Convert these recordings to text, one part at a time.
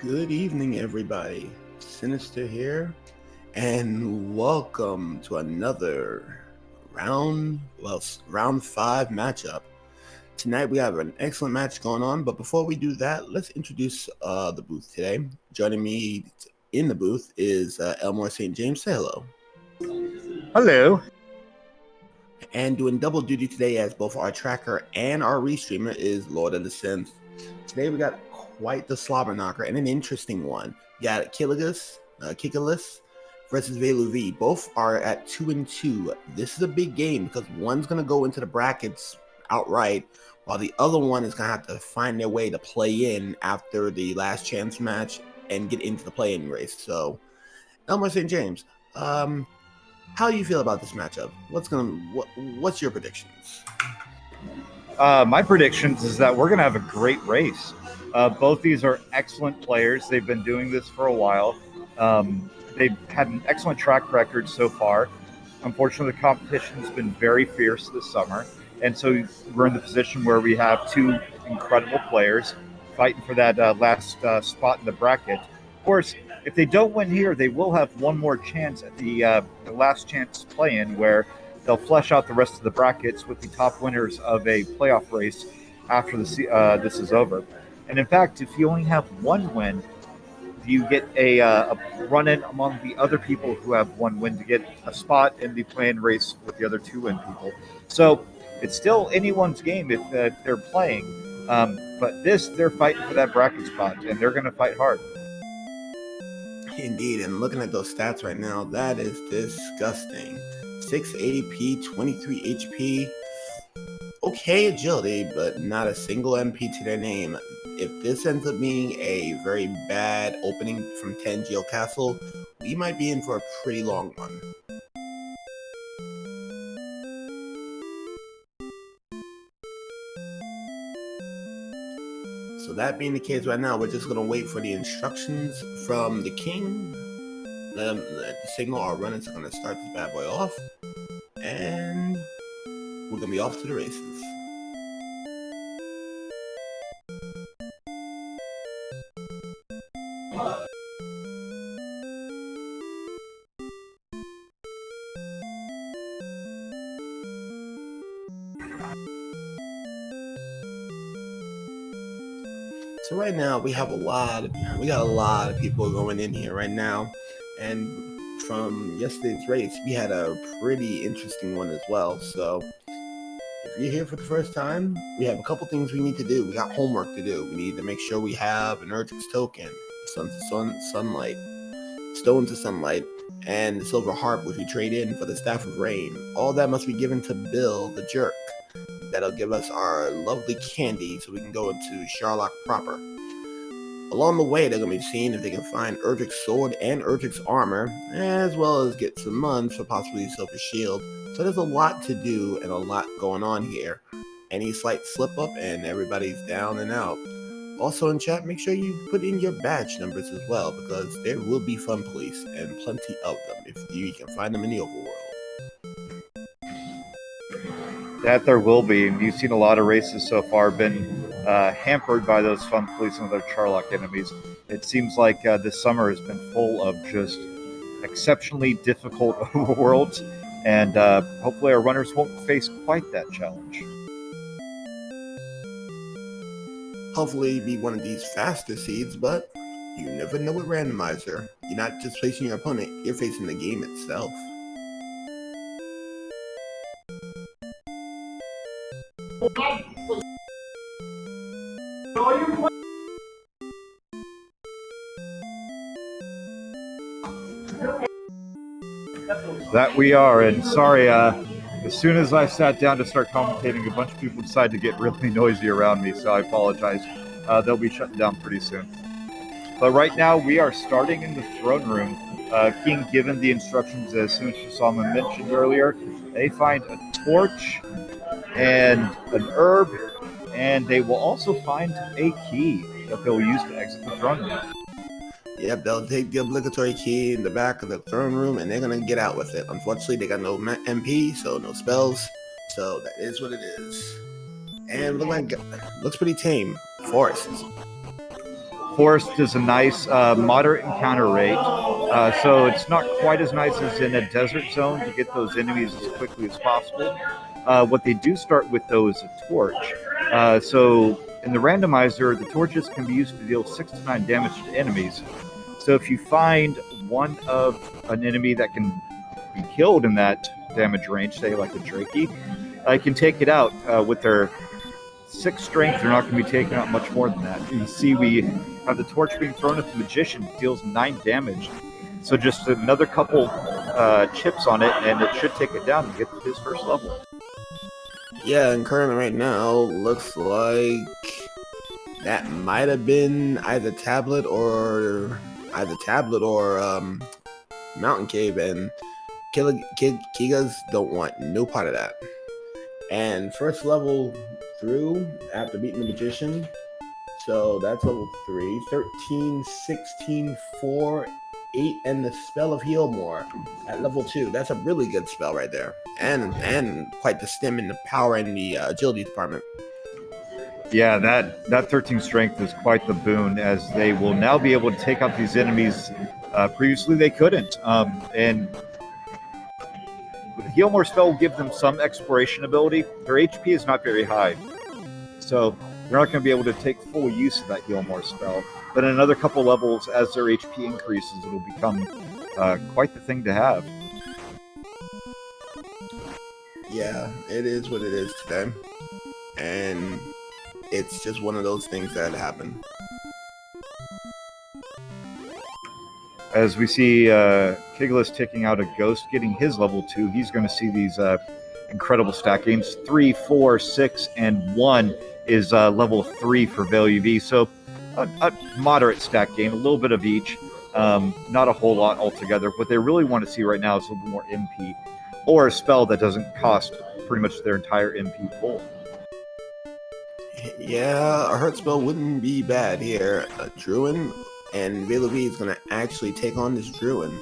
Good evening, everybody. Sinister here, and welcome to another round 5 matchup. Tonight we have an excellent match going on, but before we do that, let's introduce the booth today. Joining me in the booth is Elmore St. James. Say hello. Hello. And doing double duty today as both our tracker and our restreamer is Lord of the Synth. Today we got quite the slobber knocker and an interesting one. We got Kigalas versus VaeluV. Both are at 2-2. This is a big game because one's going to go into the brackets outright, while the other one is going to have to find their way to play in after the last chance match and get into the play-in race. So, Elmer St. James, how do you feel about this matchup? What's your predictions? My predictions is that we're going to have a great race. Both these are excellent players. They've been doing this for a while. They've had an excellent track record so far. Unfortunately, the competition's been very fierce this summer. And so we're in the position where we have two incredible players fighting for that last spot in the bracket. Of course, if they don't win here, they will have one more chance at the last chance play-in, where they'll flesh out the rest of the brackets with the top winners of a playoff race after this is over. And in fact, if you only have one win, you get a run-in among the other people who have one win to get a spot in the play-in race with the other two win people. So it's still anyone's game if they're playing. But they're fighting for that bracket spot, and they're going to fight hard. Indeed, and looking at those stats right now, that is disgusting. 6 ADP, 23 HP, okay agility, but not a single MP to their name. If this ends up being a very bad opening from 10 Geocastle, we might be in for a pretty long one. So that being the case right now, we're just going to wait for the instructions from the king. Let the signal our runners are going to start this bad boy off. And we're going to be off to the races. So right now we got a lot of people going in here right now, and from yesterday's race we had a pretty interesting one as well. So if you're here for the first time, we have a couple things we need to do. We got homework to do. We need to make sure we have an Urgix token, Sunlight, Stone to Sunlight, and the Silver Harp, which we trade in for the Staff of Rain. All that must be given to Bill the Jerk. That'll give us our lovely candy so we can go into Sherlock proper. Along the way, they're going to be seeing if they can find Urgix Sword and Urgix Armor, as well as get some Muns for possibly Silver Shield. So there's a lot to do and a lot going on here. Any slight slip up and everybody's down and out. Also in chat, make sure you put in your badge numbers as well, because there will be fun police and plenty of them if you can find them in the overworld. That there will be. You've seen a lot of races so far been hampered by those fun police and other Charlock enemies. It seems like this summer has been full of just exceptionally difficult overworlds, and hopefully our runners won't face quite that challenge. Hopefully be one of these faster seeds, but you never know with Randomizer. You're not just facing your opponent, you're facing the game itself. That we are, and sorry, as soon as I sat down to start commentating, a bunch of people decided to get really noisy around me, so I apologize. They'll be shutting down pretty soon. But right now, we are starting in the throne room. King given the instructions as soon as you saw him mentioned earlier. They find a torch and an herb, and they will also find a key that they'll use to exit the throne room. Yep, they'll take the obligatory key in the back of the throne room, and they're going to get out with it. Unfortunately, they got no MP, so no spells. So that is what it is. And looks pretty tame. Forests. Forest is a nice moderate encounter rate, so it's not quite as nice as in a desert zone to get those enemies as quickly as possible. What they do start with, though, is a torch. So in the randomizer, the torches can be used to deal 6 to 9 damage to enemies. So if you find one of an enemy that can be killed in that damage range, say like a Drakey, you can take it out with their 6 strength. They're not going to be taking out much more than that. You see we have the torch being thrown at the Magician, deals 9 damage. So just another couple chips on it, and it should take it down and get to his first level. Yeah, and currently right now, looks like that might have been either tablet or mountain cave, and Kigas don't want no part of that. And first level through after beating the Magician, so that's level 3, 13, 16, 4, 8, and the spell of Heal More at level 2. That's a really good spell right there, and quite the stem and the power and the agility department. Yeah, that 13 strength is quite the boon, as they will now be able to take out these enemies previously they couldn't. And the Heal More spell will give them some exploration ability. Their HP is not very high, so they're not going to be able to take full use of that Heal More spell. But in another couple levels, as their HP increases, it'll become quite the thing to have. Yeah, it is what it is today. And it's just one of those things that happen. As we see Kigalas taking out a Ghost, getting his level 2, he's going to see these incredible stack gains. 3, 4, 6, and 1 is level 3 for VaeluV. So a moderate stack gain, a little bit of each, not a whole lot altogether. What they really want to see right now is a little bit more MP, or a spell that doesn't cost pretty much their entire MP pool. Yeah, a hurt spell wouldn't be bad here. A Druin, and VaeluV is going to actually take on this Druin.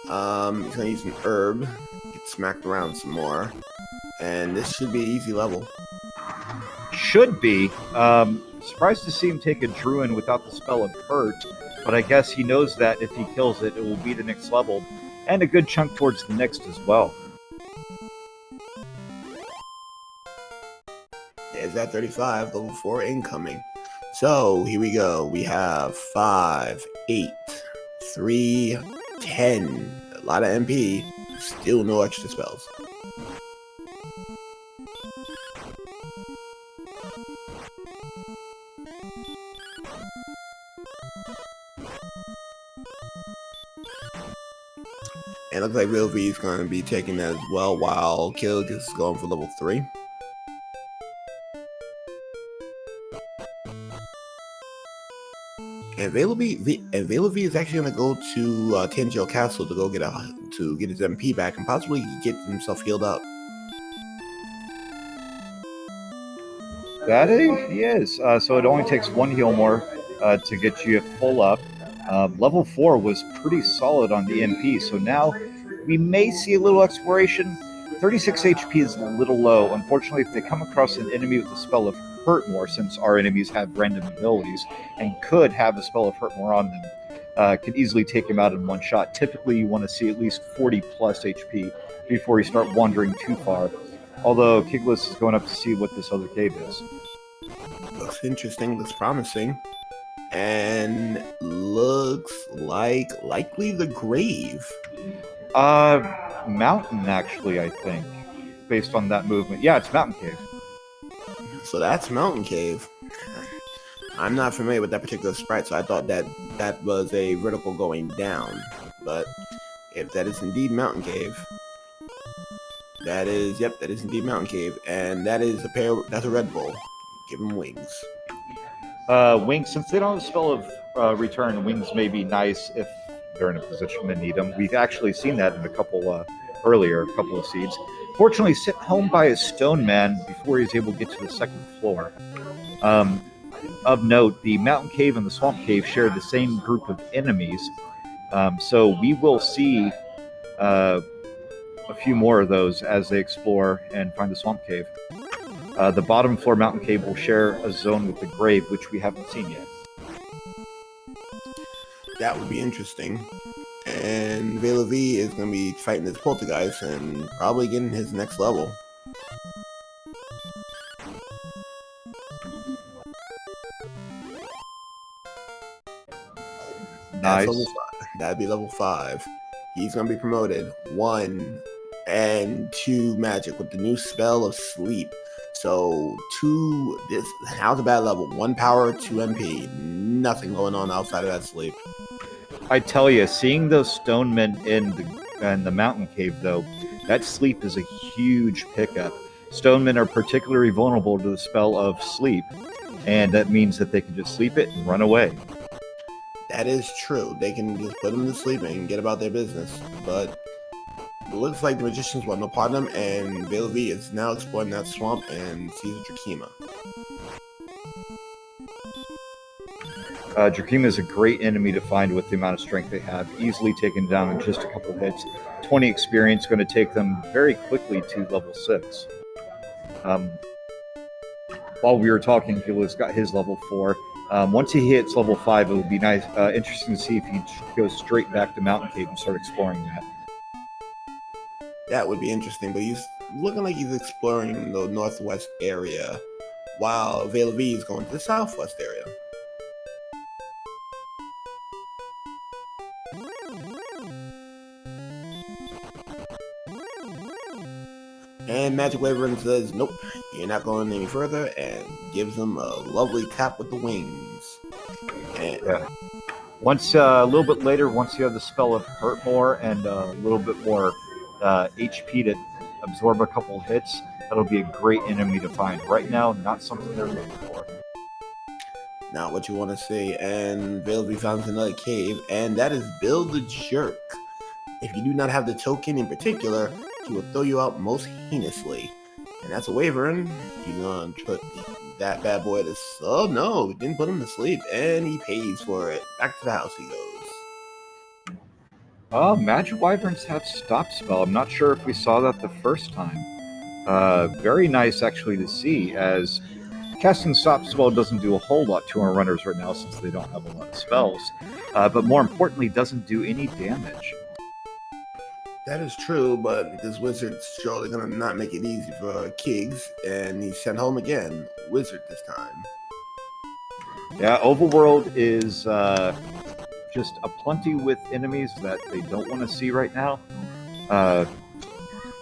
He's going to use an herb, get smacked around some more, and this should be an easy level. Should be. Surprised to see him take a Druin without the spell of Hurt, but I guess he knows that if he kills it, it will be the next level, and a good chunk towards the next as well. There's that 35, level 4 incoming. So here we go. We have 5, 8, 3, 10. A lot of MP. Still no extra spells. And it looks like VaeluV is going to be taking that as well, while Kigalas is going for level 3. And VaeluV is actually going to go to Tangel Castle to go get his MP back and possibly get himself healed up. That he is. So it only takes 1 heal more to get you full up. Level 4 was pretty solid on the MP, so now we may see a little exploration. 36 HP is a little low. Unfortunately, if they come across an enemy with a spell of Hurt More, since our enemies have random abilities and could have a spell of Hurt More on them, could easily take him out in one shot. Typically, you want to see at least 40 plus HP before you start wandering too far. Although Kigalas is going up to see what this other cave is. Looks interesting, looks promising, and looks like likely the grave. Mountain, actually, I think, based on that movement. Yeah, it's Mountain Cave. So that's Mountain Cave. I'm not familiar with that particular sprite, so I thought that was a vertical going down. But if that is indeed Mountain Cave, that is indeed Mountain Cave, and that's a Red Bull. Give him wings. Wings, since they don't have a spell of return, wings may be nice if they're in a position to need them. We've actually seen that in a couple of seeds. Fortunately, sent home by a stone man before he's able to get to the second floor. Of note, the Mountain Cave and the Swamp Cave share the same group of enemies, so we will see a few more of those as they explore and find the Swamp Cave. The bottom floor Mountain Cave will share a zone with the grave, which we haven't seen yet. That would be interesting. And VaeluV is going to be fighting this Poltergeist and probably getting his next level. Nice. That'd be level 5. He's going to be promoted 1 and 2 magic with the new spell of sleep. So how's a bad level? 1 power, 2 MP. Nothing going on outside of that sleep. I tell you, seeing those stone men in the mountain cave, though, that sleep is a huge pickup. Stone men are particularly vulnerable to the spell of sleep, and that means that they can just sleep it and run away. That is true. They can just put them to sleep and get about their business. But it looks like the magicians want no part of them, and VaeluV is now exploring that swamp and sees Drakima. Drakima is a great enemy to find with the amount of strength they have. Easily taken down in just a couple hits. 20 experience, going to take them very quickly to level 6. While we were talking, Kigalas got his level 4. Once he hits level 5, it would be nice, interesting to see if he goes straight back to Mountain Cave and start exploring that. That would be interesting, but he's looking like he's exploring the northwest area, while VaeluV is going to the southwest area. And Magic Wyvern says, nope, you're not going any further, and gives him a lovely tap with the wings. And yeah. Once a little bit later, once you have the spell of Hurt More and a little bit more HP to absorb a couple hits, that'll be a great enemy to find. Right now, not something they're looking for. Not what you want to see. And VaeluV found another cave, and that is Bill the Jerk. If you do not have the token in particular, he will throw you out most heinously. And that's a Wyvern. He's gonna put that bad boy to... Oh no, he didn't put him to sleep, and he pays for it. Back to the house he goes. Magic Wyverns have Stop Spell. I'm not sure if we saw that the first time. Very nice actually to see, as casting Stop Spell doesn't do a whole lot to our runners right now since they don't have a lot of spells. But more importantly, doesn't do any damage. That is true, but this wizard's surely gonna not make it easy for Kigs, and he's sent home again. Wizard this time. Yeah, Overworld is just aplenty with enemies that they don't want to see right now.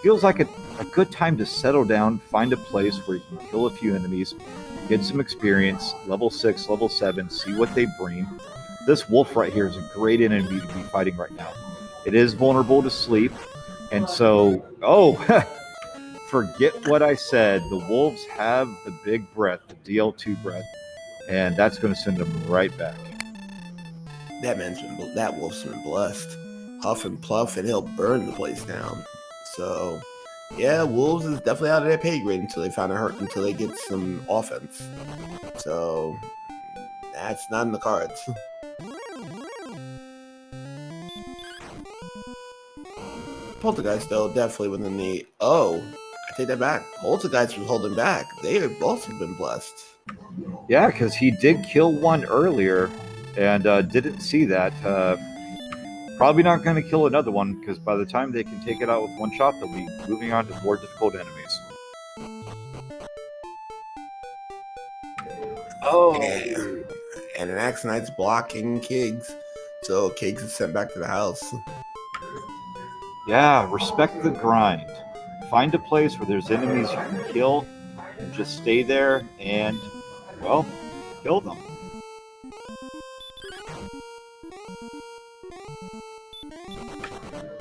Feels like a good time to settle down, find a place where you can kill a few enemies, get some experience, level 6, level 7, see what they bring. This wolf right here is a great enemy to be fighting right now. It is vulnerable to sleep, and so, forget what I said. The wolves have the big breath, the DL2 breath, and that's going to send them right back. That wolf's been blessed. Huff and puff, and he'll burn the place down. So, yeah, wolves is definitely out of their pay grade until they get some offense. So, that's not in the cards. Poltergeist, though, definitely within the... Oh, I take that back. Poltergeist was holding back. They have also been blessed. Yeah, because he did kill one earlier, and didn't see that. Probably not going to kill another one, because by the time they can take it out with one shot, they'll be moving on to more difficult enemies. Oh. And an Axe Knight's blocking Kigs, so Kigs is sent back to the house. Yeah, respect the grind. Find a place where there's enemies you can kill, and just stay there and, well, kill them.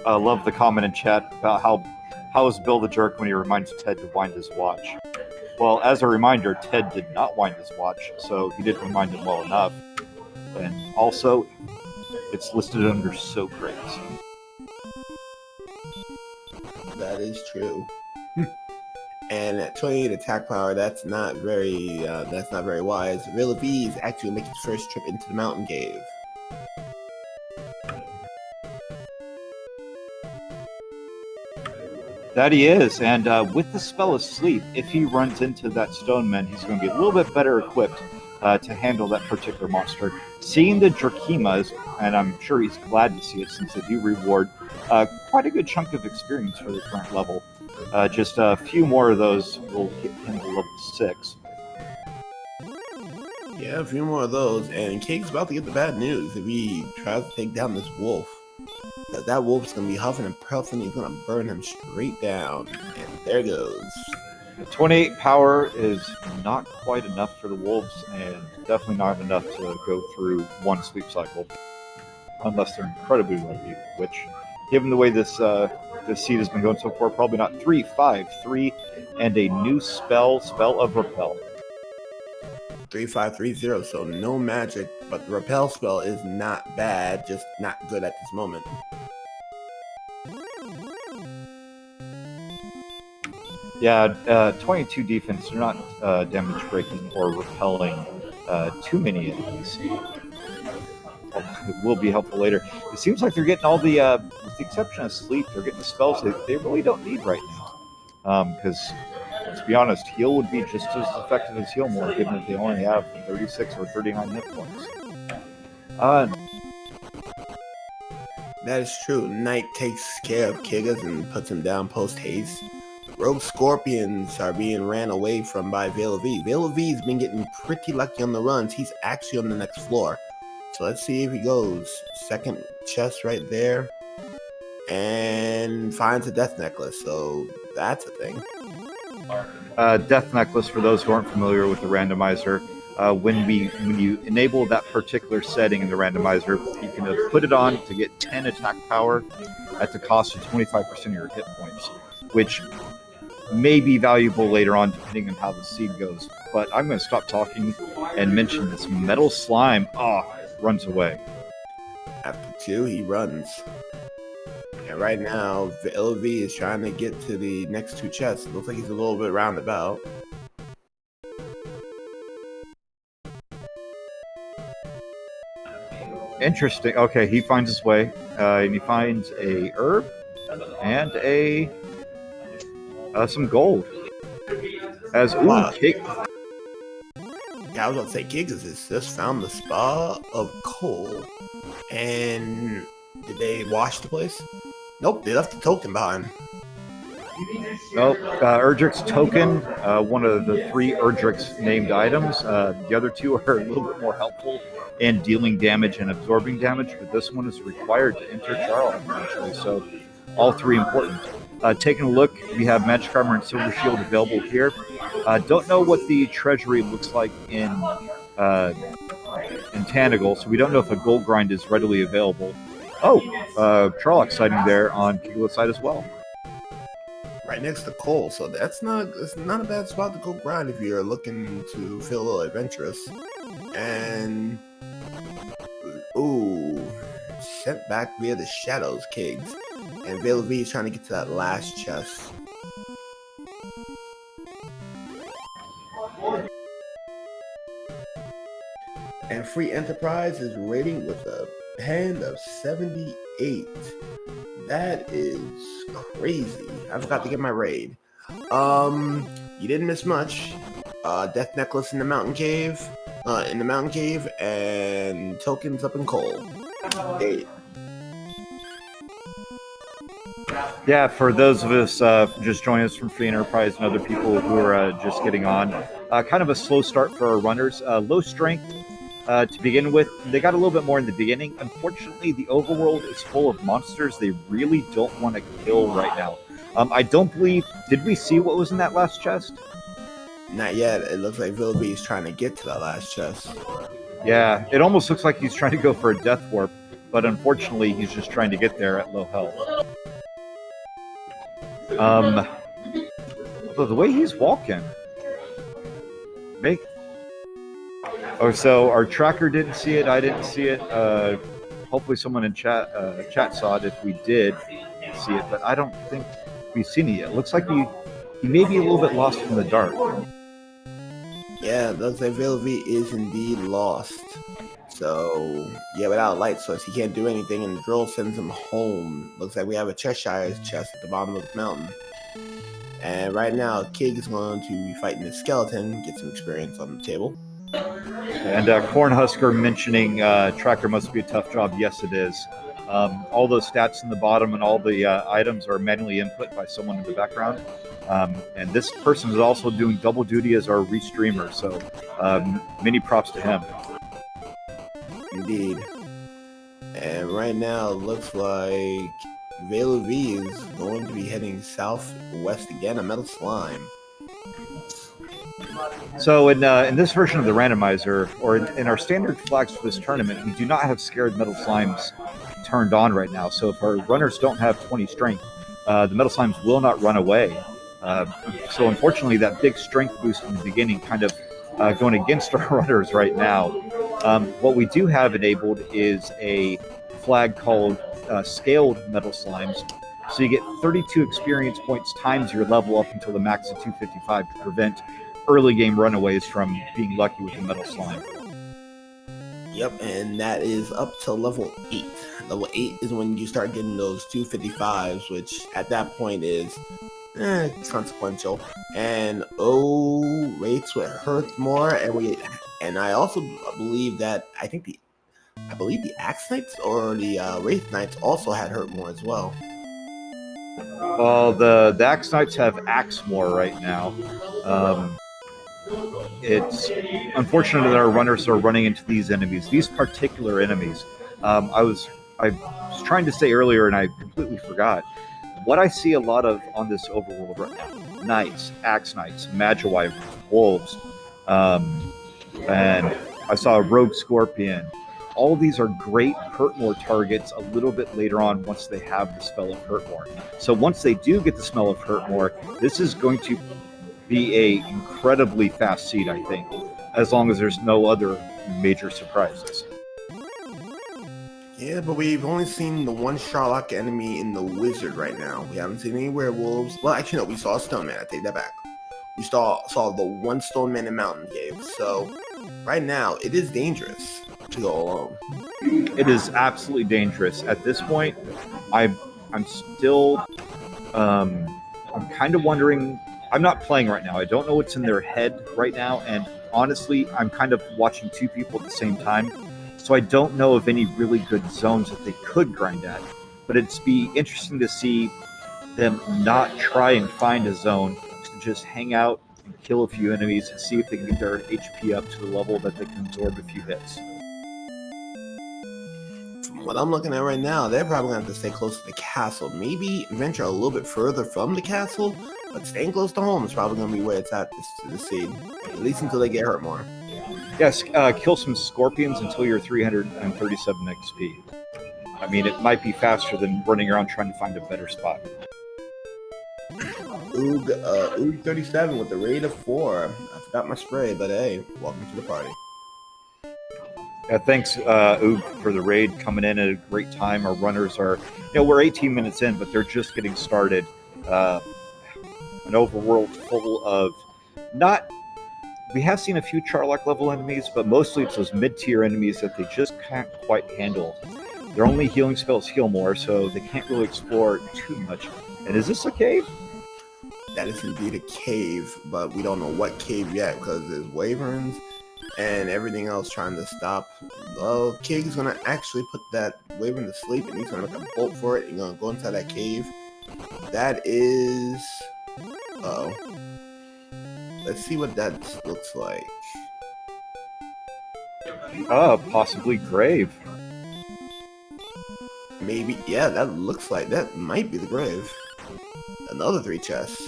I love the comment in chat about how is Bill the Jerk when he reminds Ted to wind his watch. Well, as a reminder, Ted did not wind his watch, so he didn't remind him well enough. And also, it's listed under soap rates. That is true. And at 28 attack power, that's not very wise. VaeluV is actually making his first trip into the mountain cave. That he is, and with the spell of sleep, if he runs into that stone man, he's going to be a little bit better equipped to handle that particular monster. Seeing the Drakimas, and I'm sure he's glad to see it since they do reward quite a good chunk of experience for the current level. Just a few more of those will get him to level 6. Yeah, a few more of those, and Cake's about to get the bad news if he tries to take down this wolf. That wolf's gonna be huffing and puffing. He's gonna burn him straight down, and there goes. 28 power is not quite enough for the wolves, and definitely not enough to go through one sleep cycle, unless they're incredibly lucky. Which, given the way this seed has been going so far, probably not. 3, 5, 3, and a new spell of repel. 3530, so no magic, but the repel spell is not bad, just not good at this moment. Yeah, 22 defense. They're not damage breaking or repelling too many enemies. It will be helpful later. It seems like they're getting all the, with the exception of sleep, they're getting the spells they really don't need right now. Because, let's be honest, heal would be just as effective as heal more, given that they only have 36 or 39 hit points. That is true. Knight takes care of Kigalas and puts him down post haste. Rogue Scorpions are being ran away from by VaeluV. VaeluV's been getting pretty lucky on the runs. He's actually on the next floor. So let's see if he goes. Second chest right there. And finds a death necklace. So that's a thing. Death necklace, for those who aren't familiar with the randomizer, when you enable that particular setting in the randomizer, you can put it on to get 10 attack power at the cost of 25% of your hit points, which may be valuable later on depending on how the seed goes. But I'm going to stop talking and mention this metal slime. Runs away. After 2, he runs. And right now, VaeluV is trying to get to the next 2 chests. It looks like he's a little bit roundabout. Interesting. Okay, he finds his way, and he finds a herb and some gold. Wow. Yeah, I was about to say, Kigalas has just found the spa of coal. And did they wash the place? Nope, they left the token behind. Nope. Erdrick's token, one of the 3 Erdrick's named items. The other 2 are a little bit more helpful in dealing damage and absorbing damage, but this one is required to enter Charles, actually. So all 3 important. Taking a look, we have Magic Armor and Silver Shield available here. Don't know what the treasury looks like in Tanagal, so we don't know if a gold grind is readily available. Trolloc sighting there on Kigalas side as well. Right next to coal, so it's not a bad spot to go grind if you're looking to feel a little adventurous. And sent back via the shadows, Kigs. And VaeluV is trying to get to that last chest. And Free Enterprise is rating with a hand of 78. That is crazy. I forgot to get my raid. You didn't miss much. Death necklace in the mountain cave. And tokens up in coal. Hey. Yeah, for those of us just joining us from Free Enterprise and other people who are just getting on, kind of a slow start for our runners. Low strength to begin with. They got a little bit more in the beginning. Unfortunately, the overworld is full of monsters they really don't want to kill right now. I don't believe... Did we see what was in that last chest? Not yet. It looks like VaeluV is trying to get to that last chest. Yeah, it almost looks like he's trying to go for a death warp, but unfortunately he's just trying to get there at low health. Although the way he's walking... So our tracker didn't see it, I didn't see it. Hopefully someone in chat saw it if we did see it, but I don't think we've seen it yet. It looks like he may be a little bit lost in the dark. Yeah, it looks like VaeluV is indeed lost. So, yeah, without a light source, he can't do anything, and the drill sends him home. Looks like we have a Cheshire's chest at the bottom of the mountain. And right now, Kig is going to be fighting the skeleton, get some experience on the table. And Cornhusker mentioning tracker must be a tough job. Yes, it is. All those stats in the bottom and all the items are manually input by someone in the background. And this person is also doing double duty as our restreamer. So many props to him. Indeed. And right now, it looks like VaeluV is going to be heading southwest again, a metal slime. So in this version of the randomizer, or in our standard flags for this tournament, we do not have scared metal slimes turned on right now. So if our runners don't have 20 strength, the metal slimes will not run away. So unfortunately, that big strength boost in the beginning kind of going against our runners right now. What we do have enabled is a flag called scaled metal slimes. So you get 32 experience points times your level up until the max of 255 to prevent early game runaways from being lucky with the metal slime. Yep, and that is up to level 8. Level 8 is when you start getting those 255s, which at that point is consequential. And rates would hurt more, and I also believe that I believe the Axe Knights or the Wraith Knights also had hurt more as well. Well, the Axe Knights have Axe more right now. It's unfortunate that our runners are running into these enemies, these particular enemies. I was trying to say earlier, and I completely forgot. What I see a lot of on this overworld right now: Knights, Axe Knights, Magi, Wolves, and I saw a Rogue Scorpion. All of these are great Hurtmore targets a little bit later on once they have the spell of Hurtmore. So once they do get the spell of Hurtmore, this is going to be a incredibly fast seed, I think, as long as there's no other major surprises. Yeah, but we've only seen the one Sharlock enemy in the Wizard right now. We haven't seen any werewolves. Well, actually, no, we saw a Stone Man. I take that back. We saw the one Stone Man in Mountain Cave. So right now, it is dangerous to go alone. It is absolutely dangerous. At this point, I'm still I'm kind of wondering. I'm not playing right now. I don't know what's in their head right now, and honestly, I'm kind of watching two people at the same time, so I don't know of any really good zones that they could grind at. But it'd be interesting to see them not try and find a zone, to just hang out and kill a few enemies and see if they can get their HP up to the level that they can absorb a few hits. From what I'm looking at right now, they're probably going to have to stay close to the castle. Maybe venture a little bit further from the castle, but staying close to home is probably going to be where it's at this seed, at least until they get hurt more. Yes, kill some scorpions until you're 337 XP. I mean, it might be faster than running around trying to find a better spot. Oog 37 with the rate of 4. I forgot my spray, but hey, welcome to the party. Thanks, Oog, for the raid, coming in at a great time. Our runners are, we're 18 minutes in, but they're just getting started. An overworld full of we have seen a few Charlock level enemies, but mostly it's those mid-tier enemies that they just can't quite handle. Their only healing spells heal more, so they can't really explore too much. And is this a cave? That is indeed a cave, but we don't know what cave yet because there's wyverns and everything else trying to stop. Well, King is going to actually put that wyvern to sleep, and he's going to make a bolt for it and going to go inside that cave. That is... Uh-oh. Let's see what that looks like. Possibly grave. Maybe, yeah, that looks like, that might be the grave. Another 3 chests.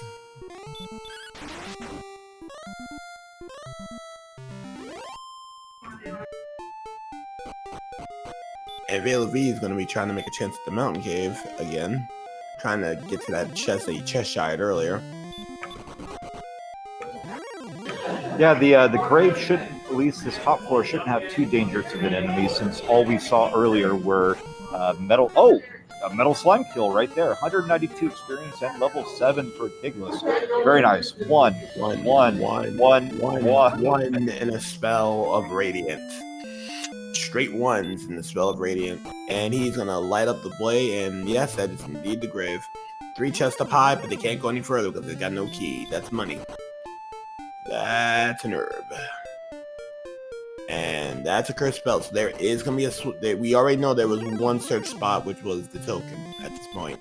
And VaeluV is going to be trying to make a chance at the mountain cave again. Trying to get to that chest that he chest-shied earlier. Yeah, the grave shouldn't, at least this top floor, shouldn't have too dangerous of an enemy, since all we saw earlier were a metal slime kill right there. 192 experience and level 7 for Kigalas. Very nice. One in a spell of radiant. Straight ones in the spell of radiant. And he's gonna light up the boy, and yes, that is indeed the grave. 3 chests up high, but they can't go any further because they got no key. That's money. That's an herb. And that's a cursed spell. So there is going to be we already know there was one search spot, which was the token at this point.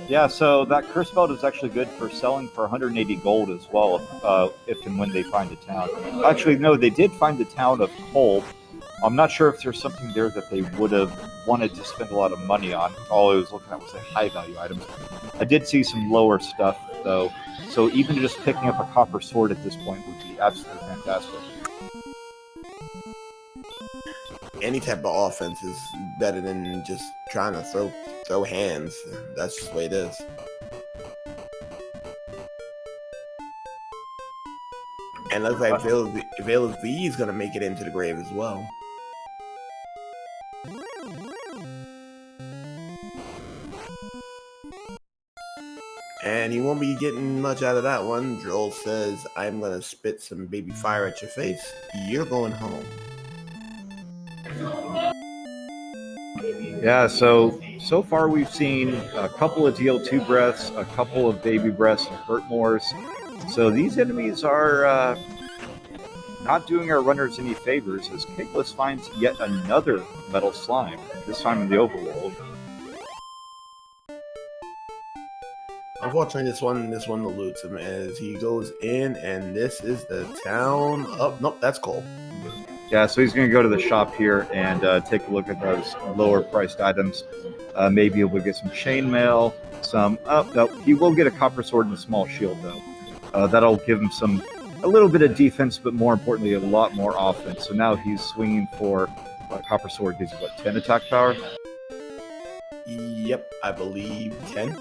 Yeah, so that curse belt is actually good for selling for 180 gold as well, if and when they find a town. Actually, no, they did find the town of Kolb. I'm not sure if there's something there that they would have wanted to spend a lot of money on. All I was looking at was the high-value items. I did see some lower stuff, though, so even just picking up a copper sword at this point would be absolutely fantastic. Any type of offense is better than just trying to throw hands. That's just the way it is. And looks like VaeluV is gonna make it into the grave as well. And he won't be getting much out of that one. Joel says, "I'm gonna spit some baby fire at your face. You're going home." Yeah, so far we've seen a couple of DL2 breaths, a couple of baby breaths, and hurt mores. So these enemies are not doing our runners any favors as Kigalas finds yet another metal slime, this time in the overworld. Unfortunately, this one eludes him as he goes in, and this is the town. Oh, nope, that's Cole. Yeah, so he's going to go to the shop here and take a look at those lower priced items. Maybe he'll get some chainmail, some. Oh, no, he will get a copper sword and a small shield though. That'll give him a little bit of defense, but more importantly, a lot more offense. So now he's swinging for a copper sword gives you what, 10 attack power? Yep, I believe 10.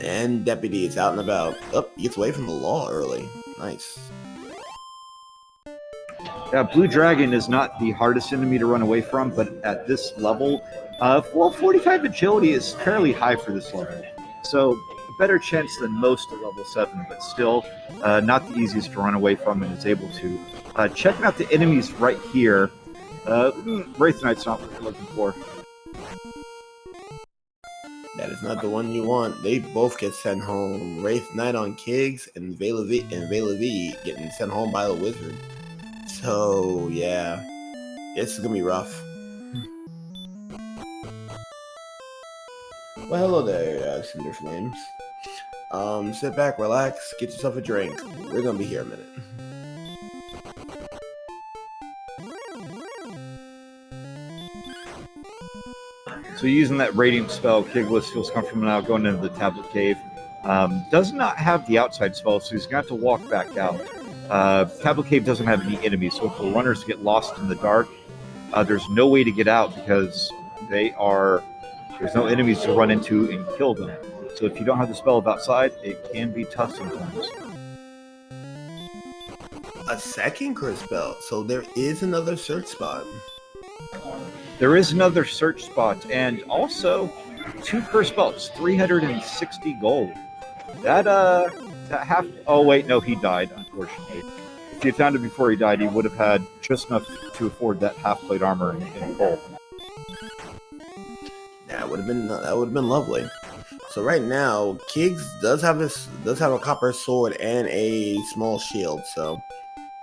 And Deputy is out and about. Oh, he gets away from the law early. Nice. Yeah, Blue Dragon is not the hardest enemy to run away from, but at this level, 45 agility is fairly high for this level. So, a better chance than most at level 7, but still not the easiest to run away from and is able to. Checking out the enemies right here. Wraith Knight's not what you're looking for. That is not the one you want. They both get sent home. Wraith Knight on Kigs and VaeluV getting sent home by the wizard. So yeah, this is gonna be rough. Well, hello there, Cinder Flames. Sit back, relax, get yourself a drink. We're gonna be here a minute. So using that Radiant spell, Kigalas feels comfortable now going into the Tablet Cave. Does not have the outside spell, so he's going to have to walk back out. Tablet Cave doesn't have any enemies, so if the runners get lost in the dark, there's no way to get out because there's no enemies to run into and kill them. So if you don't have the spell of outside, it can be tough sometimes. A second curse spell, so there is another search spot. There is another search spot, and also 2 curse belts, 360 gold. That half. Oh wait, no, he died. Unfortunately, if he had found it before he died, he would have had just enough to afford that half plate armor in gold. That would have been lovely. So right now, Kiggs does have a copper sword and a small shield. So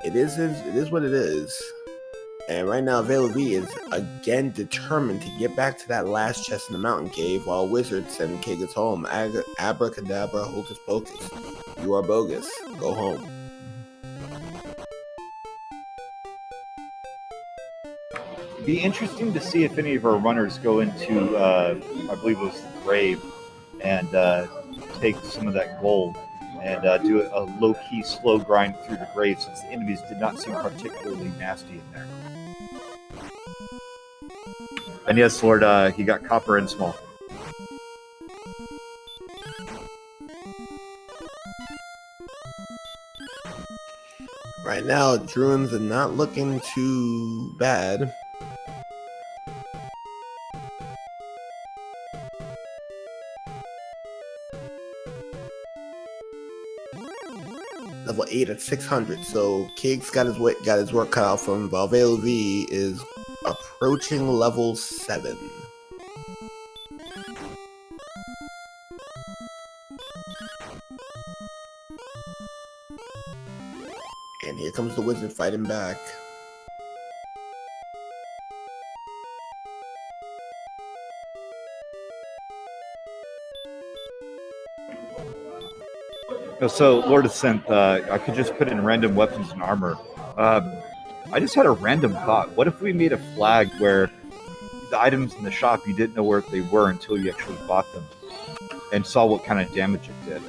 it is what it is. And right now, VaeluV is again determined to get back to that last chest in the mountain cave while Wizard send Kigalas home. Abracadabra, hocus pocus. You are bogus. Go home. It'd be interesting to see if any of our runners go into, I believe it was the grave, and take some of that gold and do a low-key slow grind through the grave since the enemies did not seem particularly nasty in there. And yes, Lord, he got copper and small. Right now, Druins are not looking too bad. Level 8 at 600, so Kiggs got his work cut out from him, while VaeluV is approaching level 7. And here comes the wizard fighting back. So, Lord of Synth, I could just put in random weapons and armor. I just had a random thought. What if we made a flag where the items in the shop, you didn't know where they were until you actually bought them and saw what kind of damage it did?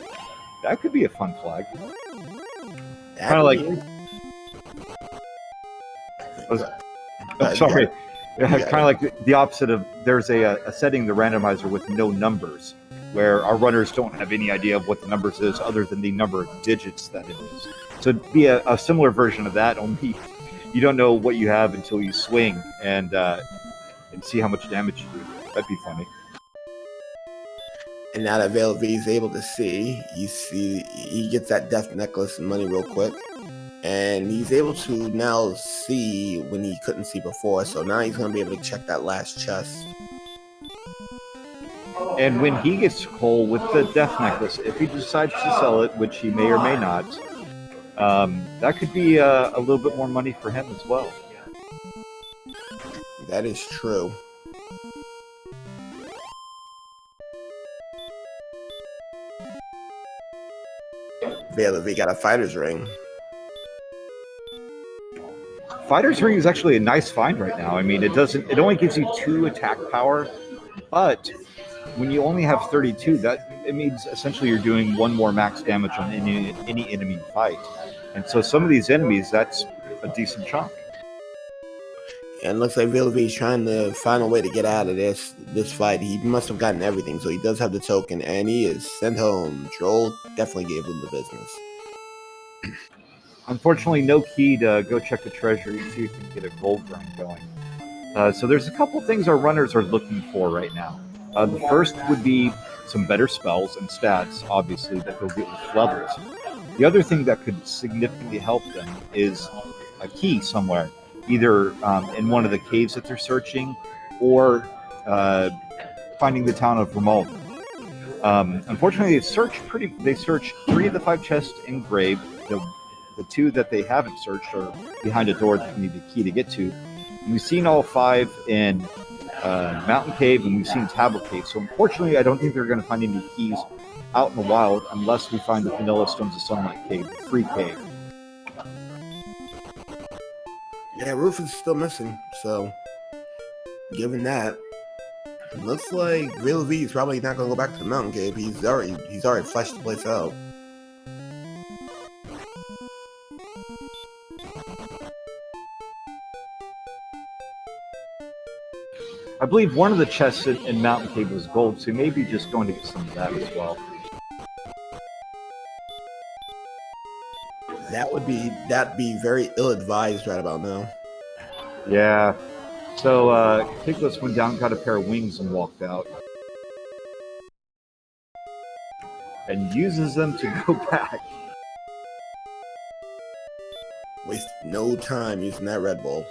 That could be a fun flag. Kind of like... sorry. Kind of like the opposite of... There's a setting, the randomizer, with no numbers, where our runners don't have any idea of what the numbers is other than the number of digits that it is. So it'd be a similar version of that, only you don't know what you have until you swing and see how much damage you do. That'd be funny. And now that VaeluV is able to see, he gets that death necklace and money real quick. And he's able to now see when he couldn't see before. So now he's going to be able to check that last chest. And when he gets coal with the death necklace, if he decides to sell it, which he may or may not, that could be a little bit more money for him as well. That is true. VaeluV got a fighter's ring. Fighter's ring is actually a nice find right now. I mean, it only gives you 2 attack power, but when you only have 32, it means essentially you're doing 1 more max damage on any enemy you fight. And so some of these enemies, that's a decent chunk. And it looks like VaeluV is trying to find a way to get out of this fight. He must have gotten everything, so he does have the token, and he is sent home. Troll definitely gave him the business. Unfortunately, no key to go check the treasury and see if you can get a gold grind going. So there's a couple things our runners are looking for right now. The first would be some better spells and stats, obviously, that they'll get with levels. The other thing that could significantly help them is a key somewhere, either in one of the caves that they're searching, or finding the town of Romuald. Unfortunately, they searched 3 of the 5 chests in grave. The 2 that they haven't searched are behind a door that you need the key to get to. And we've seen all 5 in Mountain Cave, and we've seen Tablet Cave. So unfortunately, I don't think they're going to find any keys out in the wild unless we find the Vanilla Stones of Sunlight Cave, the free cave. Yeah, Roof is still missing, so given that, it looks like VaeluV is probably not going to go back to the Mountain Cave. He's already fleshed the place out. I believe one of the chests in Mountain Cave was gold, so he may be just going to get some of that as well. That'd be very ill-advised right about now. Yeah. So Kigalas went down, got a pair of wings, and walked out. And uses them to go back. Waste no time using that Red Bull.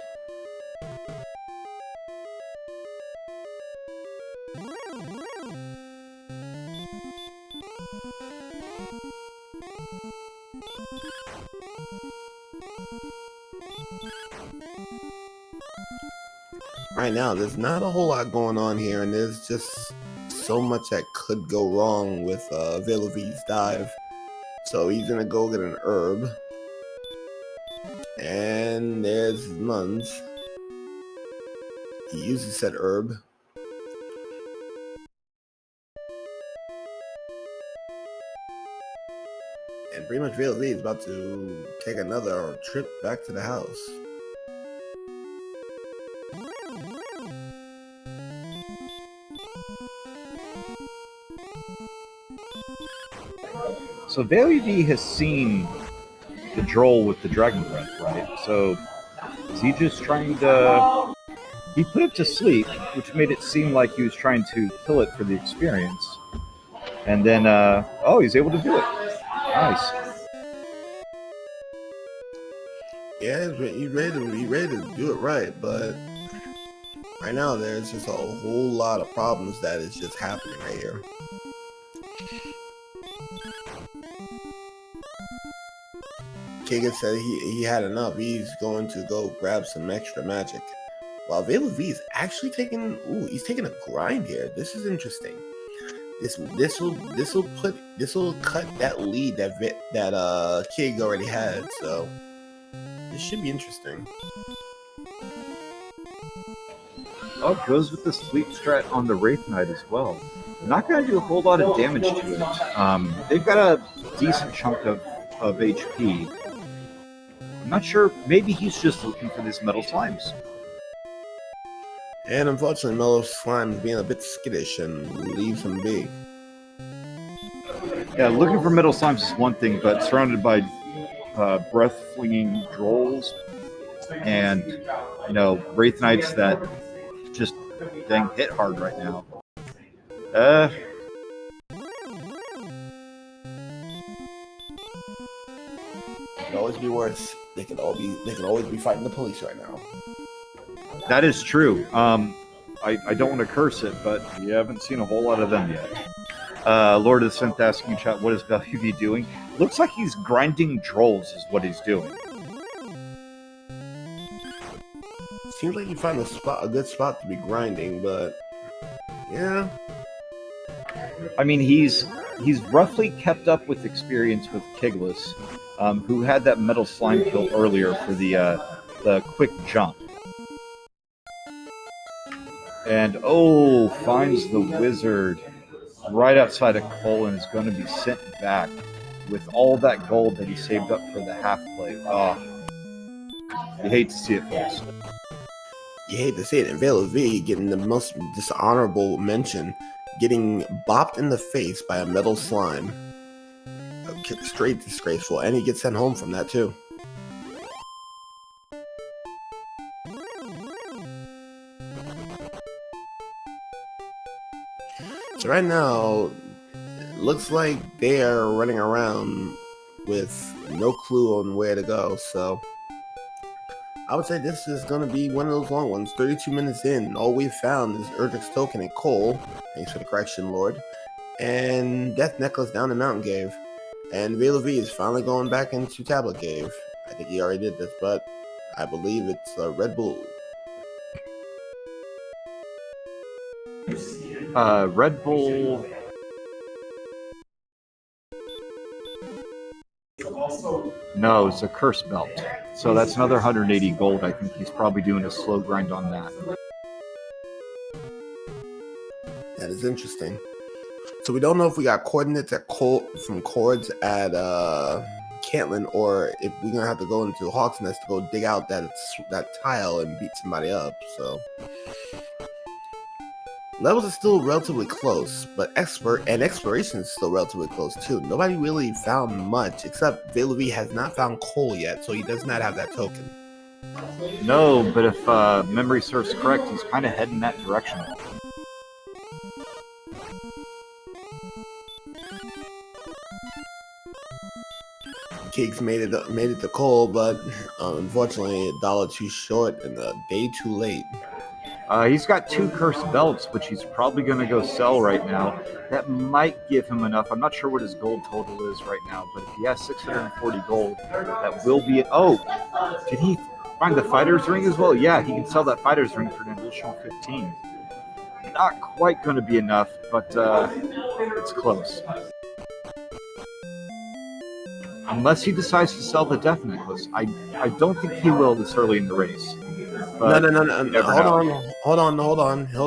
Right now, there's not a whole lot going on here, and there's just so much that could go wrong with VaeluV's dive. So he's gonna go get an herb, and there's Mun's. He uses said herb. And pretty much VaeluV is about to take another trip back to the house. So VaeluV has seen the droll with the dragon breath, right? So is he just trying to... He put it to sleep, which made it seem like he was trying to kill it for the experience. And then, he's able to do it. Nice. Yeah, he's ready to do it right, but right now there's just a whole lot of problems that is just happening right here. Kiga said he had enough. He's going to go grab some extra magic. While VaeluV is actually taking, he's taking a grind here. This is interesting. This will cut that lead that Kig already had. So this should be interesting. Oh, it goes with the sleep strat on the Wraith Knight as well. Not going to do a whole lot of damage to it. They've got a decent chunk of HP. I'm not sure. Maybe he's just looking for these metal slimes. And unfortunately, Metal Slime is being a bit skittish and leaves him be. Yeah, looking for metal slimes is one thing, but surrounded by breath-flinging drolls and, Wraith Knights that just dang hit hard right now. It could always be worse. They could always be fighting the police right now. That is true. I don't want to curse it, but you haven't seen a whole lot of them yet. Lord of the Synth asking chat, what is VaeluV doing? Looks like he's grinding drolls is what he's doing. Seems like you find a good spot to be grinding, but yeah. I mean, he's roughly kept up with experience with Kigalas, who had that metal slime kill earlier for the quick jump. And finds the wizard right outside of Cole and is going to be sent back with all that gold that he saved up for the half plate. You hate to see it, folks. You hate to see it. And VaeluV getting the most dishonorable mention, getting bopped in the face by a metal slime. Straight disgraceful. And he gets sent home from that, too. So right now, it looks like they are running around with no clue on where to go. So I would say this is going to be one of those long ones. 32 minutes in, all we've found is Erdrick's Token and Cole. Thanks for the correction, Lord. And Death Necklace down in Mountain Cave. And VaeluV is finally going back into Tablet Cave. I think he already did this, but I believe it's Red Bull. Red Bull. No, it's a curse belt. So that's another 180 gold. I think he's probably doing a slow grind on that. That is interesting. So we don't know if we got coordinates from Cords at Cantlin, or if we're gonna have to go into Hawk's Nest to go dig out that tile and beat somebody up. So levels are still relatively close, but exploration is still relatively close too. Nobody really found much, except VaeluV has not found Cole yet, so he does not have that token. No, but if memory serves correct, he's kind of heading that direction. Cakes made it to Cole, but unfortunately $1 too short and a day too late. He's got 2 cursed belts, which he's probably going to go sell right now. That might give him enough. I'm not sure what his gold total is right now, but if he has 640 gold, that will be it. Oh, did he find the fighter's ring as well? Yeah, he can sell that fighter's ring for an additional 15. Not quite going to be enough, but it's close. Unless he decides to sell the Death Necklace. I don't think he will this early in the race. No. Hold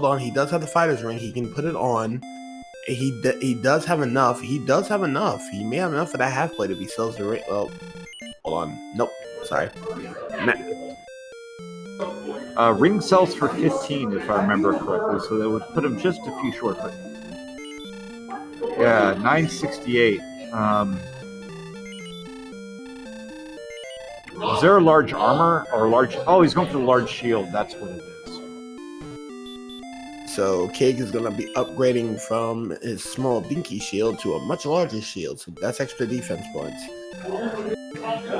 on. He does have the fighter's ring. He can put it on. He does have enough. He may have enough for that half plate if he sells the ring. Well, hold on. Nope. Sorry. Ring sells for 15, if I remember correctly, so that would put him just a few short. But yeah, 968. Is there a large armor or a large? Oh, he's going for the large shield. That's what it is. So Kig is going to be upgrading from his small dinky shield to a much larger shield. So that's extra defense points.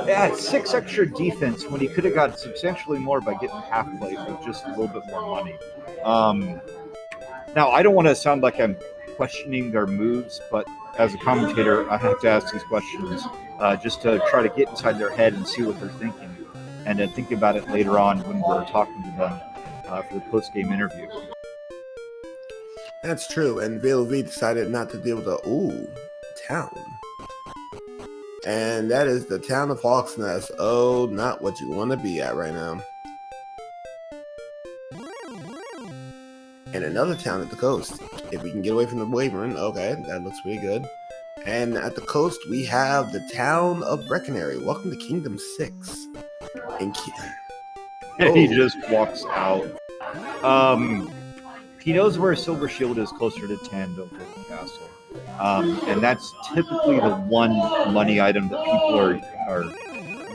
Yeah, it's 6 extra defense when he could have got substantially more by getting half plate with just a little bit more money. Now, I don't want to sound like I'm questioning their moves, but as a commentator, I have to ask these questions just to try to get inside their head and see what they're thinking, and then think about it later on when we're talking to them for the post-game interview. That's true, and VaeluV decided not to deal with the town. And that is the town of Hawk's Nest. Oh, not what you want to be at right now. And another town at the coast. If we can get away from the Wyvern, okay, that looks pretty good. And at the coast, we have the town of Breckenary. Welcome to Kingdom 6. And He just walks out. He knows where Silver Shield is, closer to 10 over the castle. And that's typically the one money item that people are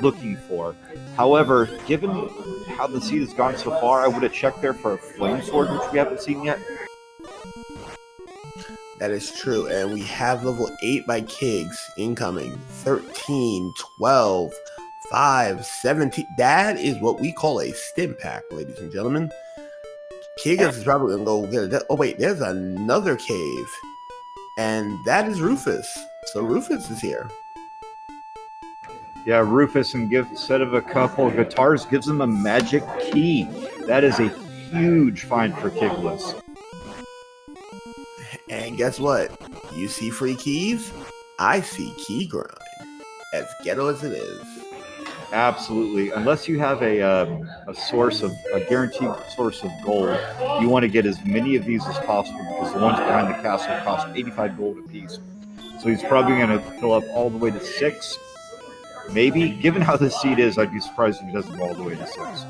looking for. However, given how the seed has gone so far, I would have checked there for a flame sword, which we haven't seen yet. That is true, and we have level 8 by Kigs incoming. 13, 12, 5, 17. That is what we call a stim pack, ladies and gentlemen. Kigas is probably going to go get it. Oh, wait, there's another cave. And that is Rufus. So Rufus is here. Yeah, Rufus, and instead of a couple of guitars, gives him a magic key. That is a huge find for Kigalas. And guess what? You see free keys? I see key grind. As ghetto as it is. Absolutely. Unless you have a guaranteed source of gold, you want to get as many of these as possible because the ones behind the castle cost 85 gold apiece. So he's probably going to fill up all the way to 6. Maybe. Given how this seed is, I'd be surprised if he doesn't go all the way to 6.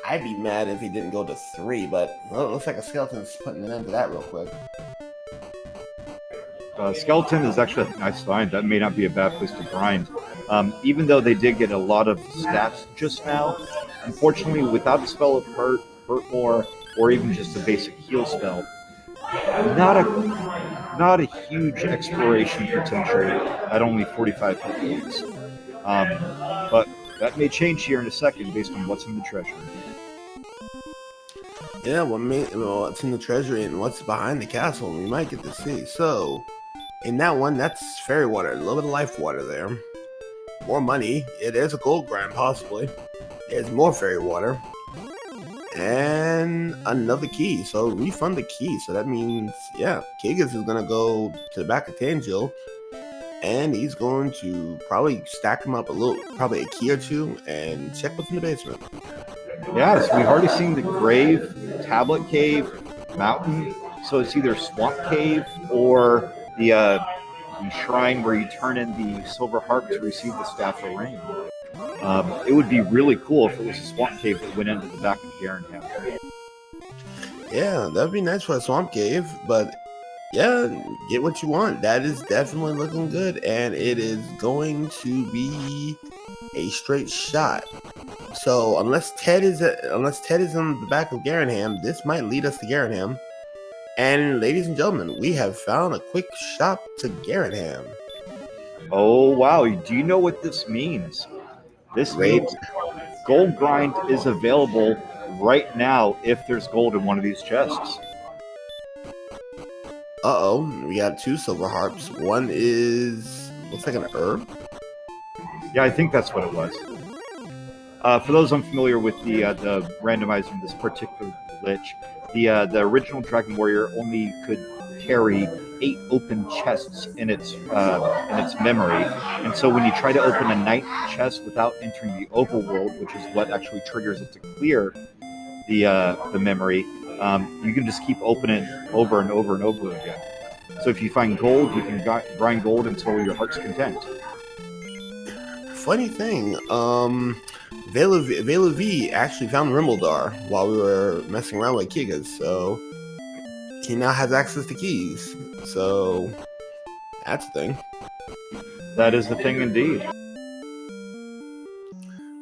I'd be mad if he didn't go to 3, but well, it looks like a skeleton's putting an end to that real quick. Skeleton is actually a nice find. That may not be a bad place to grind. Even though they did get a lot of stats just now, unfortunately, without the spell of hurt more, or even just a basic heal spell, not a huge exploration potential at only 45 hit points. But that may change here in a second based on what's in the treasury. Yeah, what's in the treasury and what's behind the castle, we might get to see. So, in that one, that's fairy water, a little bit of life water there. More money. It is a gold grind, possibly. There's more fairy water. And another key. So, refund the key. So, that means, yeah, Kigas is going to go to the back of Tangil. And he's going to probably stack him up probably a key or two, and check what's in the basement. Yes, we've already seen the grave, tablet cave, mountain. So it's either swamp cave or the shrine where you turn in the silver harp to receive the staff of rain. It would be really cool if it was a swamp cave that went into the back of Garenham. Yeah, that'd be nice for a swamp cave, but yeah, get what you want. That is definitely looking good, and it is going to be a straight shot. So unless Ted is on the back of Garenham, this might lead us to Garenham. And ladies and gentlemen, we have found a quick shop to Garenham. Oh wow! Do you know what this means? This means gold grind is available right now if there's gold in one of these chests. We got 2 silver harps. One looks like an herb. Yeah, I think that's what it was. For those unfamiliar with the randomizer in this particular glitch, the original Dragon Warrior only could carry 8 open chests in its memory, and so when you try to open a 9th chest without entering the overworld, which is what actually triggers it to clear the memory, you can just keep opening it over and over and over again. So if you find gold, you can grind gold until your heart's content. Funny thing, VaeluV actually found Rimbledar while we were messing around with Kigas, so he now has access to keys. So that's the thing. That is the thing indeed.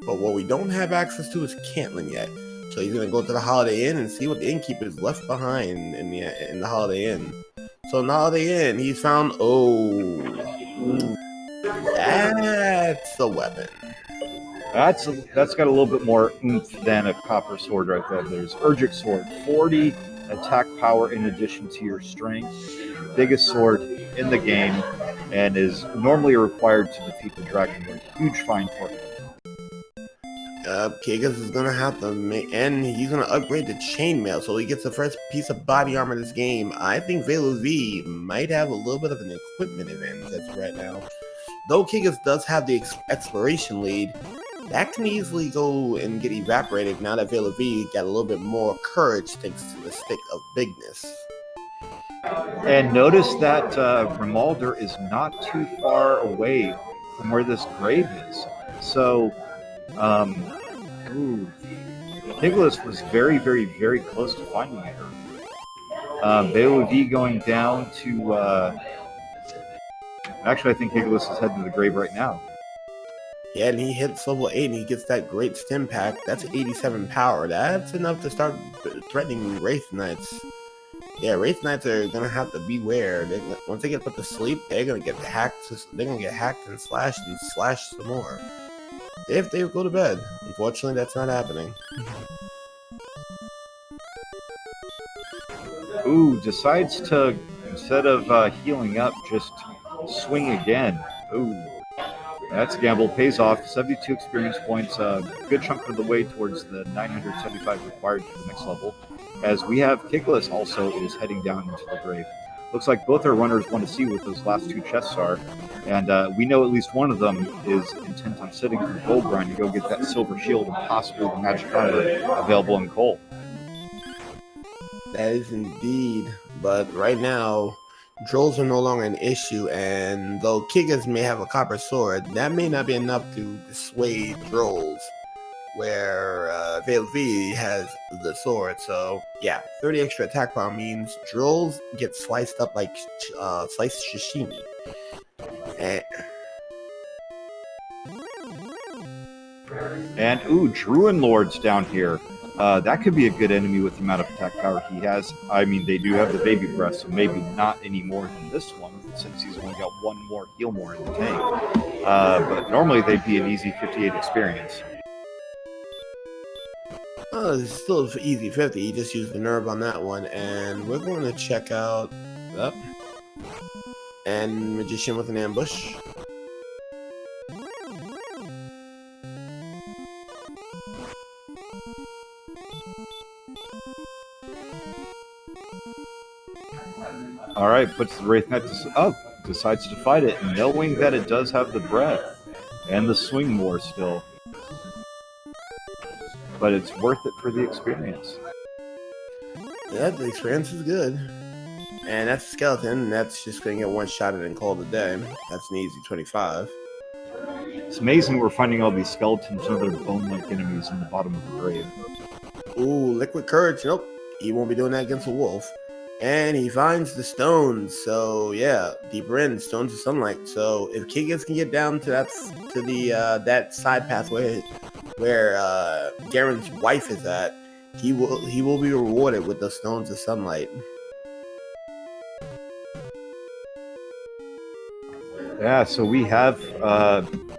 But what we don't have access to is Cantlin yet. So he's gonna go to the Holiday Inn and see what the innkeeper's left behind in the Holiday Inn. So in the Holiday Inn, he's found that's a weapon. That's got a little bit more oomph than a copper sword right there. There's Urgic Sword, 40 attack power in addition to your strength. biggest sword in the game and is normally required to defeat the dragon with a huge fine for him. Kigas is gonna have to make, and he's gonna upgrade the chainmail, so he gets the first piece of body armor in this game. I think VaeluV might have a little bit of an equipment advantage as of right now. Though Kigas does have the exploration lead, that can easily go and get evaporated now that VaeluV got a little bit more courage thanks to the stick of bigness. And notice that Grimalder is not too far away from where this grave is. So, Kigalas was very, very, very close to finding it. VaeluV going down to... actually, I think Kigalas is heading to the grave right now. Yeah, and he hits level 8 and he gets that great stim pack. That's 87 power. That's enough to start threatening Wraith Knights. Yeah, Wraith Knights are gonna have to beware. Once they get put to sleep, they're gonna get hacked. They're gonna get hacked and slashed some more. If they go to bed. Unfortunately, that's not happening. Ooh, decides to, instead of healing up, just swing again. Ooh, that's a gamble. Pays off. 72 experience points. A good chunk of the way towards the 975 required for the next level. As we have Kigalas also is heading down into the grave. Looks like both our runners want to see what those last two chests are. And we know at least one of them is intent on sitting in the gold grind to go get that silver shield and possibly the magic armor available in coal. That is indeed. But right now, Drolls are no longer an issue, and though Kigas may have a copper sword, that may not be enough to dissuade Drolls, where VaeluV has the sword. So yeah, 30 extra attack power means Drolls get sliced up like sliced sashimi. And ooh, Druin Lord's down here. That could be a good enemy with the amount of attack power he has. I mean, they do have the baby breath, so maybe not any more than this one, since he's only got one more heal more in the tank. But normally they'd be an easy 58 experience. Oh, it's still easy 50. You just used the nerve on that one, and we're going to check out up and Magician with an ambush. All right, puts the Wraith Knight decides to fight it, knowing that it does have the breath and the swing more still. But it's worth it for the experience. Yeah, the experience is good. And that's a skeleton, and that's just going to get one-shotted and called a day. That's an easy 25. It's amazing we're finding all these skeletons and other bone-like enemies in the bottom of the grave. Ooh, liquid courage. Nope, he won't be doing that against a wolf. And he finds the stones. So yeah, deeper in, stones of sunlight. So if Kigas can get down to that side pathway where Garen's wife is at, he will be rewarded with the stones of sunlight. Yeah, so we have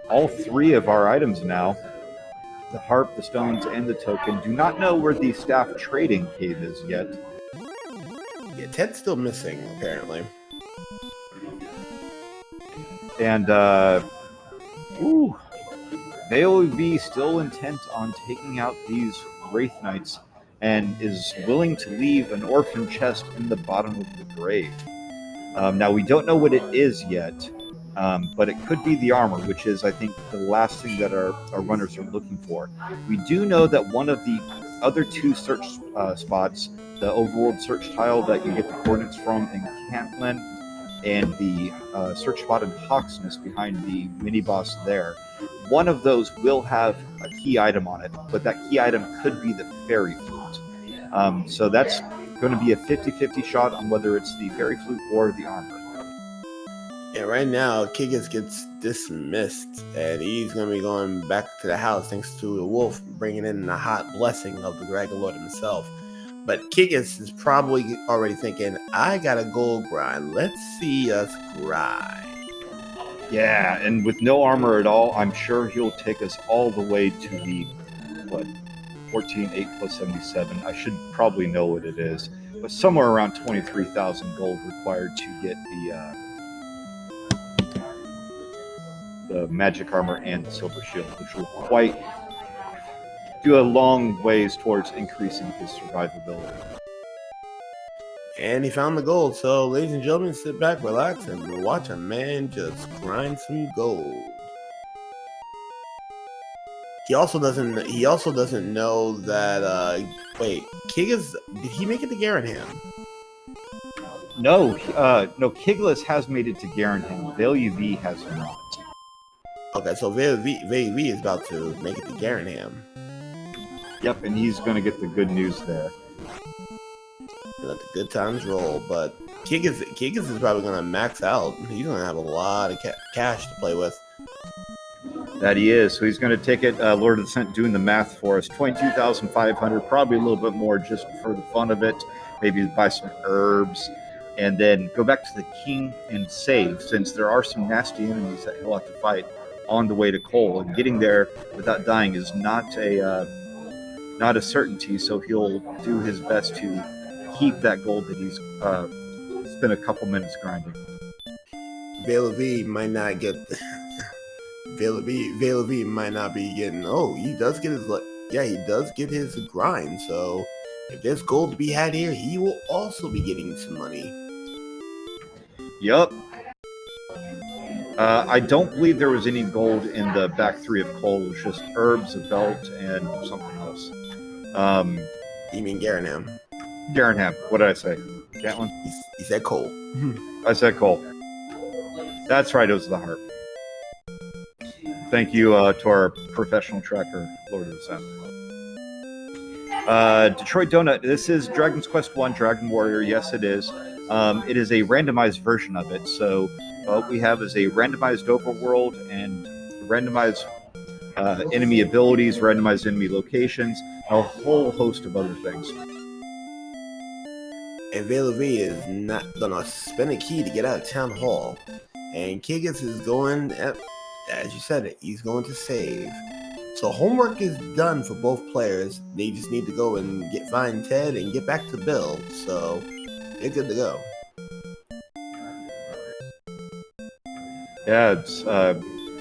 all three of our items now. The harp, the stones, and the token. Do not know where the staff trading cave is yet. Yeah, Ted's still missing, apparently. And, VaeluV still intent on taking out these Wraith Knights and is willing to leave an orphan chest in the bottom of the grave. Now, we don't know what it is yet, but it could be the armor, which is, I think, the last thing that our runners are looking for. We do know that one of the other two search spots, the overworld search tile that you get the coordinates from in Cantland, and the search spot in Hawksness behind the mini-boss there, one of those will have a key item on it, but that key item could be the fairy flute. So that's going to be a 50-50 shot on whether it's the fairy flute or the armor. Yeah, right now, Kigas gets dismissed, and he's going to be going back to the house thanks to the wolf bringing in the hot blessing of the Dragon Lord himself. But Kigas is probably already thinking, I got a gold grind. Let's see us grind. Yeah, and with no armor at all, I'm sure he'll take us all the way to the, 14, 8 plus 77. I should probably know what it is. somewhere around 23,000 gold required to get the magic armor and the silver shield, which will quite do a long ways towards increasing his survivability. And he found the gold. So, ladies and gentlemen, sit back, relax, and watch a man just grind some gold. He also doesn't. He also doesn't know that. Wait, Kigas, did he make it to Garanham? No, no. Kigalas has made it to Garanham. VaeluV has not. Okay, so VaeluV is about to make it to Garanham. Yep, and he's going to get the good news there. Let the good times roll, but Kigas is probably going to max out. He's going to have a lot of cash to play with. That he is. So he's going to take it, Lord of the Scent doing the math for us. 22,500, probably a little bit more just for the fun of it. Maybe buy some herbs and then go back to the king and save, since there are some nasty enemies that he'll have to fight on the way to Cole. And getting there without dying is not a certainty, so he'll do his best to keep that gold that he's spent a couple minutes grinding. VaeluV might not get... VaeluV might not be getting. Oh, he does get his. Yeah, he does get his grind. So if there's gold to be had here, he will also be getting some money. Yup. I don't believe there was any gold in the back three of Cole. It was just herbs, a belt, and something else. You mean Garanham? Garanham. What did I say? Gatlin? He said Cole. I said Cole. That's right. It was the harp. Thank you to our professional tracker, Lord of the Sun. Detroit Donut. This is Dragon's Quest 1 Dragon Warrior. Yes, it is. It is a randomized version of it. So what we have is a randomized overworld and randomized enemy abilities, randomized enemy locations, a whole host of other things. And VaeluV is not gonna spend a key to get out of Town Hall, and Kigas is going as you said it, he's going to save. So homework is done for both players. They just need to go and find Ted and get back to Bill. So they're good to go. Yeah, it's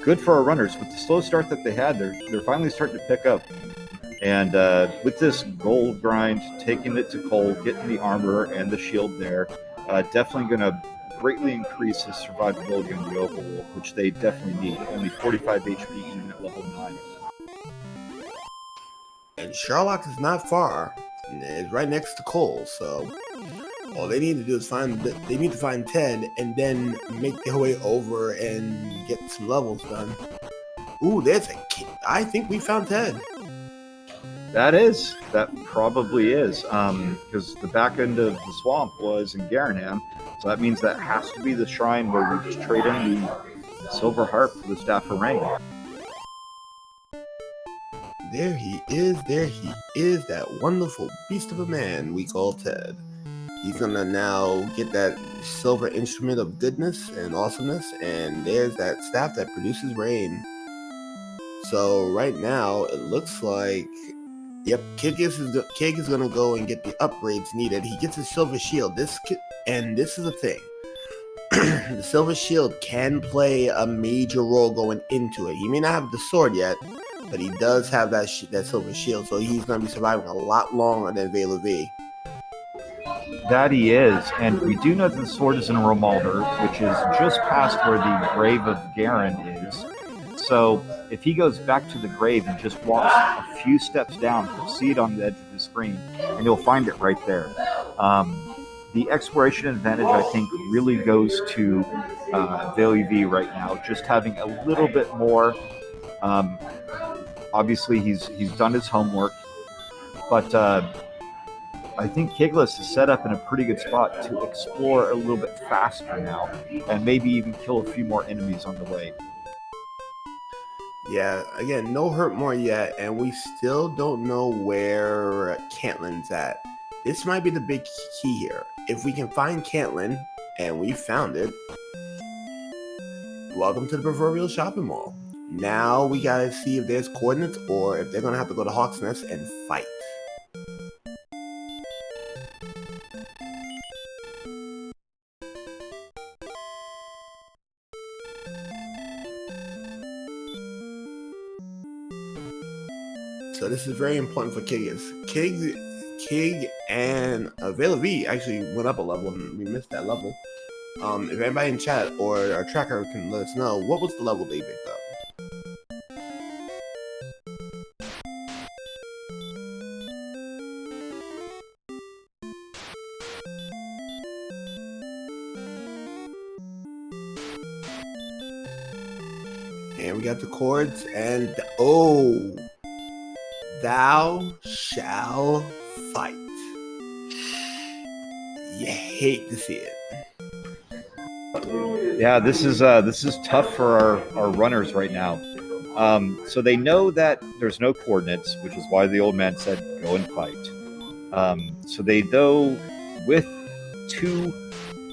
good for our runners. With the slow start that they had, they're finally starting to pick up. And with this gold grind, taking it to Cole, getting the armor and the shield there, definitely going to greatly increase his survivability on the overworld, which they definitely need. Only 45 HP even at level 9. And Sherlock is not far. It's right next to Cole, so all they need to do is find Ted and then make their way over and get some levels done. Ooh, there's a kid. I think we found Ted. That probably is, because the back end of the swamp was in Garanham, so that means that has to be the shrine where we trade in the silver harp for the staff of rain. There he is, that wonderful beast of a man we call Ted. He's gonna now get that silver instrument of goodness and awesomeness, and there's that staff that produces rain. So right now, it looks like, yep, Kig is gonna go and get the upgrades needed. He gets his silver shield. This is the thing. The silver shield can play a major role going into it. He may not have the sword yet, but he does have that silver shield, so he's gonna be surviving a lot longer than VaeluV. That he is, and we do know that the sword is in Romalder, which is just past where the grave of Garen is. So if he goes back to the grave and just walks a few steps down, he'll see it on the edge of the screen, and he'll find it right there. The exploration advantage, I think, really goes to VaeluV right now, just having a little bit more. Obviously, he's done his homework, but I think Kigalas is set up in a pretty good spot to explore a little bit faster now, and maybe even kill a few more enemies on the way. Yeah, again, no hurt more yet, and we still don't know where Cantlin's at. This might be the big key here. If we can find Cantlin, and we found it, welcome to the proverbial shopping mall. Now we gotta see if there's coordinates or if they're gonna have to go to Hawk's Nest and fight. So this is very important for Kigas. Kig and VaeluV actually went up a level, and we missed that level. If anybody in chat or our tracker can let us know, what was the level they picked up? And we got the chords, and oh, thou shall fight. You hate to see it. Yeah, this is tough for our runners right now. So they know that there's no coordinates, which is why the old man said, go and fight. So they go with 2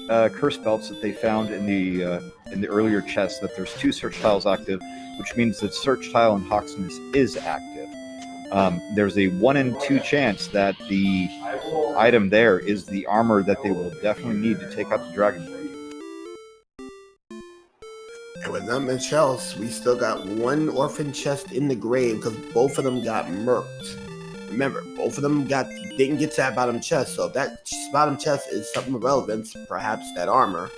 curse belts that they found in the earlier chest, that there's 2 search tiles active, which means that search tile in Hawksness is active. There's a 1 in 2 chance that the item there is the armor that they will definitely need to take out the dragon. And with not much else, we still got 1 orphan chest in the grave because both of them got murked. Remember, both of them didn't get to that bottom chest, so if that bottom chest is something of relevance, perhaps that armor,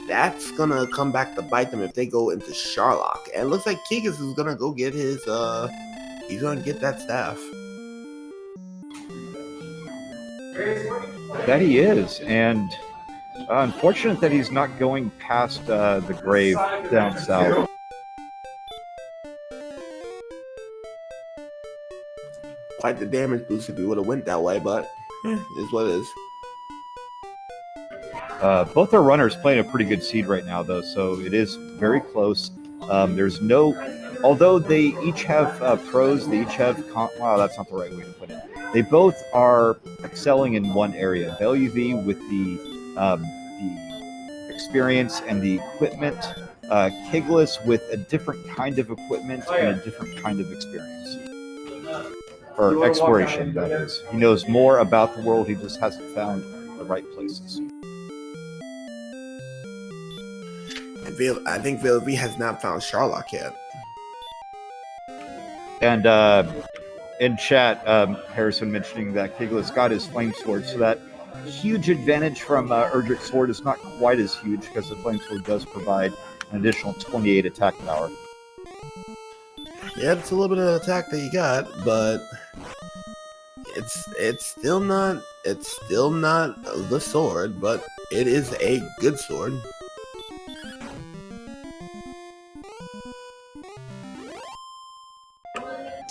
that's gonna come back to bite them if they go into Sharlock. And it looks like Kigas is gonna go get his, he's gonna get that staff. That he is, and unfortunate that he's not going past the grave down south. Quite the damage boost if we would have went that way, but it is what it is. Both our runners playing a pretty good seed right now, though, so it is very close. There's no, although they each have pros, they each have, wow, that's not the right way to put it. They both are excelling in one area. VaeluV with the experience and the equipment, Kigalas with a different kind of equipment and a different kind of experience. Or exploration, that is. He knows more about the world, he just hasn't found the right places. And I think VaeluV has not found Sharlock yet. And in chat, Harrison mentioning that Kigalas got his flame sword, so that huge advantage from Erdrick's sword is not quite as huge because the flame sword does provide an additional 28 attack power. Yeah, it's a little bit of attack that you got, but it's still not the sword, but it is a good sword.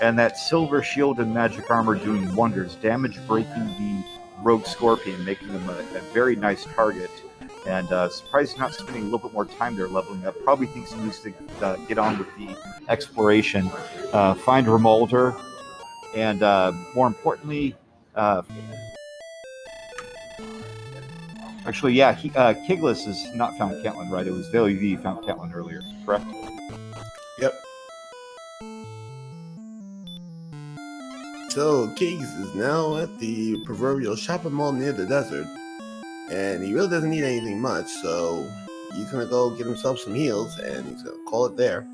And that silver shield and magic armor doing wonders, damage breaking the rogue scorpion, making him a very nice target. And surprised he's not spending a little bit more time there leveling up. Probably thinks he needs to get on with the exploration, find Remolder, and more importantly, actually, yeah, Kigalas has not found Caitlin, right? It was VaeluV found Caitlin earlier, correct? Yep. So Kigs is now at the proverbial shopping mall near the desert, and he really doesn't need anything much, so he's gonna go get himself some heals, and he's gonna call it there.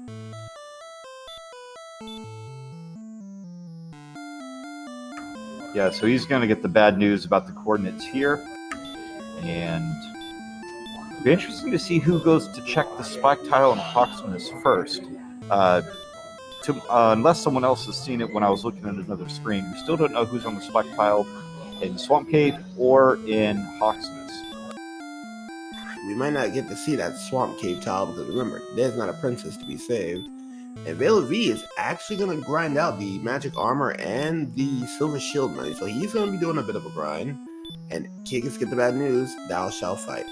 Yeah, so he's gonna get the bad news about the coordinates here, and it'll be interesting to see who goes to check the spike tile and Hawksness first. Unless someone else has seen it when I was looking at another screen, we still don't know who's on the spike tile in Swamp Cave or in Hawksness. We might not get to see that Swamp Cave tile because remember, there's not a princess to be saved. And VaeluV is actually going to grind out the magic armor and the silver shield money, so he's going to be doing a bit of a grind. And Kigas get the bad news, thou shalt fight.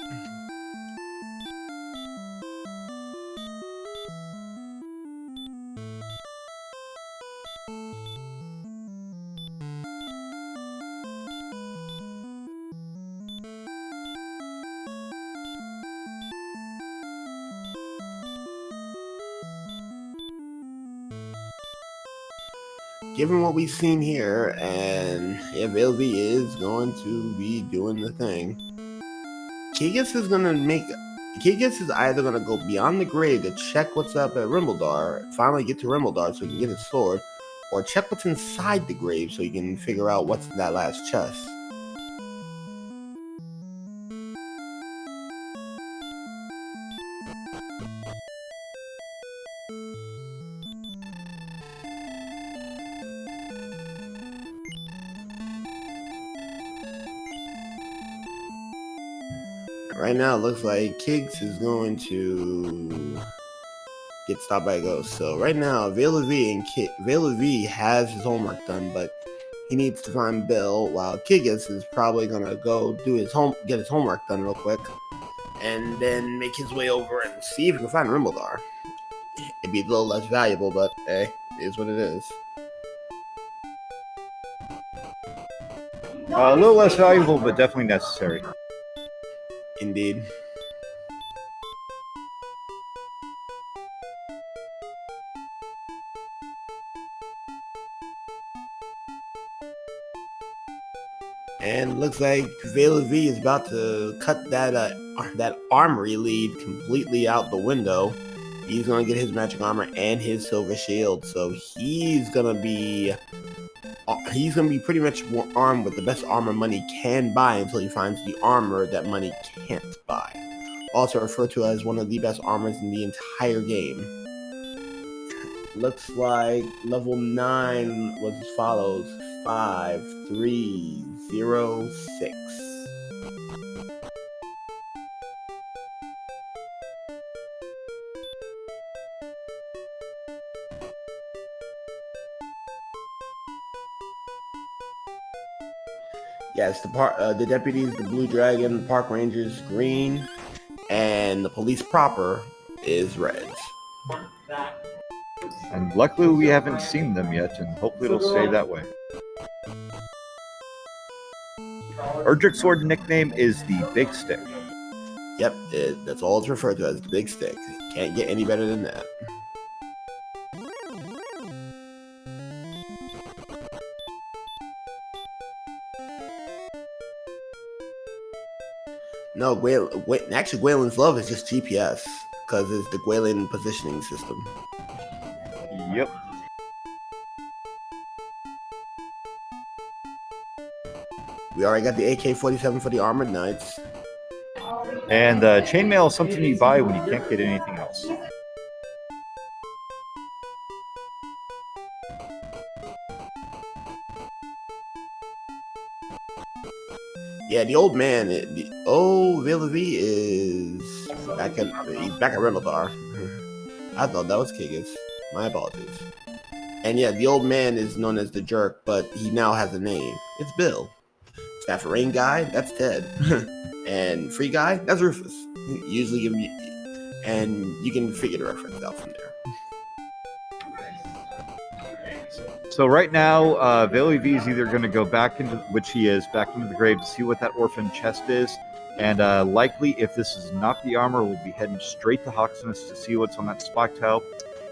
Given what we've seen here, and yeah, VaeluV is going to be doing the thing. Kigas is either going to go beyond the grave to check what's up at Rimbledar, finally get to Rimbledar so he can get his sword, or check what's inside the grave so you can figure out what's in that last chest. Right now, it looks like Kiggs is going to get stopped by a ghost. So right now, VaeluV has his homework done, but he needs to find Bill, while Kigalas is probably gonna go do get his homework done real quick, and then make his way over and see if he can find Rimbledar. It'd be a little less valuable, but hey, it is what it is. A little less valuable, but definitely necessary. Indeed. And looks like VaeluV is about to cut that armory lead completely out the window. He's gonna get his magic armor and his silver shield, so he's gonna be pretty much more armed with the best armor money can buy until he finds the armor that money can't buy. Also referred to as one of the best armors in the entire game. Looks like level 9 was as follows: 5306. Yes, the deputies, the Blue Dragon, the park rangers, green, and the police proper is red. And luckily we haven't seen them yet, and hopefully it'll stay that way. Erdrick's sword nickname is the Big Stick. Yep, that's all it's referred to as, the Big Stick. Can't get any better than that. No, actually Gwaelin's love is just GPS, because it's the Gwaelin positioning system. Yep. We already got the AK-47 for the Armored Knights. And chainmail is something you buy when you can't get anything else. Yeah, the old man, VaeluV is back at Rimbledar. I thought that was Kigalas. My apologies. And yeah, the old man is known as the Jerk, but he now has a name. It's Bill. Staff Rain guy, that's Ted. And Free guy, that's Rufus. Usually give me, and you can figure the reference out from there. So right now, VaeluV is either going to go back into, which he is, back into the grave to see what that orphan chest is, and likely, if this is not the armor, we'll be heading straight to Hawksness to see what's on that spot tile,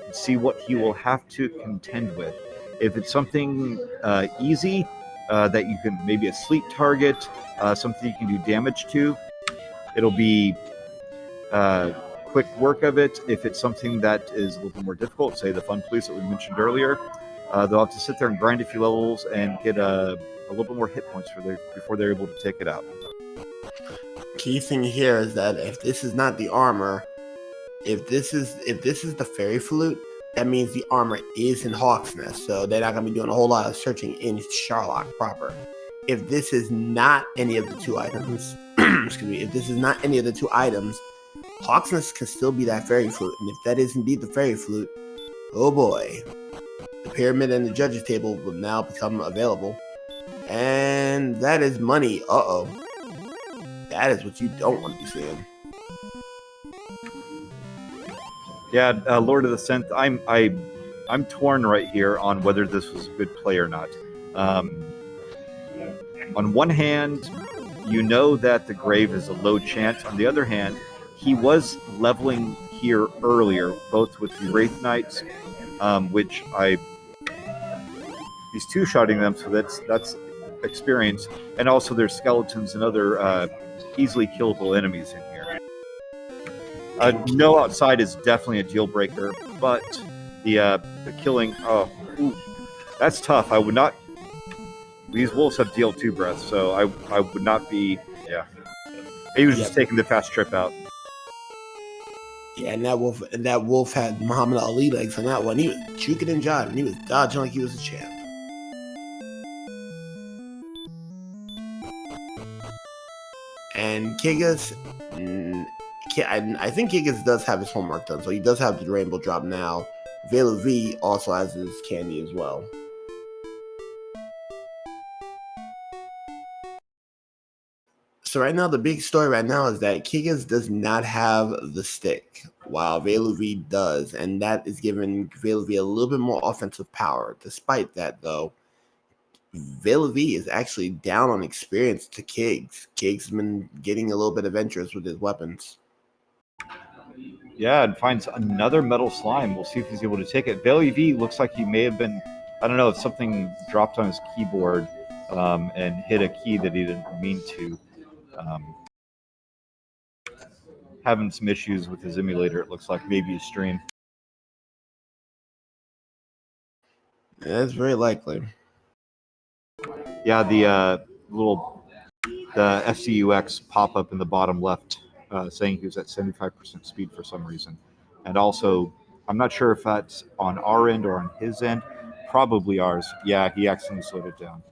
and see what he will have to contend with. If it's something easy, that you can, maybe a sleep target, something you can do damage to, it'll be quick work of it. If it's something that is a little more difficult, say the Fun Police that we mentioned earlier, they'll have to sit there and grind a few levels and get a little bit more hit points before they're able to take it out. Key thing here is that if this is not the armor, if this is the fairy flute, that means the armor is in Hawksness, so they're not gonna be doing a whole lot of searching in Sharlock proper. If this is not any of the two items, excuse me, if this is not any of the two items, Hawksness can still be that fairy flute, and if that is indeed the fairy flute, oh boy. The pyramid and the judges table will now become available. And that is money. Uh-oh. That is what you don't want to be seeing. Yeah, Lord of the Synth, I'm torn right here on whether this was a good play or not. On one hand, you know that the grave is a low chance. On the other hand, he was leveling here earlier, both with the Wraith Knights, which he's two-shotting them, so that's experience, and also there's skeletons and other easily killable enemies in here. No outside is definitely a deal breaker, but the killing, That's tough. I would not. These wolves have DL2 breath, so I would not be. Yeah. He was just taking the fast trip out. Yeah, and that wolf had Muhammad Ali legs on that one. He was juking and jiving. He was dodging like he was a champ. And Kigas, I think Kigas does have his homework done, so he does have the rainbow drop now. VaeluV also has his candy as well. So right now, the big story right now is that Kigas does not have the stick, while VaeluV does, and that is giving VaeluV a little bit more offensive power. Despite that, though, VaeluV is actually down on experience to Kiggs. Kiggs has been getting a little bit adventurous with his weapons. Yeah, and finds another metal slime. We'll see if he's able to take it. VaeluV looks like he may have been, I don't know, if something dropped on his keyboard and hit a key that he didn't mean to. Having some issues with his emulator, it looks like, maybe his stream. Yeah, that's very likely. Yeah, the FCUX pop up in the bottom left saying he was at 75% speed for some reason. And also, I'm not sure if that's on our end or on his end. Probably ours. Yeah, he accidentally slowed it down.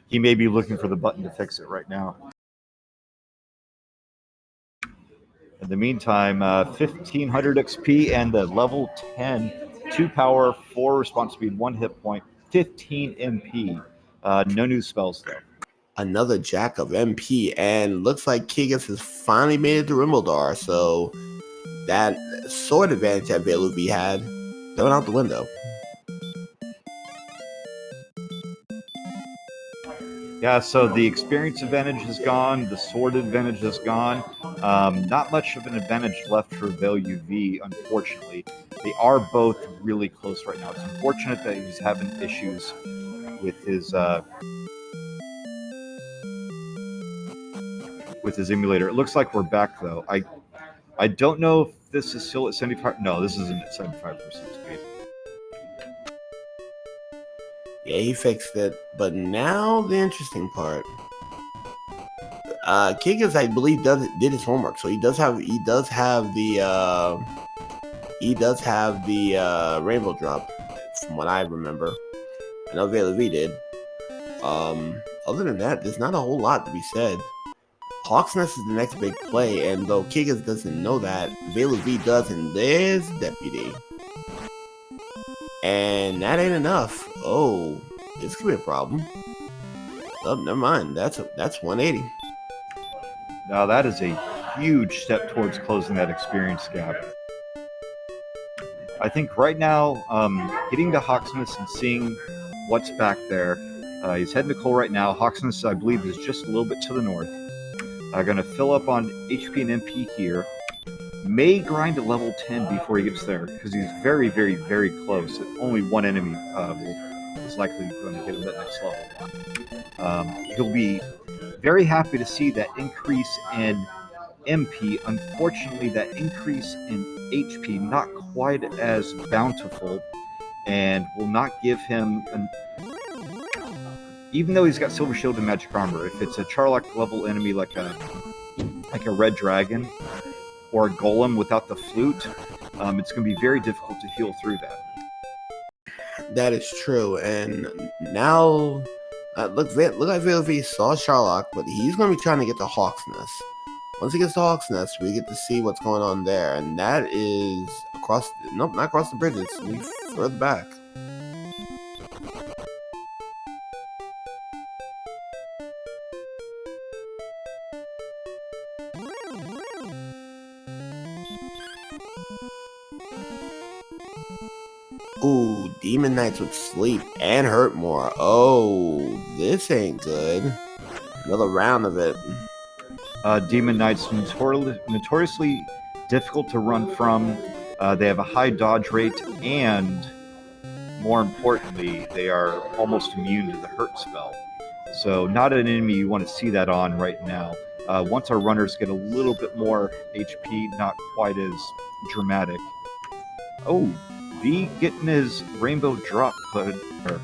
He may be looking for the button to fix it right now. In the meantime, 1500 XP and the level 10, 2 power, 4 response speed, 1 hit point, 15 MP. No new spells, though. Another jack of MP, and looks like Kigas has finally made it to Rimbledar, so that sword advantage that VaeluV had thrown out the window. Yeah, so the experience advantage is gone, the sword advantage is gone. Not much of an advantage left for VaeluV, unfortunately. They are both really close right now. It's unfortunate that he's having issues with his emulator. It looks like we're back, though. I don't know if this is still at 75. No, this isn't at 75% speed. Yeah, he fixed it, but now the interesting part. Kigas, I believe, did his homework, so he does have the rainbow drop, from what I remember. I know VaeluV did. Other than that, there's not a whole lot to be said. Hawk's Nest is the next big play, and though Kigas doesn't know that, VaeluV does, and there's Deputy. And that ain't enough. Oh, this could be a problem. Oh, never mind. That's 180. Now that is a huge step towards closing that experience gap. I think right now, getting to Hawksness and seeing what's back there. He's heading to Cole right now. Hawksness, I believe, is just a little bit to the north. Going to fill up on HP and MP here. May grind to level 10 before he gets there, because he's very, very, very close. Only one enemy is likely going to get him that next level. He'll be very happy to see that increase in MP. Unfortunately, that increase in HP not quite as bountiful, and will not give him even though he's got Silver Shield and Magic Armor. If it's a Charlock level enemy like a Red Dragon or a Golem without the flute, it's going to be very difficult to heal through that. That is true, and now look like VaeluV saw Charlock, but he's going to be trying to get to Hawk's Nest. Once he gets to Hawk's Nest, we get to see what's going on there, and that is not across the bridges, further back. Ooh, Demon Knights with sleep and hurt more. Oh, this ain't good. Another round of it. Demon Knights notoriously difficult to run from. They have a high dodge rate, and more importantly, they are almost immune to the hurt spell. So not an enemy you want to see that on right now. Once our runners get a little bit more HP, not quite as dramatic. Oh, V getting his rainbow drop or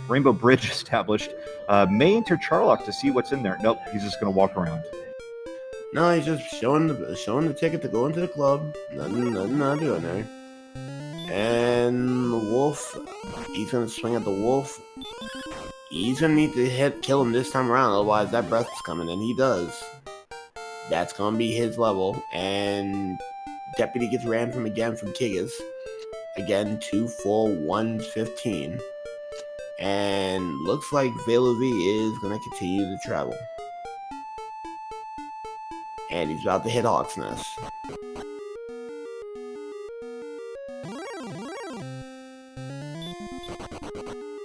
rainbow bridge established. May enter Charlock to see what's in there. Nope, he's just gonna walk around. No, he's just showing the ticket to go into the club. Nothing not doing there. And the wolf, he's gonna swing at the wolf. He's gonna need to kill him this time around, otherwise that breath is coming, and he does. That's gonna be his level, and Deputy gets ran from Kigas. Again, 2, 4, 1, 15. And looks like VaeluV is gonna continue to travel. And he's about to hit Hawk's Nest.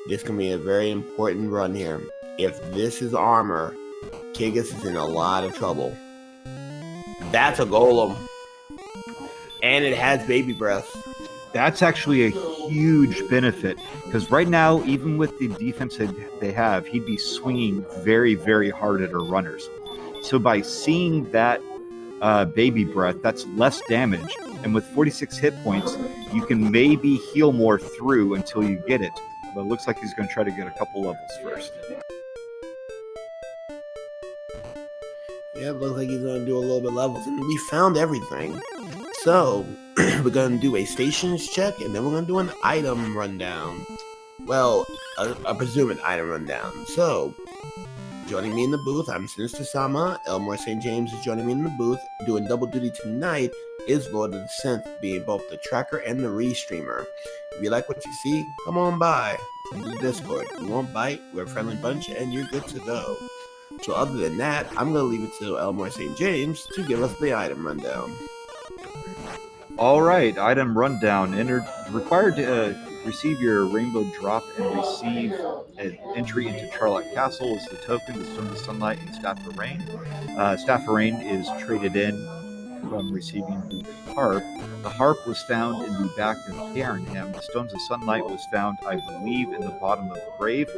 This can be a very important run here. If this is armor, Kigas is in a lot of trouble. That's a golem. And it has baby breath. That's actually a huge benefit, because right now, even with the defense they have, he'd be swinging very, very hard at our runners. So by seeing that baby breath, that's less damage. And with 46 hit points, you can maybe heal more through until you get it. But it looks like he's going to try to get a couple levels first. Yeah, it looks like he's going to do a little bit of levels. And we found everything. So, we're going to do a stations check, and then we're going to do an item rundown. Well, a presumed item rundown. So, joining me in the booth, I'm Sinister Sama. Elmore St. James is joining me in the booth. Doing double duty tonight is Lord of the Synth, being both the tracker and the restreamer. If you like what you see, come on by. Come to the Discord. We won't bite, we're a friendly bunch, and you're good to go. So other than that, I'm going to leave it to Elmore St. James to give us the item rundown. All right, item rundown. Required to receive your rainbow drop and receive an entry into Charlock Castle is the token, the Stone of Sunlight, and Staff of Rain. Staff of Rain is traded in from receiving the harp. The harp was found in the back of Cairnham. The Stones of Sunlight was found, I believe, in the bottom of the grave.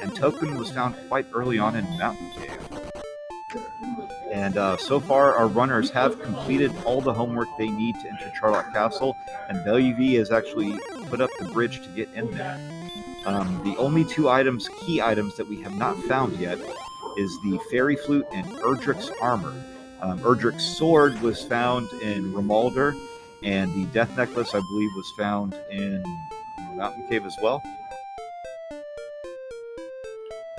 And token was found quite early on in Mountain Cave. And so far, our runners have completed all the homework they need to enter Charlock Castle, and VaeluV has actually put up the bridge to get in there. The only two key items that we have not found yet is the Fairy Flute and Erdrick's armor. Erdrick's sword was found in Rimalder, and the Death Necklace, I believe, was found in Mountain Cave as well.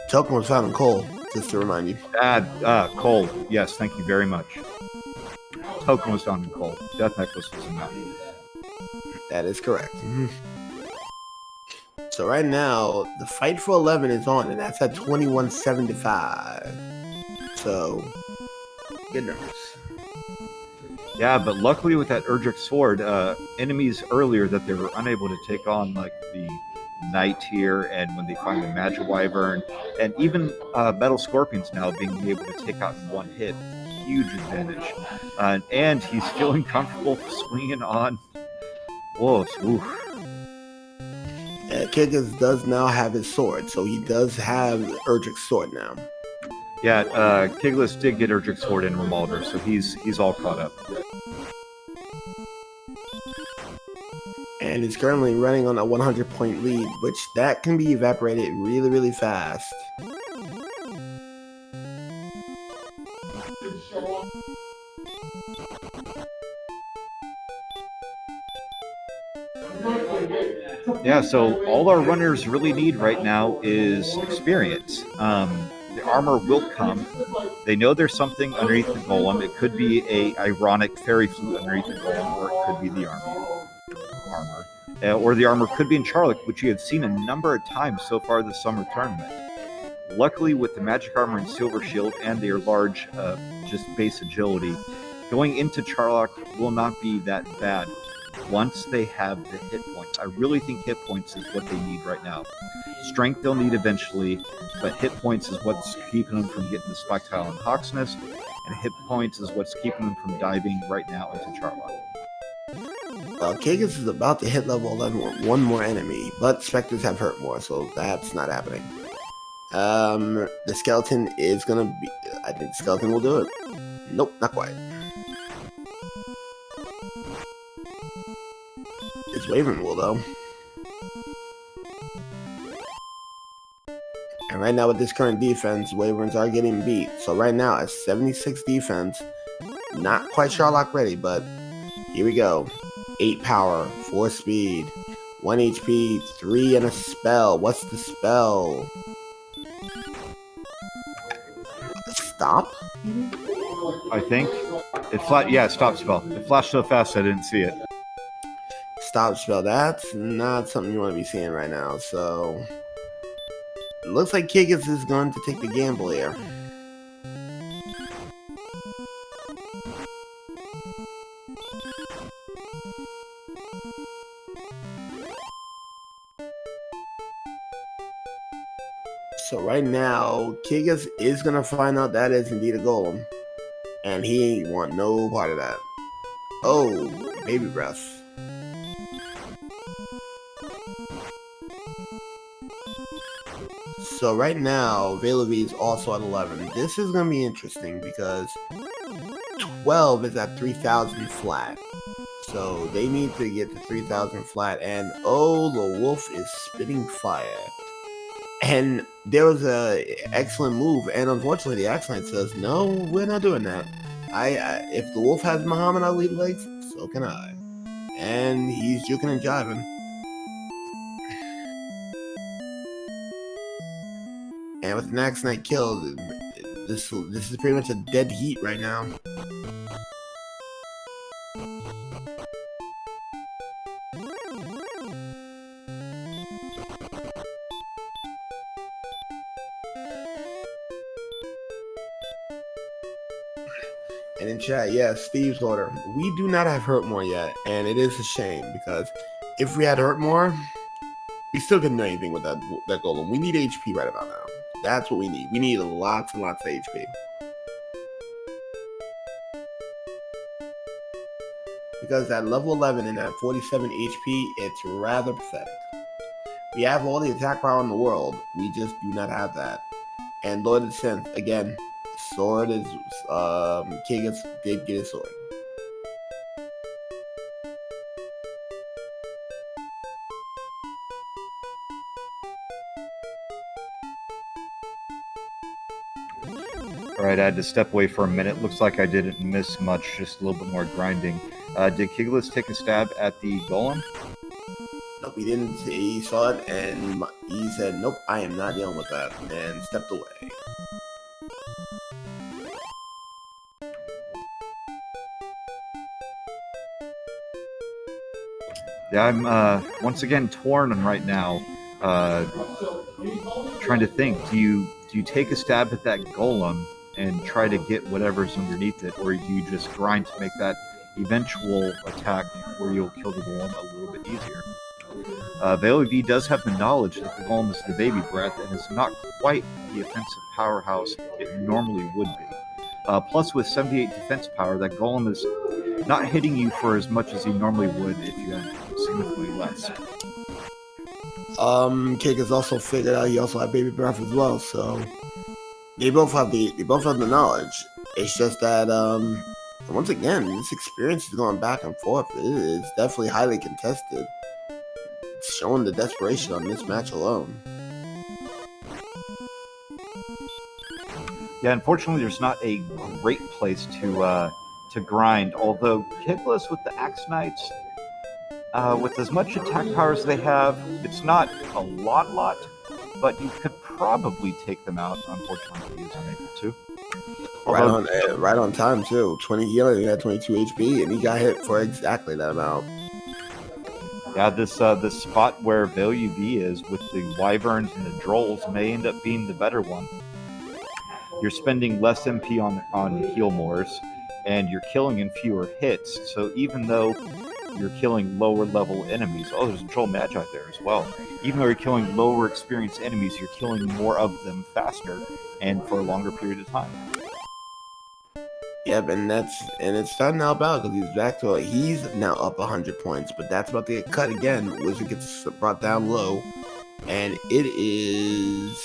Token was found in Cole, just to remind you. Cole. Yes, thank you very much. Token was found in Cole. Death Necklace was in Mountain. That is correct. Mm-hmm. So right now, the fight for 11 is on, and that's at 2175. So, good numbers. Yeah, but luckily with that Erdrick sword, enemies earlier that they were unable to take on, like the Knight here, and when they find the Magic Wyvern, and even Metal Scorpions now being able to take out in one hit, huge advantage. And he's feeling comfortable swinging on wolves. Oof. Kigas does now have his sword, so he does have Erdrick's sword now. Yeah, Kigalas did get Erdrick's sword in Rimalder, so he's all caught up. And is currently running on a 100-point lead, which that can be evaporated really, really fast. Yeah, so all our runners really need right now is experience. The armor will come. They know there's something underneath the golem. It could be a ironic fairy flute underneath the golem, or it could be the armor. Or the armor could be in Charlock, which you have seen a number of times so far this summer tournament. Luckily, with the magic armor and silver shield and their large just base agility, going into Charlock will not be that bad once they have the hit points. I really think hit points is what they need right now. Strength they'll need eventually, but hit points is what's keeping them from getting the Spike Tile and Hawk's Nest, and hit points is what's keeping them from diving right now into Charlock. Kigas is about to hit level 11 with one more enemy, but Spectres have hurt more, so that's not happening. The skeleton is gonna be... I think the skeleton will do it. Nope, not quite. It's Wyvern will, though. And right now with this current defense, Wyverns are getting beat. So right now at 76 defense, not quite Sherlock ready, but here we go. 8 power, 4 speed, 1 HP, 3 and a spell. What's the spell? Stop? I think it stop spell. It flashed so fast I didn't see it. Stop spell. That's not something you want to be seeing right now. So it looks like Kigalas is going to take the gamble here. So right now, Kigalas is going to find out that is indeed a golem. And he ain't want no part of that. Oh, baby breath. So right now, VaeluV is also at 11. This is going to be interesting because 12 is at 3,000 flat. So they need to get to 3,000 flat. And oh, the wolf is spitting fire. And there was a excellent move. And unfortunately, the Axelite says, no, we're not doing that. If the wolf has Muhammad Ali legs, so can I. And he's juking and jiving. And with an Axelite kill, this is pretty much a dead heat right now. And in chat, yes, Steve's order. We do not have Hurt More yet, and it is a shame because if we had Hurt More, we still couldn't do anything with that golem. We need HP right about now. That's what we need. We need lots and lots of HP. Because at level 11 and at 47 HP, it's rather pathetic. We have all the attack power in the world. We just do not have that. And Lord of the Synth, again, sword is, Kigalas did get his sword. Alright, I had to step away for a minute. Looks like I didn't miss much, just a little bit more grinding. Did Kigalas take a stab at the golem? Nope, he didn't. He saw it and he said, nope, I am not dealing with that, and stepped away. Yeah, I'm once again torn right now. Trying to think, do you take a stab at that golem and try to get whatever's underneath it, or do you just grind to make that eventual attack where you'll kill the golem a little bit easier? VaeluV does have the knowledge that the golem is the baby breath and is not quite the offensive powerhouse it normally would be. Plus, with 78 defense power, that golem is not hitting you for as much as he normally would if you had significantly less. Kigalas also figured out he also had baby breath as well, so they both have the knowledge. It's just that once again, this experience is going back and forth. It is definitely highly contested. It's showing the desperation on this match alone. Yeah, unfortunately, there's not a great place to grind. Although Kigalas with the Axe Knights, with as much attack power as they have, it's not a lot, but you could probably take them out. Unfortunately, he's unable to. Right on time too. 20 healing, he had 22 HP, and he got hit for exactly that amount. Yeah, this spot where VaeluV is with the wyverns and the drolls may end up being the better one. You're spending less MP on heal mores, and you're killing in fewer hits. So even though you're killing lower level enemies, there's a Troll Magi there as well. Even though you're killing lower experienced enemies, you're killing more of them faster and for a longer period of time. Yep, and it's starting to help out because he's now up 100 points, but that's about to get cut again. Wizard gets brought down low, and it is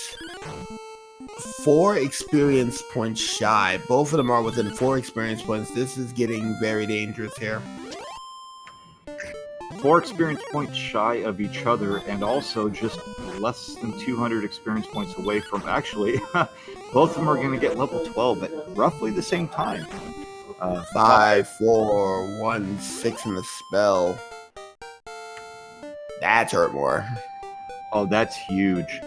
4 experience points shy. Both of them are within 4 experience points. This is getting very dangerous here. 4 experience points shy of each other, and also just less than 200 experience points away from, actually, both of them are going to get level 12 at roughly the same time. 5, 4, 1, 6 in the spell. That's hurt more. Oh, that's huge.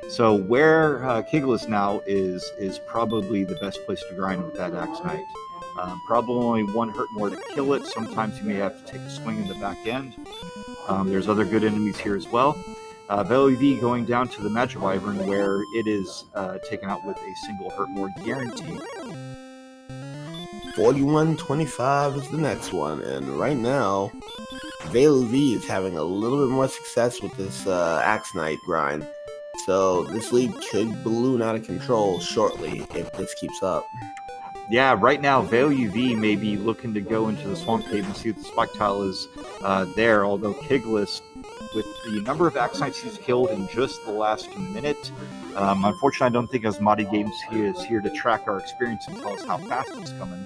So where Kigalas now is probably the best place to grind with that Axe Knight. Probably only 1 hurt more to kill it. Sometimes you may have to take a swing in the back end. There's other good enemies here as well. VaeluV going down to the Magic Wyvern, where it is taken out with a single hurt more guaranteed. 41-25 is the next one, and right now, VaeluV is having a little bit more success with this Axe Knight grind. So this lead could balloon out of control shortly if this keeps up. Yeah, right now VaeluV may be looking to go into the Swamp Cave and see if the Spike Tile is there, although Kigalas, with the number of Axe Knights he's killed in just the last minute, unfortunately I don't think Asmati Games he is here to track our experience and tell us how fast it's coming.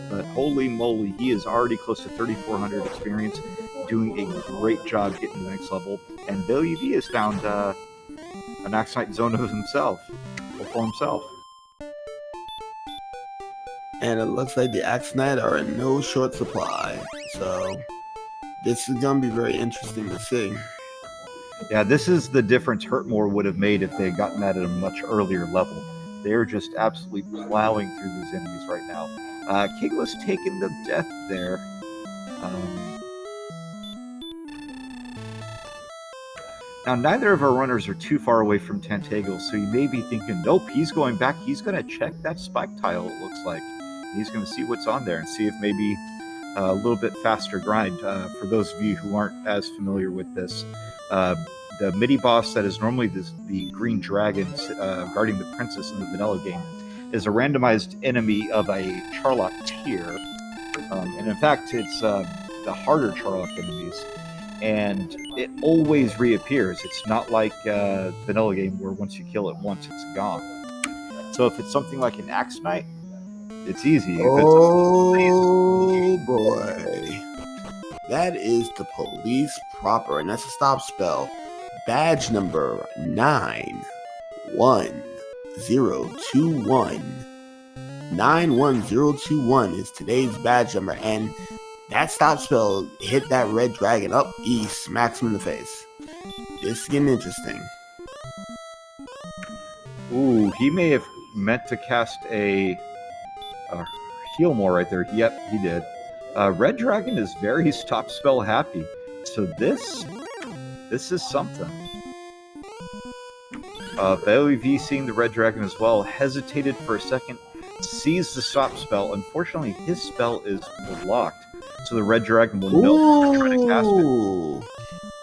But holy moly, he is already close to 3,400 experience, doing a great job getting to the next level. And VaeluV has found an Axe Knight zone of himself, or for himself. And it looks like the Axe Knight are in no short supply. So this is going to be very interesting to see. Yeah, this is the difference Hurtmore would have made if they had gotten that at a much earlier level. They're just absolutely plowing through these enemies right now. Kigalas taking the death there. Now, neither of our runners are too far away from Tantagel, so you may be thinking, nope, he's going back. He's going to check that Spike Tile, it looks like. He's going to see what's on there and see if maybe a little bit faster grind. For those of you who aren't as familiar with this, the midi boss that is normally the green dragon guarding the princess in the vanilla game is a randomized enemy of a Charlock tier. And in fact, it's the harder Charlock enemies. And it always reappears. It's not like vanilla game where once you kill it once, it's gone. So if it's something like an Axe Knight, it's easy. Oh boy. That is the police proper, and that's a stop spell. Badge number 91021. 91021 is today's badge number, and that stop spell hit that red dragon up. He smacks him in the face. This is getting interesting. Ooh, he may have meant to cast a heal more right there. Yep, he did. Red Dragon is very stop spell happy. So this is something. VaeluV, seeing the Red Dragon as well, hesitated for a second, sees the stop spell. Unfortunately, his spell is blocked, so the Red Dragon will no try to cast it.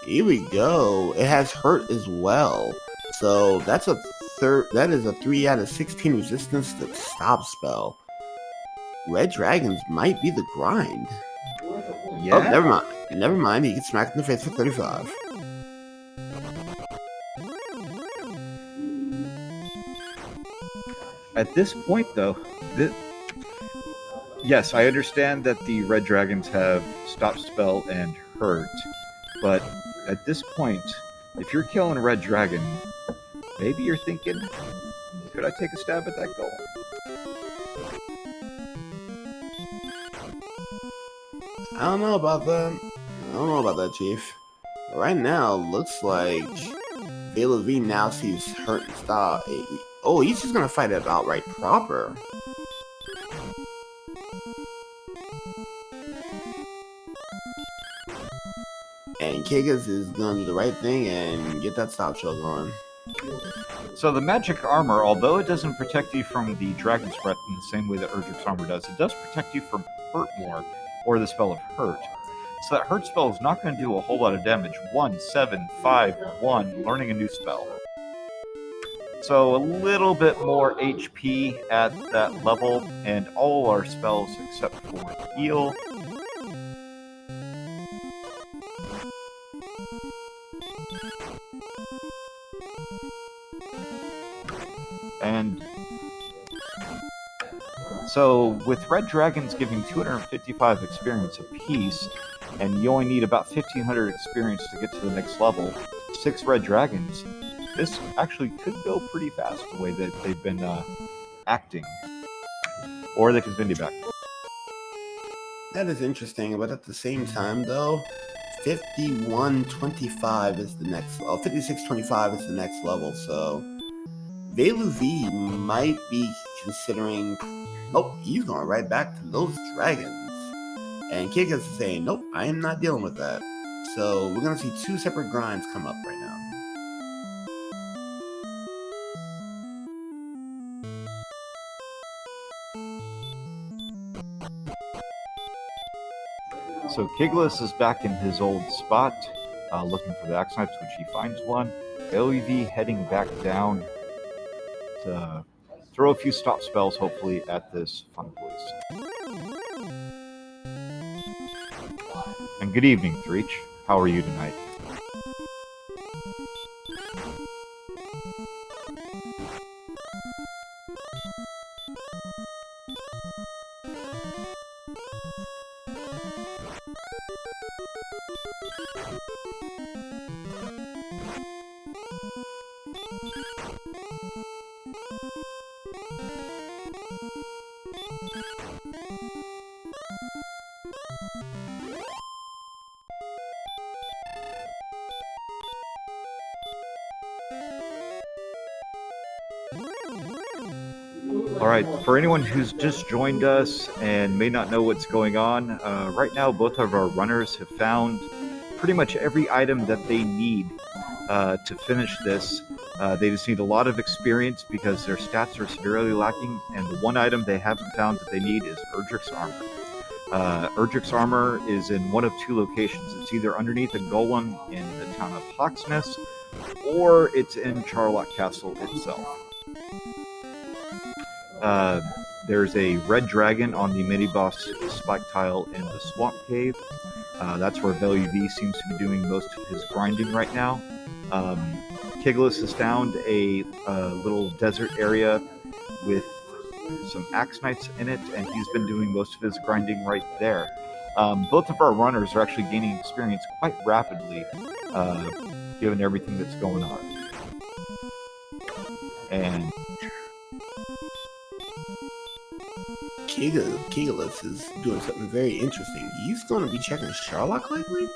Here we go. It has hurt as well. So that's that is a 3 out of 16 resistance to stop spell. Red Dragons might be the grind. Yeah. Oh, never mind. Never mind. He gets smacked in the face for 35. At this point, though, yes, I understand that the Red Dragons have stop spell and hurt, but at this point, if you're killing a Red Dragon, maybe you're thinking, could I take a stab at that goal? I don't know about that. I don't know about that, Chief. Right now, looks like VaeluV now sees hurt and stop. Oh, he's just gonna fight it outright proper. And Kigalas is gonna do the right thing and get that stop show going. So the magic armor, although it doesn't protect you from the Dragon's Breath in the same way that Erdrick's armor does, it does protect you from hurt more, or the spell of hurt. So that hurt spell is not going to do a whole lot of damage. 1, 7, 5, 1, learning a new spell. So a little bit more HP at that level, and all our spells except for heal. And so with Red Dragons giving 255 experience apiece, and you only need about 1,500 experience to get to the next level. 6 red dragons. This actually could go pretty fast the way that they've been acting. Or they can spin you back. That is interesting, but at the same time, though, 5125 is the next. 5625 is the next level. So VaeluV might be considering. Nope, he's going right back to those dragons. And Kigalas is saying, nope, I am not dealing with that. So we're gonna see 2 separate grinds come up right now. So Kigalas is back in his old spot, looking for the axe knives, which he finds one. VaeluV heading back down to throw a few stop spells, hopefully, at this fun place. And good evening, Threech. How are you tonight? Alright, for anyone who's just joined us and may not know what's going on, right now both of our runners have found pretty much every item that they need to finish this. They just need a lot of experience because their stats are severely lacking, and the one item they haven't found that they need is Erdrick's armor. Erdrick's armor is in one of 2 locations. It's either underneath a golem in the town of Hawksness, or it's in Charlock Castle itself. There's a red dragon on the mini-boss spike tile in the swamp cave. That's where VaeluV seems to be doing most of his grinding right now. Kigalas has found a little desert area with some axe knights in it, and he's been doing most of his grinding right there. Both of our runners are actually gaining experience quite rapidly, given everything that's going on. And Kigalas is doing something very interesting. He's going to be checking Charlock likely?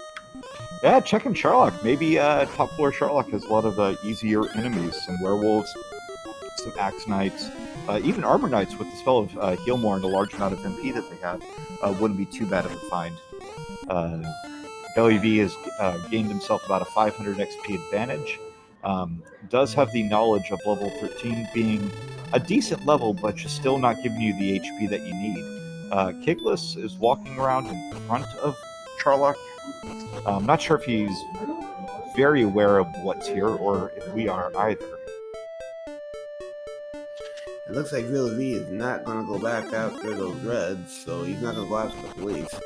yeah, checking Charlock. Maybe top floor Charlock has a lot of easier enemies, some werewolves, some axe knights, even armor knights with the spell of heal more and a large amount of MP that they have wouldn't be too bad of a find. VaeluV has gained himself about a 500 XP advantage. Does have the knowledge of level 13 being a decent level, but just still not giving you the HP that you need. Kigalas is walking around in front of Charlock. I'm not sure if he's very aware of what's here or if we are either. It looks like VaeluV is not going to go back after those reds, so he's not going to go after the police.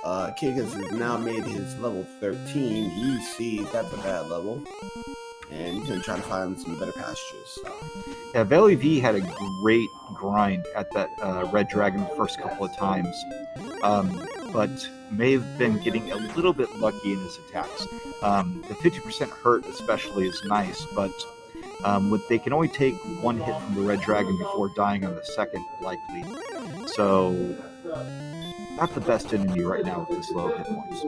Kigalas has now made his level 13. He sees that's a bad level, and he's going to try to find some better pastures. Yeah, VaeluV had a great grind at that red dragon the first couple of times, but may have been getting a little bit lucky in his attacks. The 50% hurt especially is nice, but they can only take 1 hit from the red dragon before dying on the second, likely. So, not the best enemy right now with this low hit points.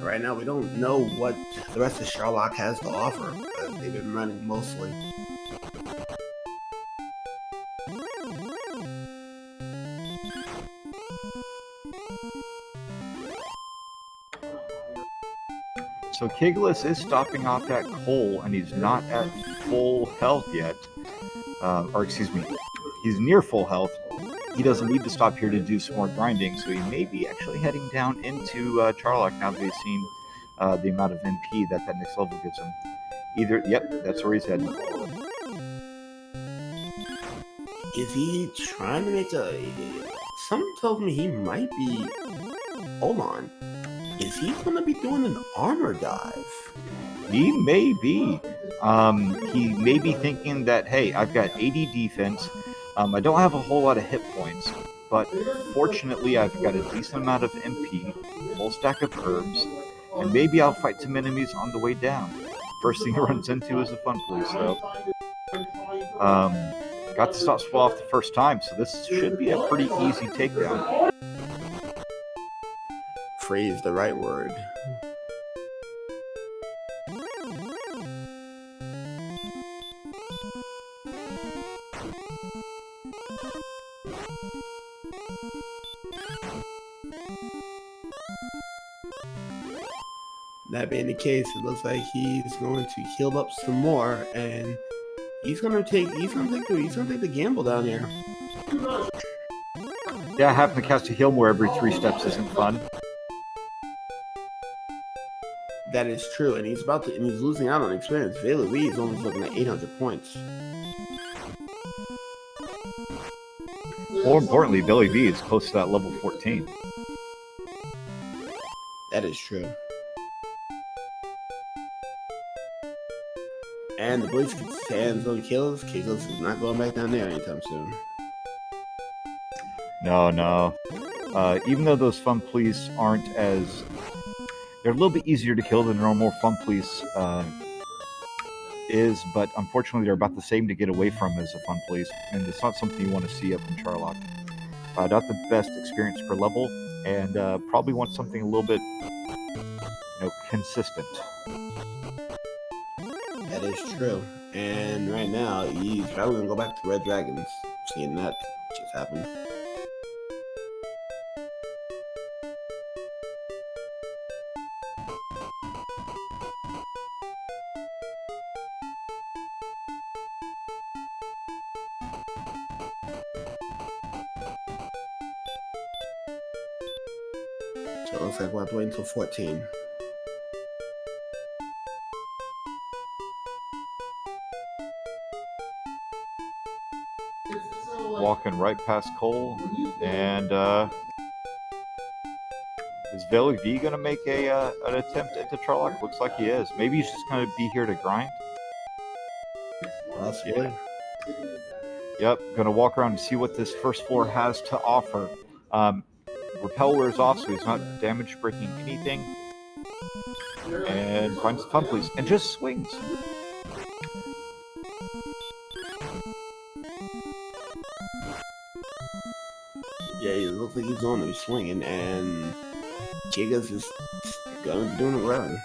Right now, we don't know what the rest of Charlock has to offer, because they've been running mostly. So Kigalas is stopping off at Cole, and he's not at full health yet. Or excuse me, he's near full health. He doesn't need to stop here to do some more grinding, so he may be actually heading down into Charlock now that he's seen the amount of MP that next level gives him. Yep, that's where he's heading. Is he trying to make a... Someone told me he might be... Hold on. Is he going to be doing an armor dive? He may be. He may be thinking that, hey, I've got 80 defense. I don't have a whole lot of hit points, but fortunately I've got a decent amount of MP, full stack of herbs, and maybe I'll fight some enemies on the way down. First thing it runs into is a fun police, though. Got to stop Swell off the first time, so this should be a pretty easy takedown. Phrase the right word. That being the case, it looks like he's going to heal up some more, and he's gonna take the gamble down here. Yeah, having to cast a heal more every 3 steps isn't fun. That is true, and he's losing out on experience. VaeluV is almost looking at 800 points. More importantly, VaeluV is close to that level 14. That is true. And the Blitz gets his hands on Kigalas. Kigalas is not going back down there anytime soon. No. Even though those fun police aren't as... They're a little bit easier to kill than normal fun police is, but unfortunately they're about the same to get away from as a fun police, and it's not something you want to see up in Charlock. Not the best experience per level, and probably want something a little bit, consistent. That is true. And right now, he's probably going to go back to Red Dragons, seeing that just happen. So it looks like we'll have to wait until 14. Walking right past Cole, and is VaeluV going to make an attempt into Charlock? Looks like he is. Maybe he's just going to be here to grind. Possibly. Yep, going to walk around and see what this first floor has to offer. Repel wears off, so he's not damage breaking anything. And finds the fun police, and just swings. Yeah, it looks like he's going to be swinging, and Kigalas is going to be doing a run.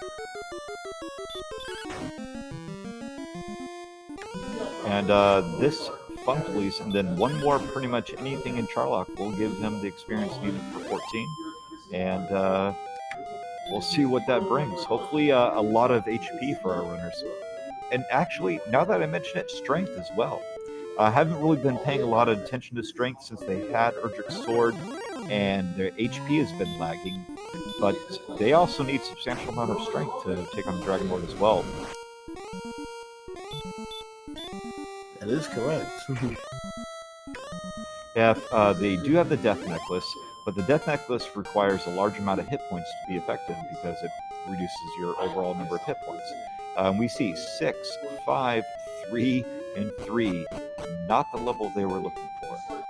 And this fun police, and then one more pretty much anything in Charlock will give him the experience needed for 14. And we'll see what that brings. Hopefully a lot of HP for our runners. And actually, now that I mention it, strength as well. I haven't really been paying a lot of attention to strength since they had Erdrick's Sword, and their HP has been lagging. But they also need substantial amount of strength to take on the Dragon Lord as well. That is correct. Yeah, they do have the Death Necklace, but the Death Necklace requires a large amount of hit points to be effective because it reduces your overall number of hit points. We see 6, 5, 3, and 3. Not the level they were looking for.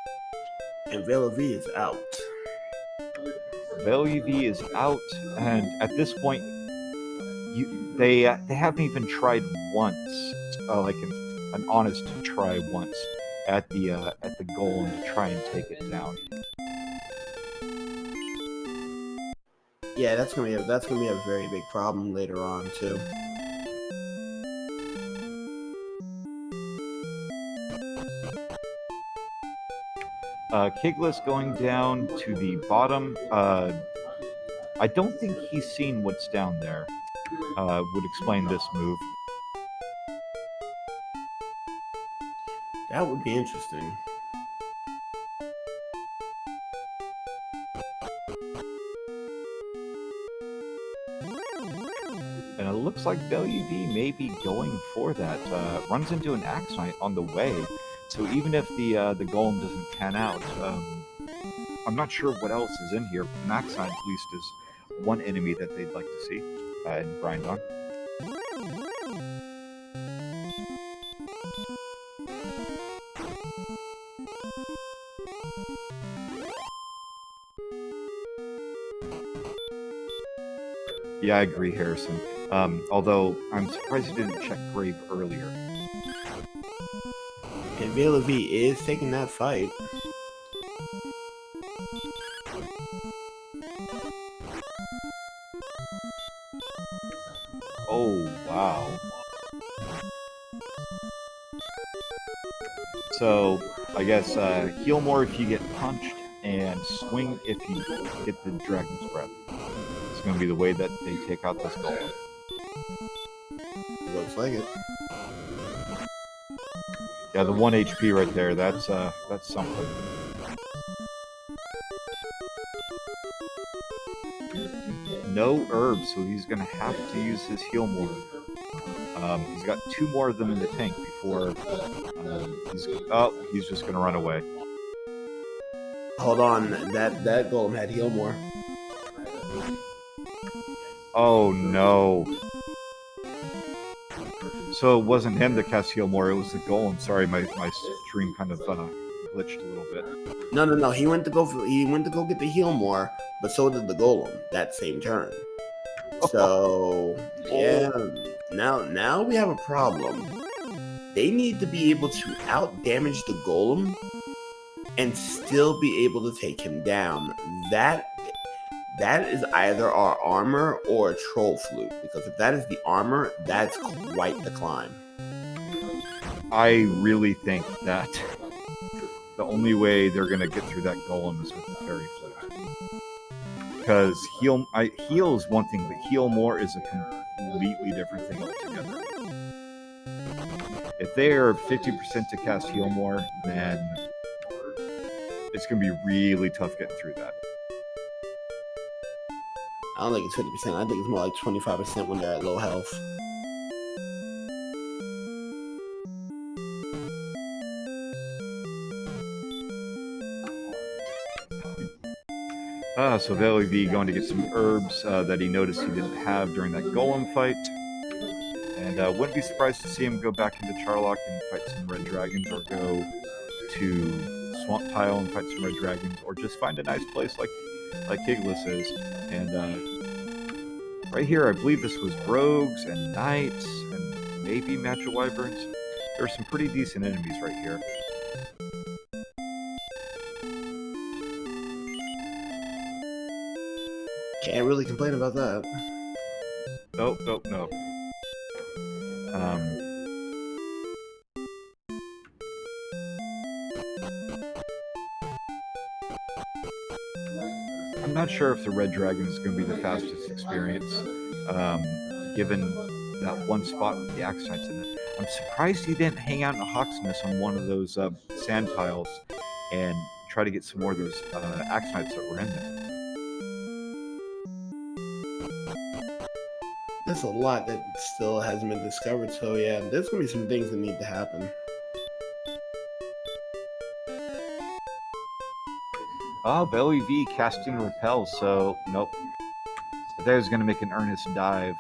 And VaeluV is out. VaeluV is out, and at this point, they haven't even tried once, like an honest try once at the golem to try and take it down. Yeah, that's gonna be a very big problem later on too. Kigalas going down to the bottom. I don't think he's seen what's down there. Would explain this move. That would be interesting. And it looks like VaeluV may be going for that. Runs into an Axe Knight on the way. So even if the golem doesn't pan out, I'm not sure what else is in here. An Axe Knight at least is one enemy that they'd like to see and grind on. Yeah, I agree, Harrison. Although I'm surprised you didn't check Grave earlier. And VaeluV is taking that fight. Oh, wow. So, I guess heal more if you get punched, and swing if you get the Dragon's Breath. It's going to be the way that they take out this golem. Looks like it. Yeah, the 1 HP right there, that's something. No herbs, so he's going to have to use his heal more. He's got 2 more of them in the tank before he's just going to run away. Hold on, that golem had heal more. Oh no. So it wasn't him that cast heal more, it was the golem. Sorry, my stream kind of glitched a little bit. No. He went to go get the heal more, but so did the golem that same turn. So yeah, now we have a problem. They need to be able to out damage the golem and still be able to take him down. That is either our armor or a troll flute, because if that is the armor, that's quite the climb. I really think that the only way they're going to get through that golem is with the fairy flute. Because heal is one thing, but heal more is a completely different thing altogether. If they are 50% to cast heal more, then it's going to be really tough getting through that. I don't think it's 50%. I think it's more like 25% when they're at low health. So VaeluV going to get some herbs that he noticed he didn't have during that golem fight. And wouldn't be surprised to see him go back into Charlock and fight some red dragons, or go to Swamp Tile and fight some red dragons, or just find a nice place like Kigalas is. And right here, I believe this was rogues and knights and maybe magic wyverns. There are some pretty decent enemies right here. Can't really complain about that. Nope. I'm not sure if the red dragon is going to be the fastest experience, given that one spot with the axe knights in it. I'm surprised he didn't hang out in a hawk's nest on one of those sand tiles and try to get some more of those axe knights that were in there. There's a lot that still hasn't been discovered, so yeah, there's gonna be some things that need to happen. Oh, VaeluV casting repel, so nope. That was going to make an earnest dive,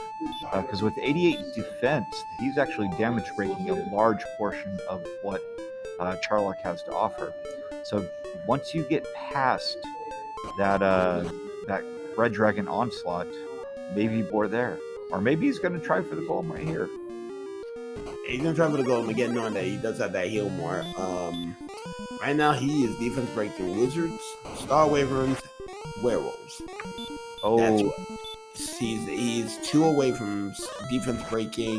because with 88 defense, he's actually damage breaking a large portion of what Charlock has to offer. So once you get past that red dragon onslaught, maybe we're there. Or maybe he's going to try for the golem right here. He's gonna try for the golem again, knowing that he does have that heal more. Right now he is defense breaking wizards, star wyverns, werewolves. Oh, that's what he's 2 away from defense breaking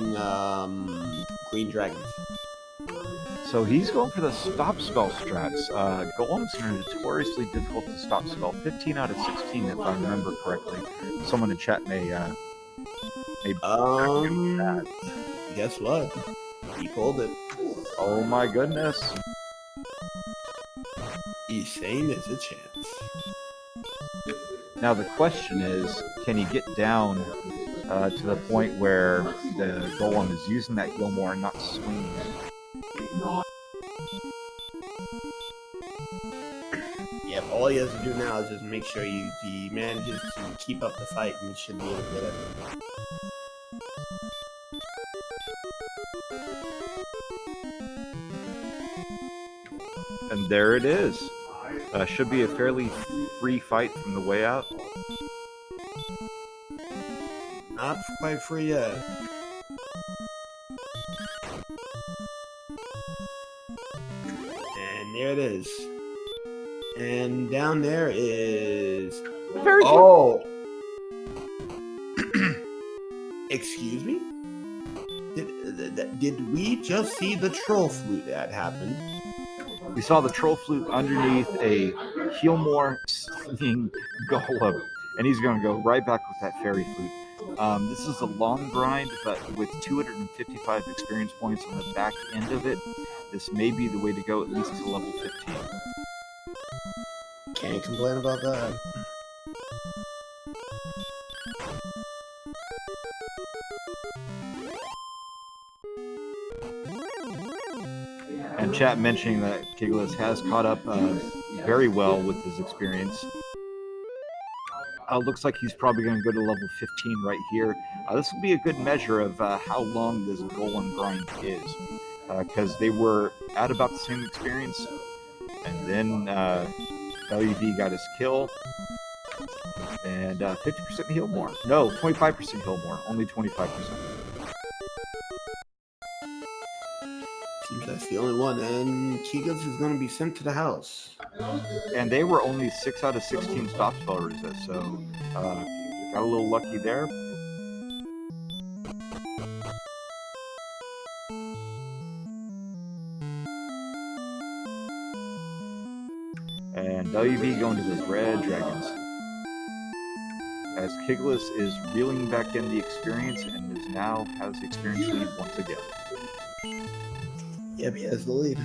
green dragons. So he's going for the stop spell strats. Golems are notoriously difficult to stop spell. 15 out of 16, if I remember correctly. Someone in chat may guess what? He pulled it. Oh my goodness. He's saying there's a chance. Now the question is, can he get down to the point where the golem is using that heal more and not swinging it? Yep, all he has to do now is just make sure he manages to keep up the fight, and he should be able to get it. And there it is. Should be a fairly free fight from the way out. Not quite free yet. And there it is. And down there is... Very Oh! Excuse me? Did we just see the troll flute that happened? We saw the troll flute underneath a Healmore singing golem, and he's going to go right back with that fairy flute. This is a long grind, but with 255 experience points on the back end of it, this may be the way to go, at least to level 15. Can't complain about that. And chat mentioning that Kigalas has caught up very well with his experience. Looks like he's probably going to go to level 15 right here. This will be a good measure of how long this golem grind is, because they were at about the same experience, and then VaeluV got his kill, and 50% heal more. No, 25% heal more, only 25%. Seems that's the only one, and Kigalas is going to be sent to the house. And they were only 6 out of 16 stop spell resist, so got a little lucky there. And VaeluV going to those red dragons. As Kigalas is reeling back in the experience and is now has the experience lead once again. Yep, he has the lead.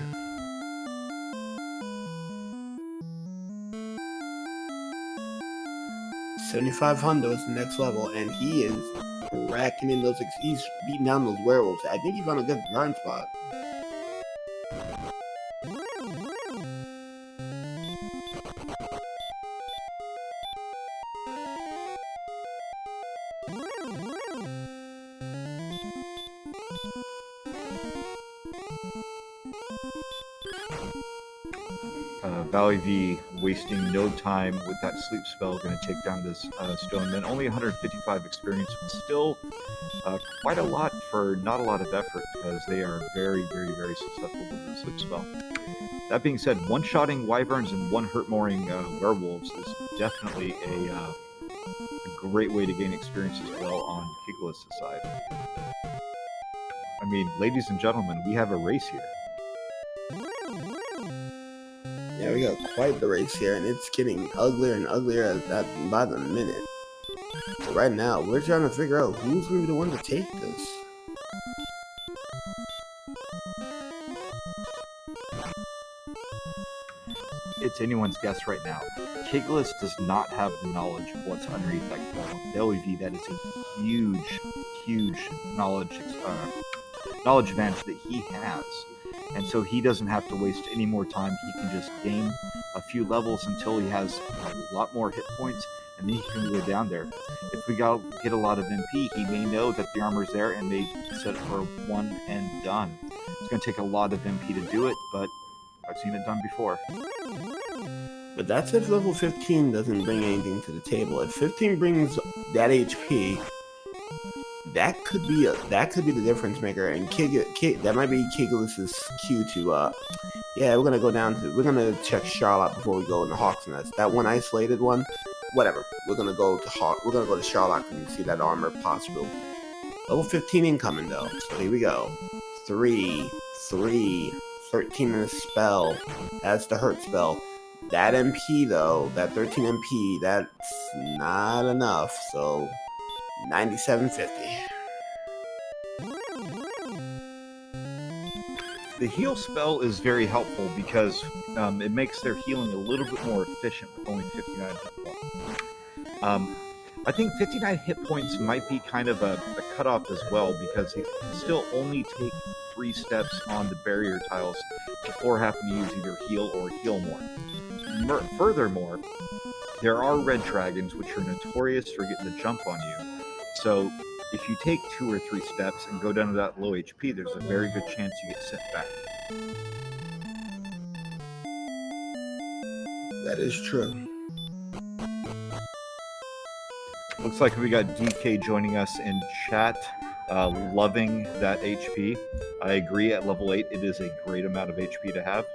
$7,500 is the next level, and he is racking in those. He's beating down those werewolves. I think he found a good grind spot. VaeluV wasting no time with that sleep spell, going to take down this stoneman. Only 155 experience, but still quite a lot for not a lot of effort, because they are very, very, very susceptible to the sleep spell. That being said, one-shotting wyverns and one-hurt-mooring werewolves is definitely a great way to gain experience as well on Kigalas' side. I mean, ladies and gentlemen, we have a race here. Yeah, we got quite the race here, and it's getting uglier and uglier by the minute. So right now, we're trying to figure out who's going to be the one to take this. It's anyone's guess right now. Kigalas does not have the knowledge of what's underneath that golem. VaeluV, that is a huge, huge knowledge advantage that he has. And so he doesn't have to waste any more time. He can just gain a few levels until he has a lot more hit points, and then he can go down there. If we get a lot of MP, he may know that the armor's there and may set it for one and done. It's going to take a lot of MP to do it, but I've seen it done before. But that's if level 15 doesn't bring anything to the table. If 15 brings that HP, that could be the difference maker, and that might be Kigalas' cue to yeah, we're gonna check Charlotte before we go into Hawk's Nest. That one isolated one, whatever. We're gonna go to Charlotte and see that armor possible. Level 15 incoming though. So here we go. 3, 13 in a spell. That's the hurt spell. That MP though, that 13 MP, that's not enough. So 9750. The heal spell is very helpful because it makes their healing a little bit more efficient with only 59 hit points. I think 59 hit points might be kind of a cutoff as well, because they still only take 3 steps on the barrier tiles before having to use either heal or heal more. Furthermore, there are red dragons which are notorious for getting the jump on you. So if you take 2 or 3 steps and go down to that low HP, there's a very good chance you get sent back. That is true. Looks like we got DK joining us in chat, loving that HP. I agree, at level 8, it is a great amount of HP to have.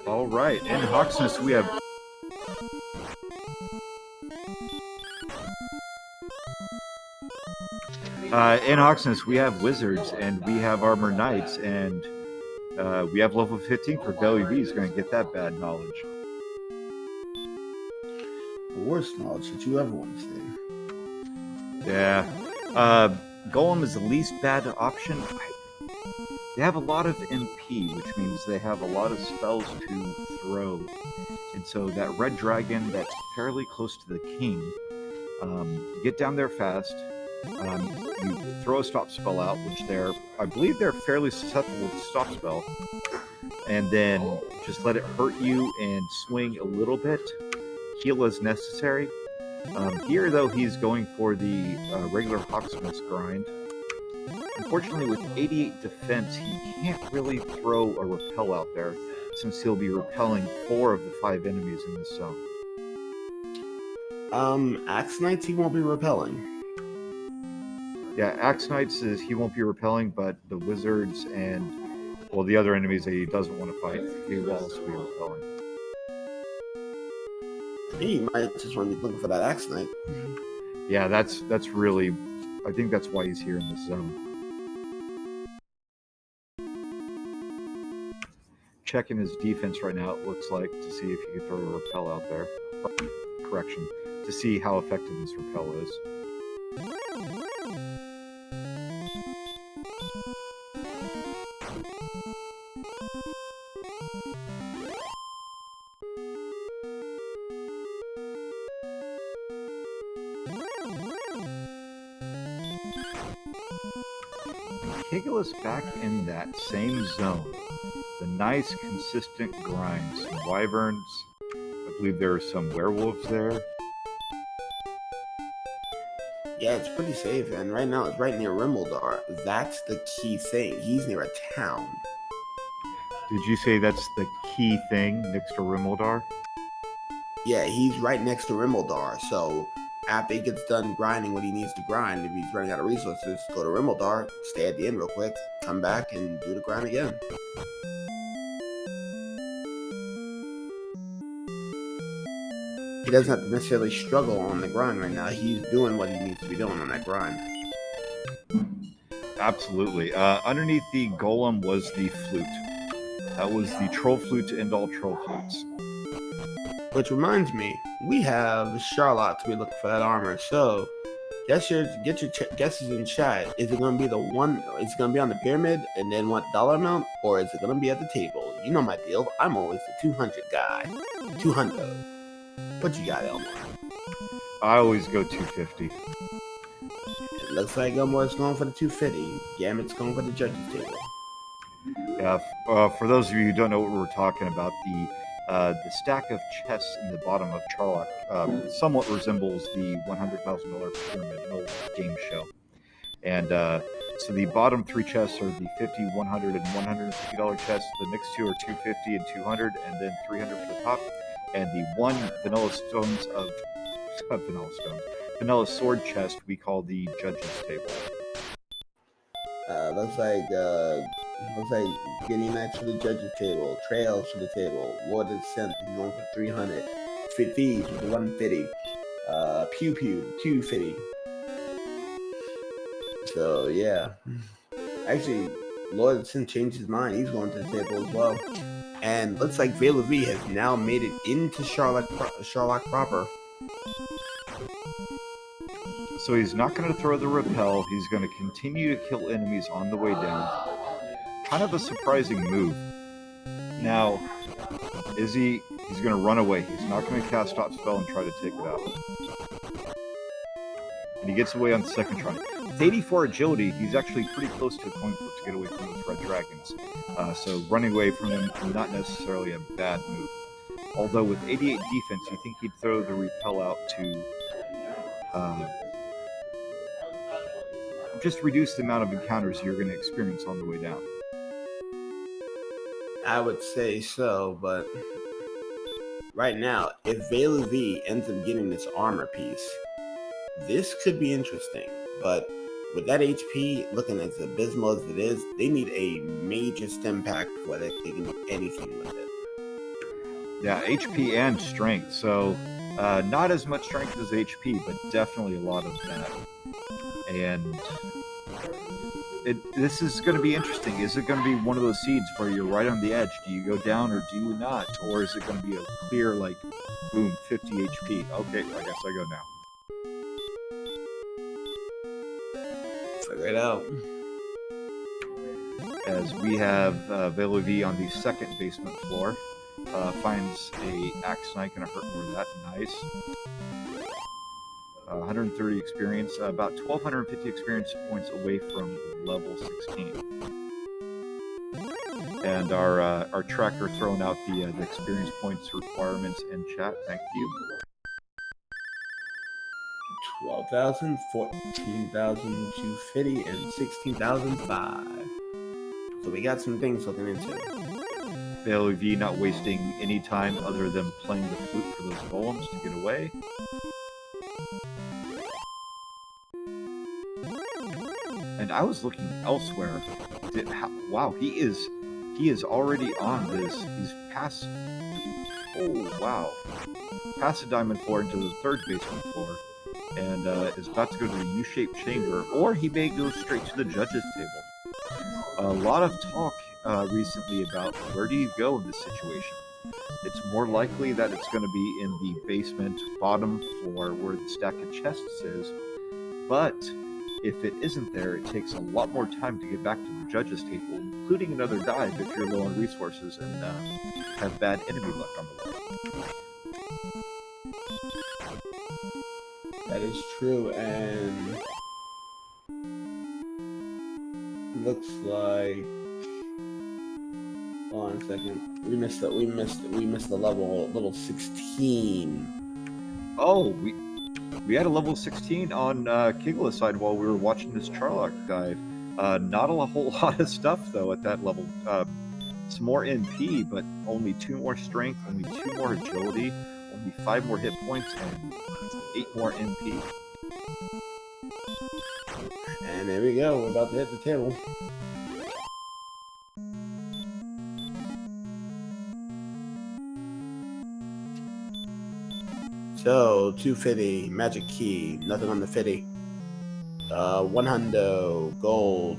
All right, in Hawksness we have Wizards, and we have Armor Knights, and we have level 15 for VaeluV is going to get that bad knowledge. The worst knowledge that you ever want to see. Yeah. Golem is the least bad option. They have a lot of MP, which means they have a lot of spells to throw. And so that red dragon that's fairly close to the king, you get down there fast, you throw a stop spell out, which I believe they're fairly susceptible to stop spell, and then just let it hurt you and swing a little bit. Heal as necessary. Here, though, he's going for the regular Hawksmith grind. Unfortunately, with 88 defense, he can't really throw a repel out there, since he'll be repelling 4 of the 5 enemies in this zone. Axe Knights, he won't be repelling. Yeah, Axe Knights he won't be repelling, but the Wizards and, well, the other enemies that he doesn't want to fight, he will also be repelling. He might just want to be looking for that Axe Knight. Yeah, that's really, I think that's why he's here in this zone. Checking his defense right now, it looks like, to see if he can throw a repel out there. Correction, to see how effective this repel is. Kigalas back in that same zone. The nice, consistent grinds. Some wyverns. I believe there are some werewolves there. Yeah, it's pretty safe, and right now it's right near Rimmildar. That's the key thing. He's near a town. Did you say that's the key thing next to Rimmildar? Yeah, he's right next to Rimmildar, so after he gets done grinding what he needs to grind, if he's running out of resources, go to Rimmildar, stay at the end real quick, come back and do the grind again. He doesn't have to necessarily struggle on the grind right now. He's doing what he needs to be doing on that grind. Absolutely. Underneath the golem was the flute. That was the troll flute to end all troll flutes. Which reminds me, we have Charlotte to be looking for that armor. So, get your guesses in chat. Is it going to be the one? Is it going to be on the pyramid and then what dollar amount, or is it going to be at the table? You know my deal. I'm always the 200 guy. 200. What you got, Elmore? I always go 250. It looks like Elmore's going for the 250. Gamut's going for the judges table. Yeah. For those of you who don't know what we're talking about, the stack of chests in the bottom of Charlock somewhat resembles the $100,000 pyramid in an old game show. And so the bottom 3 chests are the $50, $100, and $150 chests. The next 2 are $250 and $200, and then $300 for the top. And the one vanilla sword chest we call the judges table. Looks like getting Knights for the judges table, Trails for the table, Lord of the Synth going for 300, Thieves with 150, Pew Pew 250. So yeah, actually, Lord of the Synth changed his mind. He's going to the table as well. And looks like VaeluV has now made it into Charlock proper. So he's not going to throw the repel. He's going to continue to kill enemies on the way down. Kind of a surprising move. Now, he's going to run away. He's not going to cast Stop Spell and try to take it out. And he gets away on the second try. With 84 agility, he's actually pretty close to a coin flip to get away from those red dragons. So running away from them, not necessarily a bad move. Although with 88 defense, you think he'd throw the repel out to just reduce the amount of encounters you're going to experience on the way down. I would say so, but right now, if VaeluV ends up getting this armor piece, this could be interesting. But with that HP looking as abysmal as it is, they need a major stim pack before they can do anything with it. Yeah, HP and strength. So not as much strength as HP, but definitely a lot of that. And this is going to be interesting. Is it going to be one of those seeds where you're right on the edge? Do you go down or do you not? Or is it going to be a clear, like, boom, 50 HP? Okay, I guess I go now. Figure it out. As we have VaeluV on the second basement floor. Finds a Axe Knight, gonna hurt more of that. Nice. 130 experience, about 1,250 experience points away from level 16. And our tracker throwing out the experience points requirements in chat. Thank you. 12,000, 14,250, and 16,005. So we got some things looking into. VaeluV not wasting any time other than playing the flute for those golems to get away. And I was looking elsewhere. Wow, he is already on this. He's past. Oh wow, past the diamond floor into the third basement floor, and is about to go to the U-shaped chamber, or he may go straight to the judges' table. A lot of talk recently about where do you go in this situation. It's more likely that it's going to be in the basement bottom floor where the stack of chests is, but if it isn't there, it takes a lot more time to get back to the judges' table, including another dive if you're low on resources and have bad enemy luck on the way. That is true, and looks like. Hold on a second. We missed the level 16. Oh, we had a level 16 on Kigalas side while we were watching this Charlock dive. Not a whole lot of stuff though at that level. Some more NP, but only 2 more strength, only 2 more agility, only 5 more hit points, and 8 more NP. And there we go. We're about to hit the table. So, 250, magic key, nothing on the 50. 100 gold,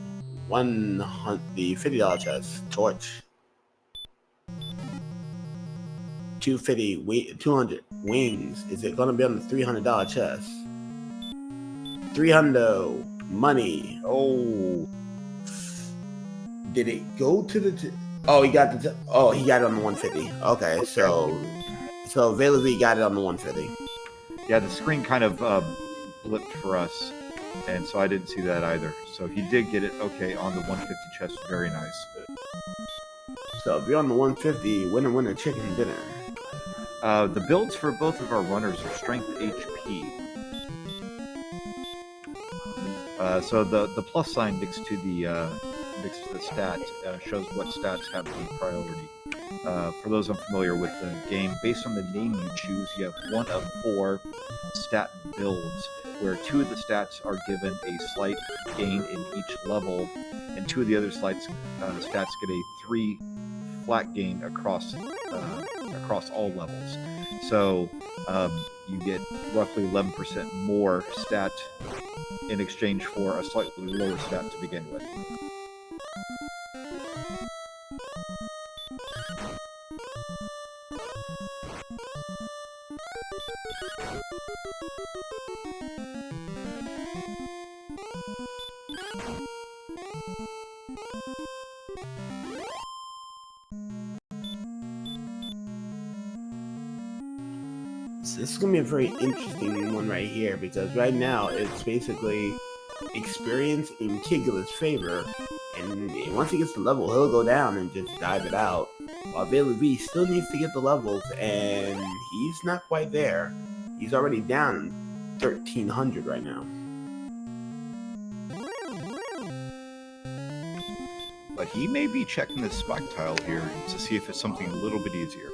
the $50 chest, torch. 250, 200 wings. Is it gonna be on the $300 chest? 300 money. Oh, did it go to the? Oh, he got the. He got it on the 150. Okay, so VaeluV got it on the 150. Yeah, the screen kind of blipped for us, and so I didn't see that either. So he did get it, okay, on the 150 chest. Very nice. So if you're on the 150, winner, chicken dinner. The builds for both of our runners are strength HP. So the plus sign next to the stat shows what stats have the priority. For those unfamiliar with the game, based on the name you choose, you have 1 of 4 stat builds, where 2 of the stats are given a slight gain in each level, and 2 of the other stats get a 3 flat gain across all levels. So you get roughly 11% more stat in exchange for a slightly lower stat to begin with. this is gonna be a very interesting one right here because right now it's basically experience in Kigalas' favor, and once he gets the level, he'll go down and just dive it out. While VaeluV still needs to get the levels, and he's not quite there. He's already down 1,300 right now. But he may be checking this spike tile here to see if it's something a little bit easier.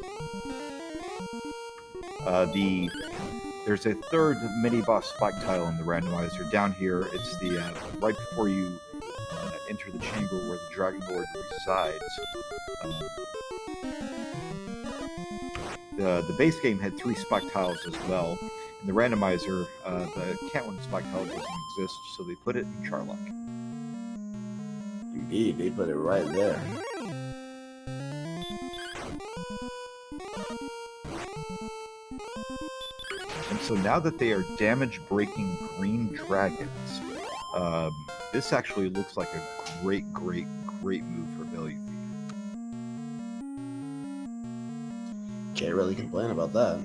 There's a third mini-boss spike tile in the randomizer. Down here, it's the right before you enter the chamber where the Dragon Lord resides. The base game had 3 spike tiles as well. In the randomizer, the Catelyn spike tile doesn't exist, so they put it in Charlock. Indeed, they put it right there. And so now that they are damage-breaking green dragons, this actually looks like a great move for VaeluV. Can't really complain about that.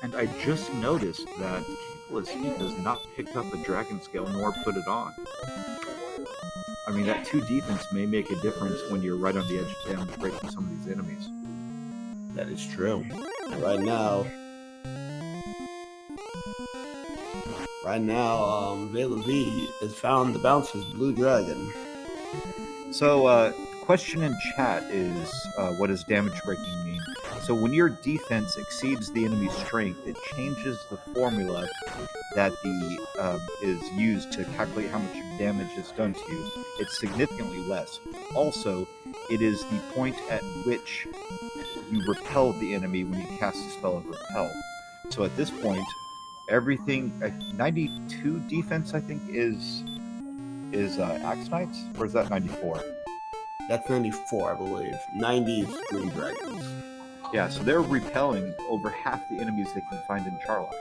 And I just noticed that Kigalas, he does not pick up a dragon scale nor put it on. I mean, that 2 defense may make a difference when you're right on the edge of damage breaking some of these enemies. That is true. And right now, VaeluV has found the bouncer's blue dragon. So, question in chat is, what does damage breaking mean? So when your defense exceeds the enemy's strength, it changes the formula that is used to calculate how much damage is done to you. It's significantly less. Also, it is the point at which you repel the enemy when you cast the spell of repel. So at this point, everything 92 defense, I think, is Axe Knights, or is that 94? That's 94, I believe. 90 is green dragons. Yeah, so they're repelling over half the enemies they can find in Charlock.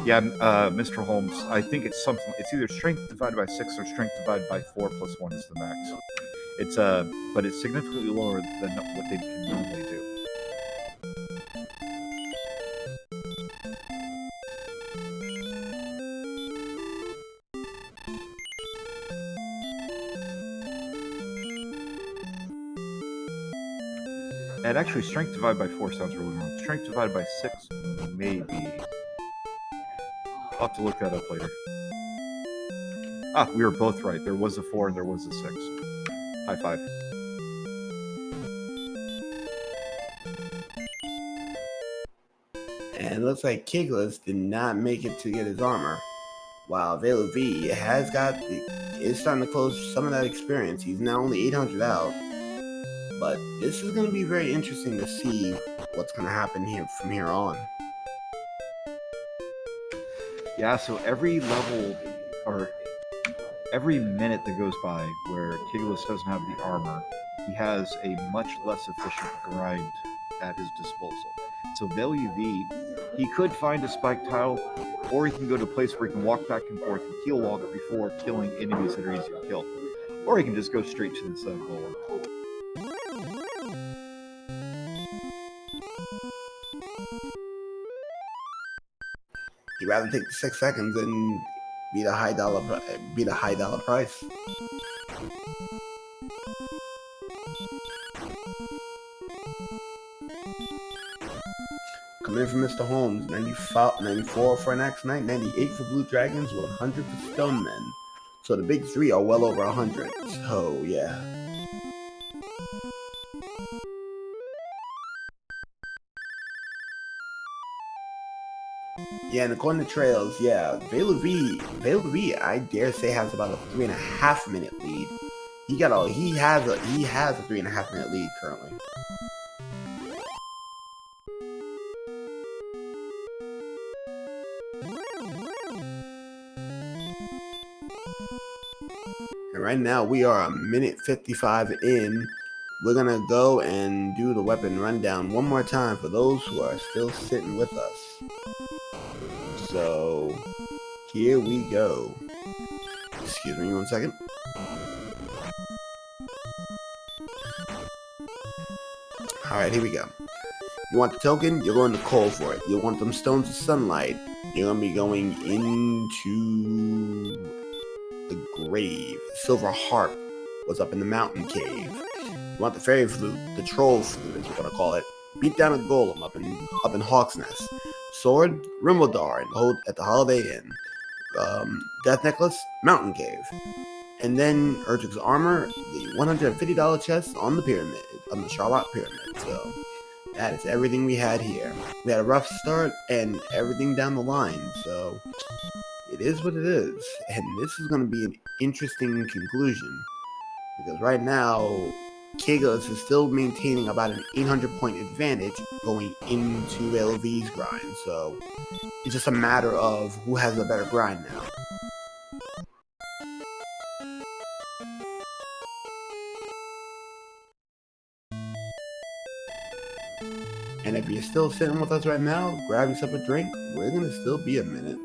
Yeah, Mr. Holmes, I think it's something. It's either strength divided by 6 or strength divided by 4 plus 1 is the max. It's but it's significantly lower than what they can normally do. And actually, strength divided by 4 sounds really wrong. Strength divided by 6, maybe. I'll have to look that up later. Ah, we were both right. There was a 4 and there was a 6. High five. And it looks like Kigalas did not make it to get his armor. While VaeluV is starting to close some of that experience. He's now only 800 out. But this is going to be very interesting to see what's going to happen here from here on. Yeah, so every level, or every minute that goes by where Kigalas doesn't have the armor, he has a much less efficient grind at his disposal. So VaeluV, he could find a spike tile, or he can go to a place where he can walk back and forth and heal walk before killing enemies that are easy to kill. Or he can just go straight to the goal. He'd rather take the 6 seconds and beat a high dollar price. Coming in from Mr. Holmes, 94 for an Axe Knight, 98 for Blue Dragons, 100 for Stone Men. So the big 3 are well over 100. So yeah. Yeah, and according to Trails, yeah, VaeluV, I dare say has about a 3.5 minute lead. He has a 3.5 minute lead currently. And right now we are a minute 55 in, we're gonna go and do the weapon rundown one more time for those who are still sitting with us. So here we go. Excuse me 1 second. Alright, here we go. You want the token? You're going to coal for it. You want them stones of sunlight? You're going to be going into the grave. The silver harp was up in the mountain cave. You want the fairy flute? The troll flute is what we're going to call it. Beat down a golem up in Hawk's Nest. Sword? Rimbledar at the Holiday Inn. Death necklace? Mountain cave. And then Erdrick's armor, the $150 chest on the pyramid, on the Charlotte pyramid. So that is everything we had here. We had a rough start and everything down the line, so it is what it is. And this is going to be an interesting conclusion, because right now, Kigalas is still maintaining about an 800-point advantage going into VaeluV's grind, so it's just a matter of who has a better grind now. And if you're still sitting with us right now, grab yourself a drink. We're gonna still be a minute.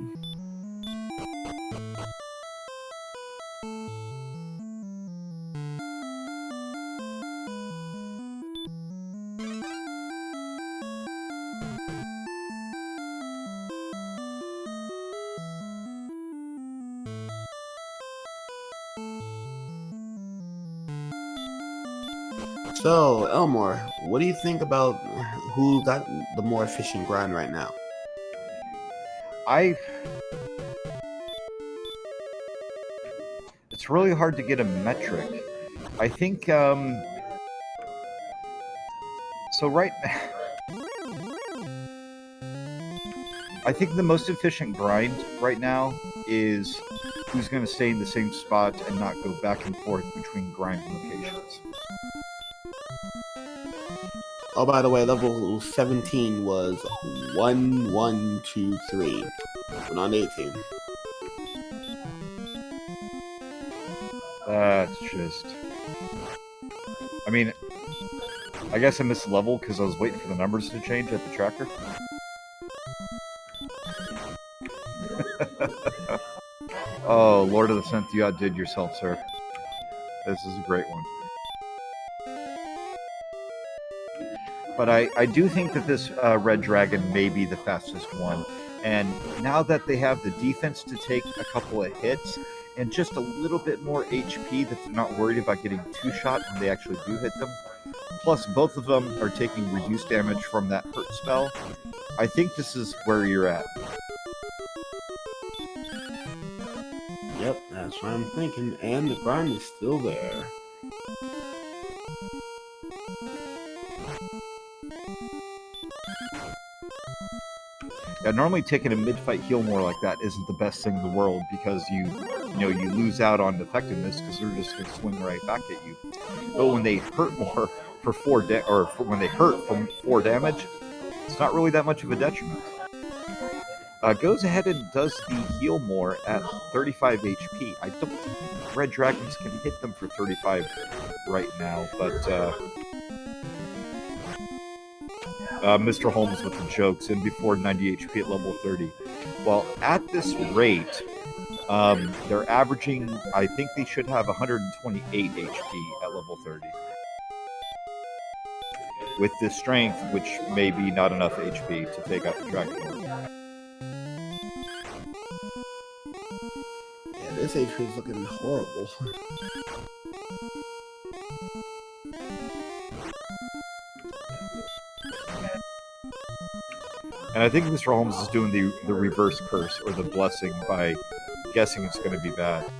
So, Elmore, what do you think about who got the more efficient grind right now? It's really hard to get a metric. I think, so right now, I think the most efficient grind right now is who's going to stay in the same spot and not go back and forth between grind locations. Oh, by the way, level 17 was 1, 1, 2, 3. We're not 18. That's just... I mean, I guess I missed a level because I was waiting for the numbers to change at the tracker. Oh, Lord of the Synth, you outdid yourself, sir. This is a great one. But I do think that this Red Dragon may be the fastest one. And now that they have the defense to take a couple of hits and just a little bit more HP, that they're not worried about getting two-shot when they actually do hit them. Plus, both of them are taking reduced damage from that hurt spell. I think this is where you're at. Yep, that's what I'm thinking. And the grind is still there. Yeah, normally taking a mid-fight heal more like that isn't the best thing in the world because you lose out on effectiveness because they're just going to swing right back at you. But when they hurt more for when they hurt from 4 damage, it's not really that much of a detriment. Goes ahead and does the heal more at 35 HP. I don't think Red Dragons can hit them for 35 right now, but Mr. Holmes with the jokes, and before 90 HP at level 30. Well, at this rate, they're averaging, I think they should have 128 HP at level 30. With this strength, which may be not enough HP to take out the Dragon Lord. Yeah, this HP is looking horrible. And I think Mr. Holmes is doing the reverse curse, or the blessing, by guessing it's going to be bad.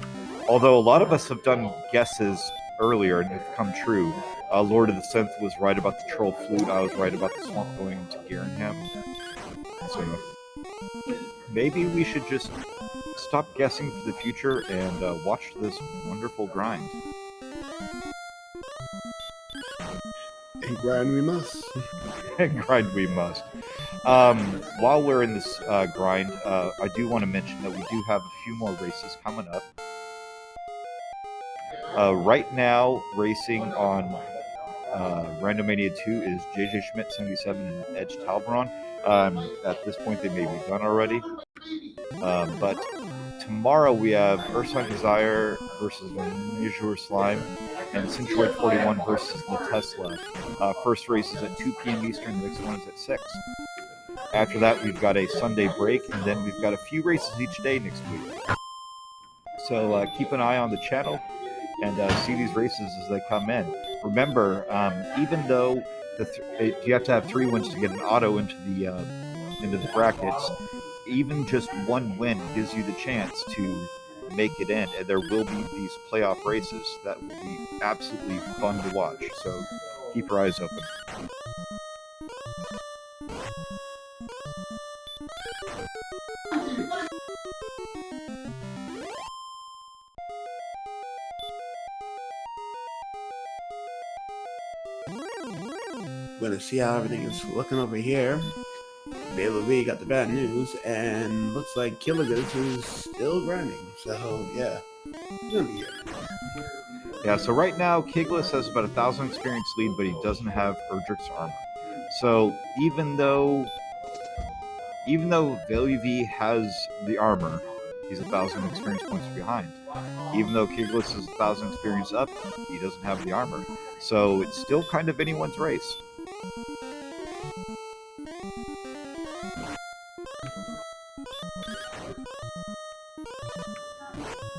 Although a lot of us have done guesses earlier and have come true. Lord of the Synth was right about the Troll Flute. I was right about the Swamp going to Garenham. So maybe we should just stop guessing for the future and watch this wonderful grind. And grind we must. And grind we must. While we're in this grind, I do want to mention that we do have a few more races coming up. Right now, racing on Randomania 2 is JJ Schmidt 77 and Edge Talbron. At this point, they may be done already. But tomorrow we have Ursine Desire versus Mujur Slime and Centroid 41 versus the Tesla. First race is at 2 p.m. Eastern, the next one is at 6. After that, we've got a Sunday break, and then we've got a few races each day next week. So keep an eye on the channel and see these races as they come in. Remember, even though you have to have 3 wins to get an auto into the brackets, even just one win gives you the chance to make it in, and there will be these playoff races that will be absolutely fun to watch. So keep your eyes open. We're gonna see how everything is looking over here. VaeluV got the bad news, and looks like Kigalas is still grinding. So yeah, it's gonna be here. Yeah, so right now Kigalas has about 1,000 experience lead, but he doesn't have Erdrick's armor. So even though VaeluV has the armor, he's 1,000 experience points behind. Even though Kigalas is 1,000 experience up, he doesn't have the armor. So it's still kind of anyone's race.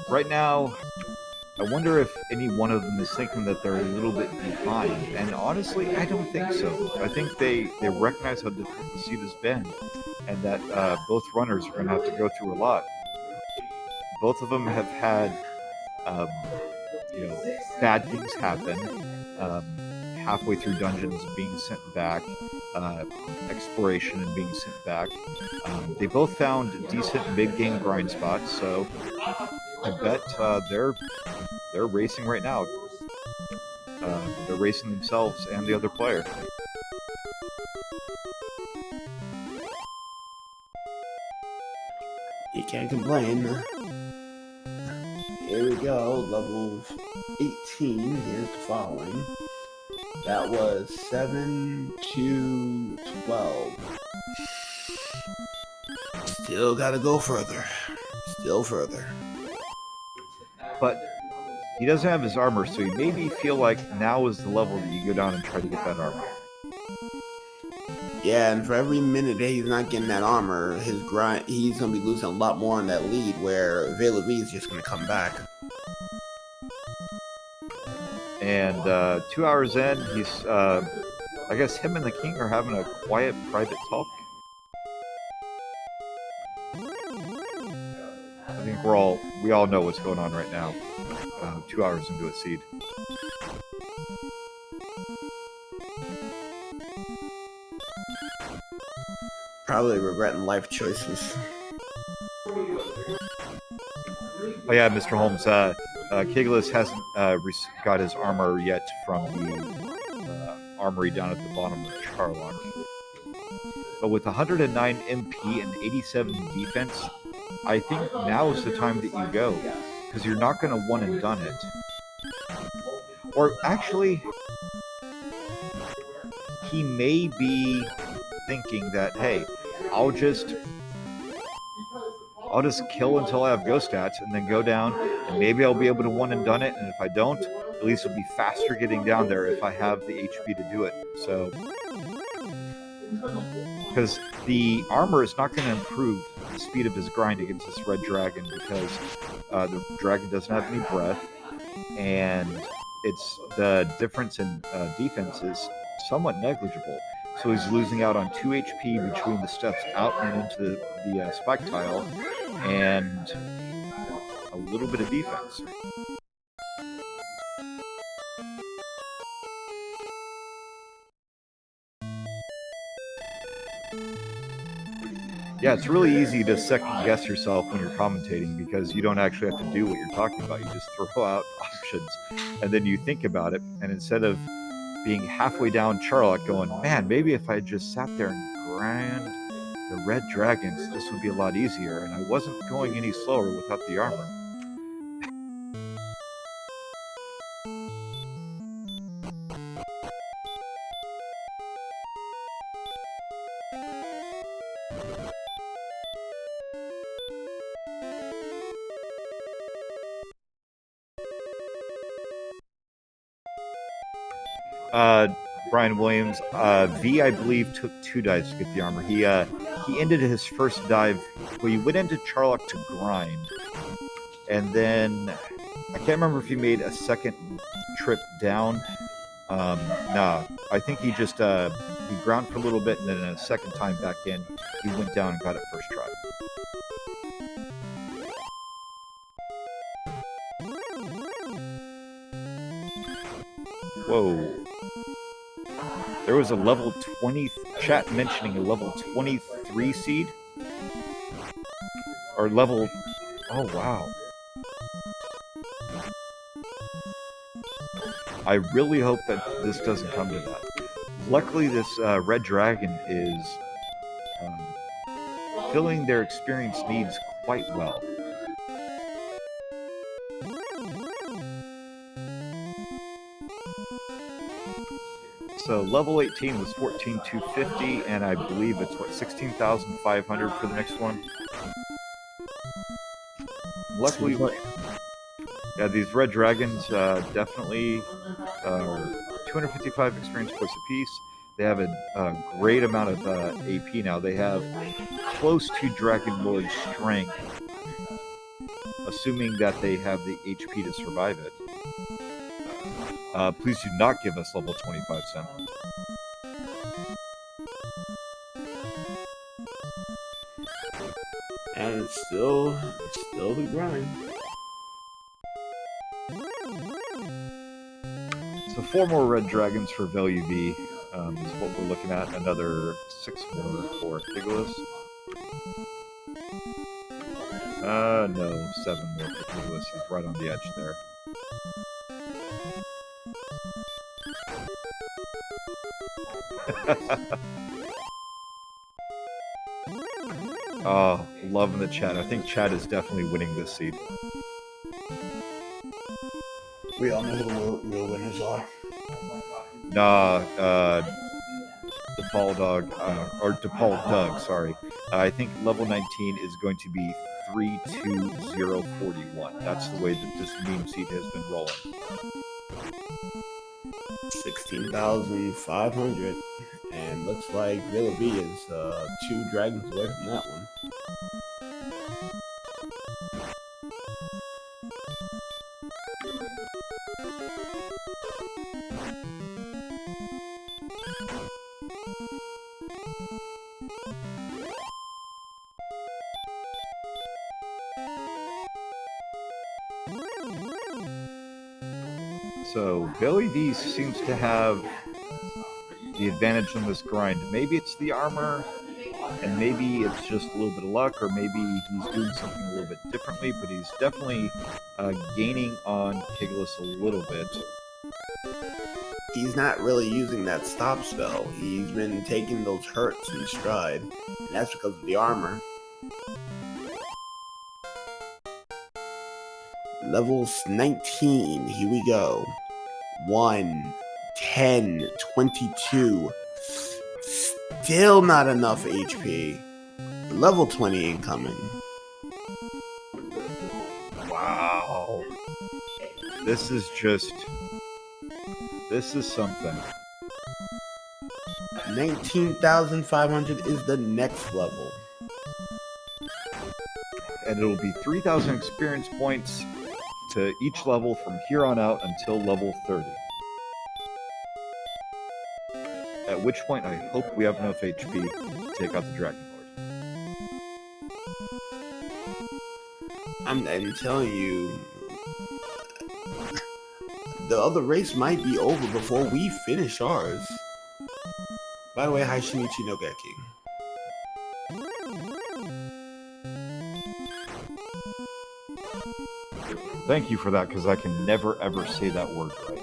Right now, I wonder if any one of them is thinking that they're a little bit behind. And honestly, I don't think so. I think they recognize how difficult the seed has been, and that both runners are going to have to go through a lot. Both of them have had, bad things happen. Halfway through dungeons and being sent back, exploration and being sent back. They both found decent mid-game grind spots, so I bet they're racing right now. They're racing themselves and the other player. You can't complain. Here we go, level 18. Here's the following. That was 7 to 12. Still gotta go further. Still further. But he doesn't have his armor, so you maybe feel like now is the level that you go down and try to get that armor. Yeah, and for every minute that he's not getting that armor, he's gonna be losing a lot more on that lead, where VaeluV is just gonna come back. And 2 hours in, he's, I guess him and the king are having a quiet, private talk. I think we all know what's going on right now. 2 hours into a seed. Probably regretting life choices. Oh yeah, Mr. Holmes. Kigalas hasn't got his armor yet from the armory down at the bottom of Charlock. But with 109 MP and 87 defense, I think now is the time that you go, because you're not going to one and done it. Or actually, he may be thinking that, hey, I'll just kill until I have ghost stats and then go down, and maybe I'll be able to one and done it, and if I don't, at least it'll be faster getting down there if I have the HP to do it. So, because the armor is not going to improve the speed of his grind against this red dragon, because the dragon doesn't have any breath, and the difference in defense is somewhat negligible. So he's losing out on 2 HP between the steps out and into the spike tile, and a little bit of defense. Yeah, it's really easy to second guess yourself when you're commentating, because you don't actually have to do what you're talking about. You just throw out options, and then you think about it, and instead of being halfway down Charlotte going, man, maybe if I just sat there and grind the red dragons, this would be a lot easier, and I wasn't going any slower without the armor. Brian Williams. V, I believe, took 2 dives to get the armor. He ended his first dive. Well, he went into Charlock to grind, and then I can't remember if he made a second trip down. Nah, I think he just he ground for a little bit, and then a second time back in, he went down and got it first try. Whoa. There was a level 20, chat mentioning a level 23 seed. Or level, oh wow. I really hope that this doesn't come to that. Luckily, this Red Dragon is filling their experience needs quite well. So level 18 was 14,250, and I believe it's what, 16,500 for the next one. Luckily, yeah, these Red Dragons definitely 255 experience points apiece. They have a great amount of AP now. They have close to Dragon Lord strength, assuming that they have the HP to survive it. Please do not give us level 25, Sam. And it's still the grind. So 4 more Red Dragons for VaeluV is what we're looking at. Another 6 more for Kigalas. No, 7 more for Kigalas. He's right on the edge there. Oh, loving the chat. I think chat is definitely winning this seed. We all know who the real winners are. Nah, DePaul Dog, or DePaul Doug, sorry. I think level 19 is going to be 32041. That's the way that this meme seed has been rolling. 16,500, and looks like VaeluV is 2 dragons away from that one. So VaeluV seems to have the advantage on this grind. Maybe it's the armor, and maybe it's just a little bit of luck, or maybe he's doing something a little bit differently, but he's definitely gaining on Kigalas a little bit. He's not really using that stop spell. He's been taking those hurts in stride, and that's because of the armor. Levels 19, here we go. 1, 10, 22. Still not enough HP. Level 20 incoming. Wow. This is something. 19,500 is the next level. And it'll be 3,000 experience points to each level from here on out until level 30. At which point I hope we have enough HP to take out the Dragon Lord. I'm telling you, the other race might be over before we finish ours. By the way, hi Shinichi no Geki. Thank you for that, because I can never ever say that word right.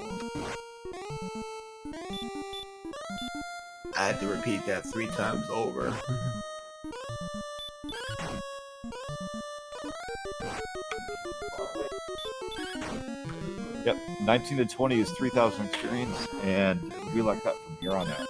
I had to repeat that 3 times over. Yep, 19 to 20 is 3,000 experience, and it'll be like that from here on out.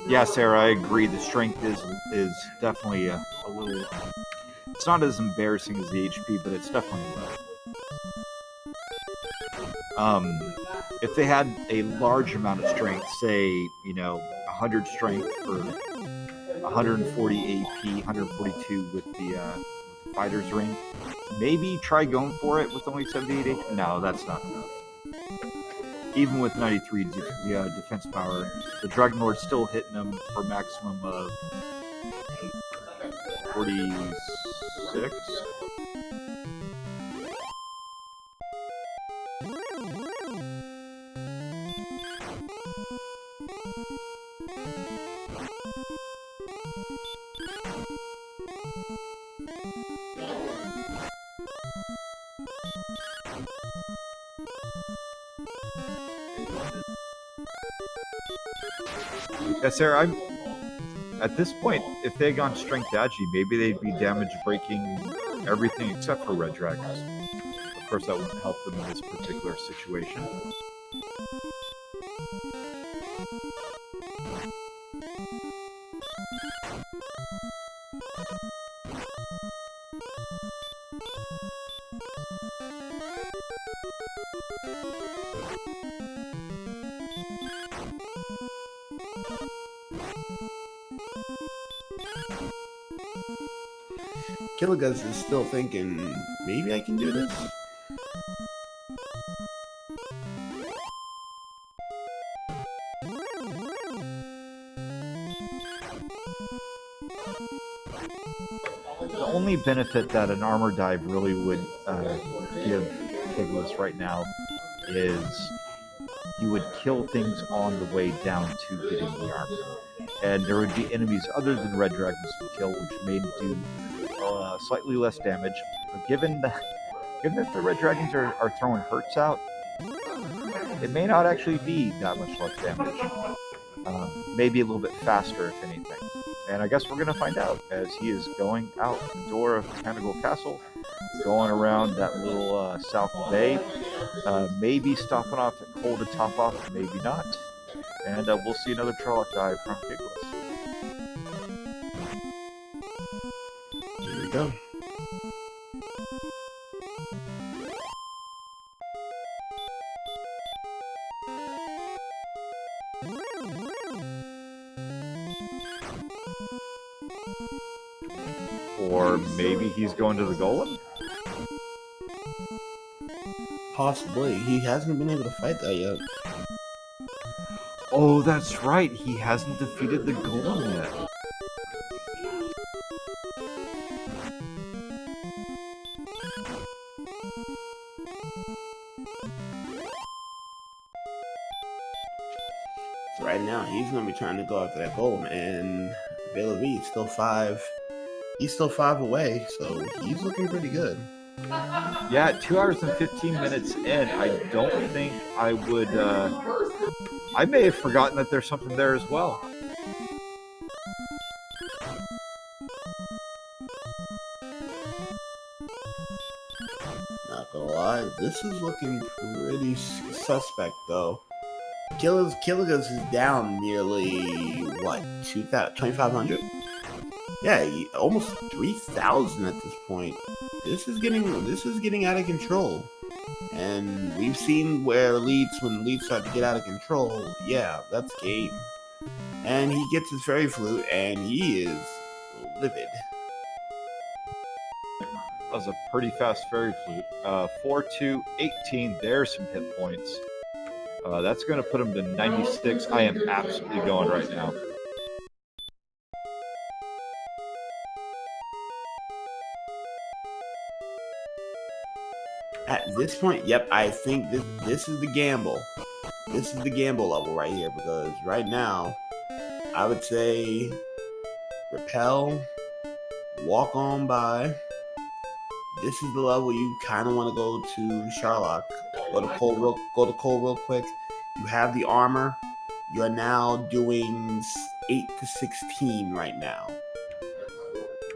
Yeah, Sarah, I agree. The strength is definitely a little. It's not as embarrassing as the HP, but it's definitely low. If they had a large amount of strength, say 100 strength for 140 AP, 142 with the fighter's ring, maybe try going for it with only 78 HP. No, that's not enough. Even with 93 defense power, the Dragon Lord's still hitting them for maximum of 46. Yeah, Sarah, at this point, if they had gone strength agi, maybe they'd be damage breaking everything except for red dragons. Of course, that wouldn't help them in this particular situation. Kigalas is still thinking, maybe I can do this? The only benefit that an armor dive really would give Kigalas right now is he would kill things on the way down to getting the armor. And there would be enemies other than red dragons to kill, which may do slightly less damage. But given that the red dragons are throwing hurts out, it may not actually be that much less damage. Maybe a little bit faster, if anything. And I guess we're going to find out as he is going out the door of Tanagal Castle, going around that little south bay, maybe stopping off at Cole to top off, maybe not. And we'll see another Trolloc dive from Kigalas. Here we go. Or maybe he's going to the Golem? Possibly. He hasn't been able to fight that yet. Oh, that's right. He hasn't defeated the Golem yet. So right now, he's going to be trying to go after that Golem, and VaeluV is still 5. He's still 5 away, so he's looking pretty good. Yeah, 2 hours and 15 minutes in, I don't think I would... I may have forgotten that there's something there as well. Not gonna lie, this is looking pretty suspect, though. Kigalas is down nearly, what, 2,500? Yeah, almost 3,000 at this point. This is getting out of control. And we've seen where when leads start to get out of control, yeah, that's game. And he gets his fairy flute, and he is livid. That was a pretty fast fairy flute. 4 to 18, there's some hit points. That's going to put him to 96. I am absolutely going right now. At this point, yep, I think this is the gamble. This is the gamble level right here, because right now, I would say repel, walk on by. This is the level you kind of want to go to Sherlock. Go to Cole real quick. You have the armor. You are now doing 8 to 16 right now.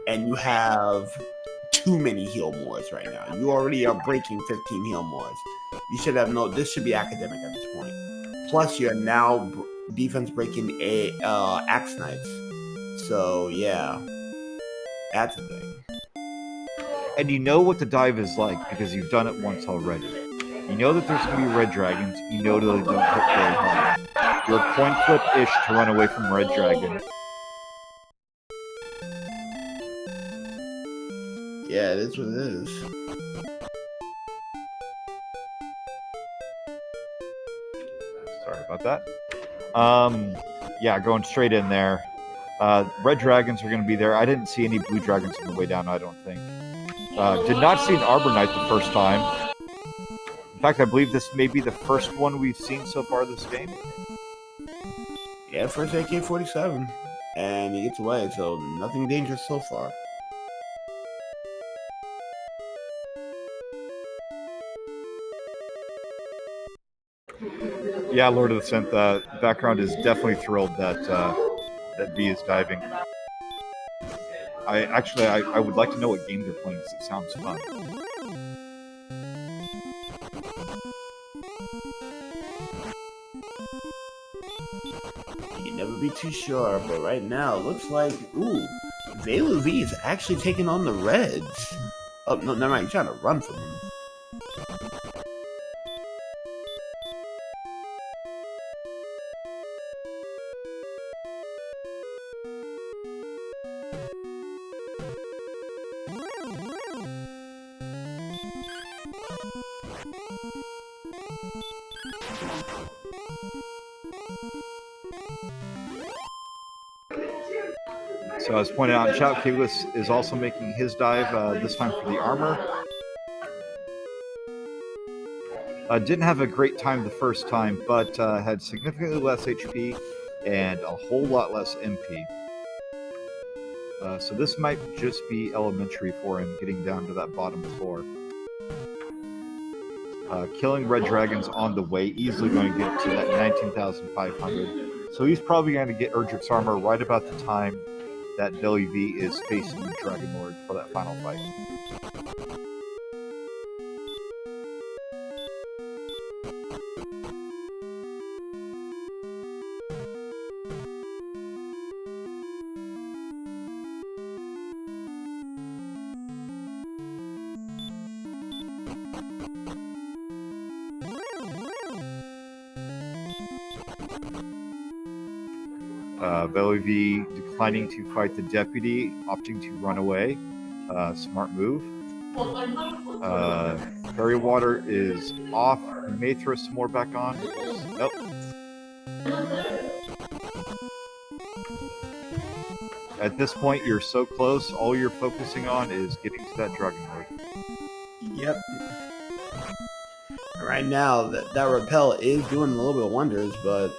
And you have too many heal mores right now. You already are breaking 15 heal mores. You should have this should be academic at this point. Plus, you're now defense breaking Axe Knights. So yeah, that's the thing. And you know what the dive is like because you've done it once already. You know that there's going to be red dragons. You know that they don't hit very hard. You're coin flip-ish to run away from red dragon. Yeah, it is what it is. Sorry about that. Yeah, going straight in there. Red dragons are going to be there. I didn't see any blue dragons on the way down, I don't think. Did not see an Arbor Knight the first time. In fact, I believe this may be the first one we've seen so far this game. Yeah, first AK-47. And he gets away, so nothing dangerous so far. Yeah, Lord of the Synth, background is definitely thrilled that that V is diving. I would like to know what game they're playing because it sounds fun. You can never be too sure, but right now it looks like, ooh, VaeluV is actually taking on the Reds. Oh, no, never mind, you're trying to run from them. So as pointed out in chat, Kigalas is also making his dive, this time for the armor. Didn't have a great time the first time, but had significantly less HP and a whole lot less MP. So this might just be elementary for him, getting down to that bottom floor. Killing red dragons on the way, easily going to get to that 19,500. So he's probably going to get Erdrick's armor right about the time that VaeluV is facing the Dragon Lord for that final fight. VaeluV declining to fight the deputy, opting to run away. Smart move. Fairy Water is off. He may throw some more back on. Nope. At this point, you're so close. All you're focusing on is getting to that Dragon Lord. Yep. Right now, that repel is doing a little bit of wonders, but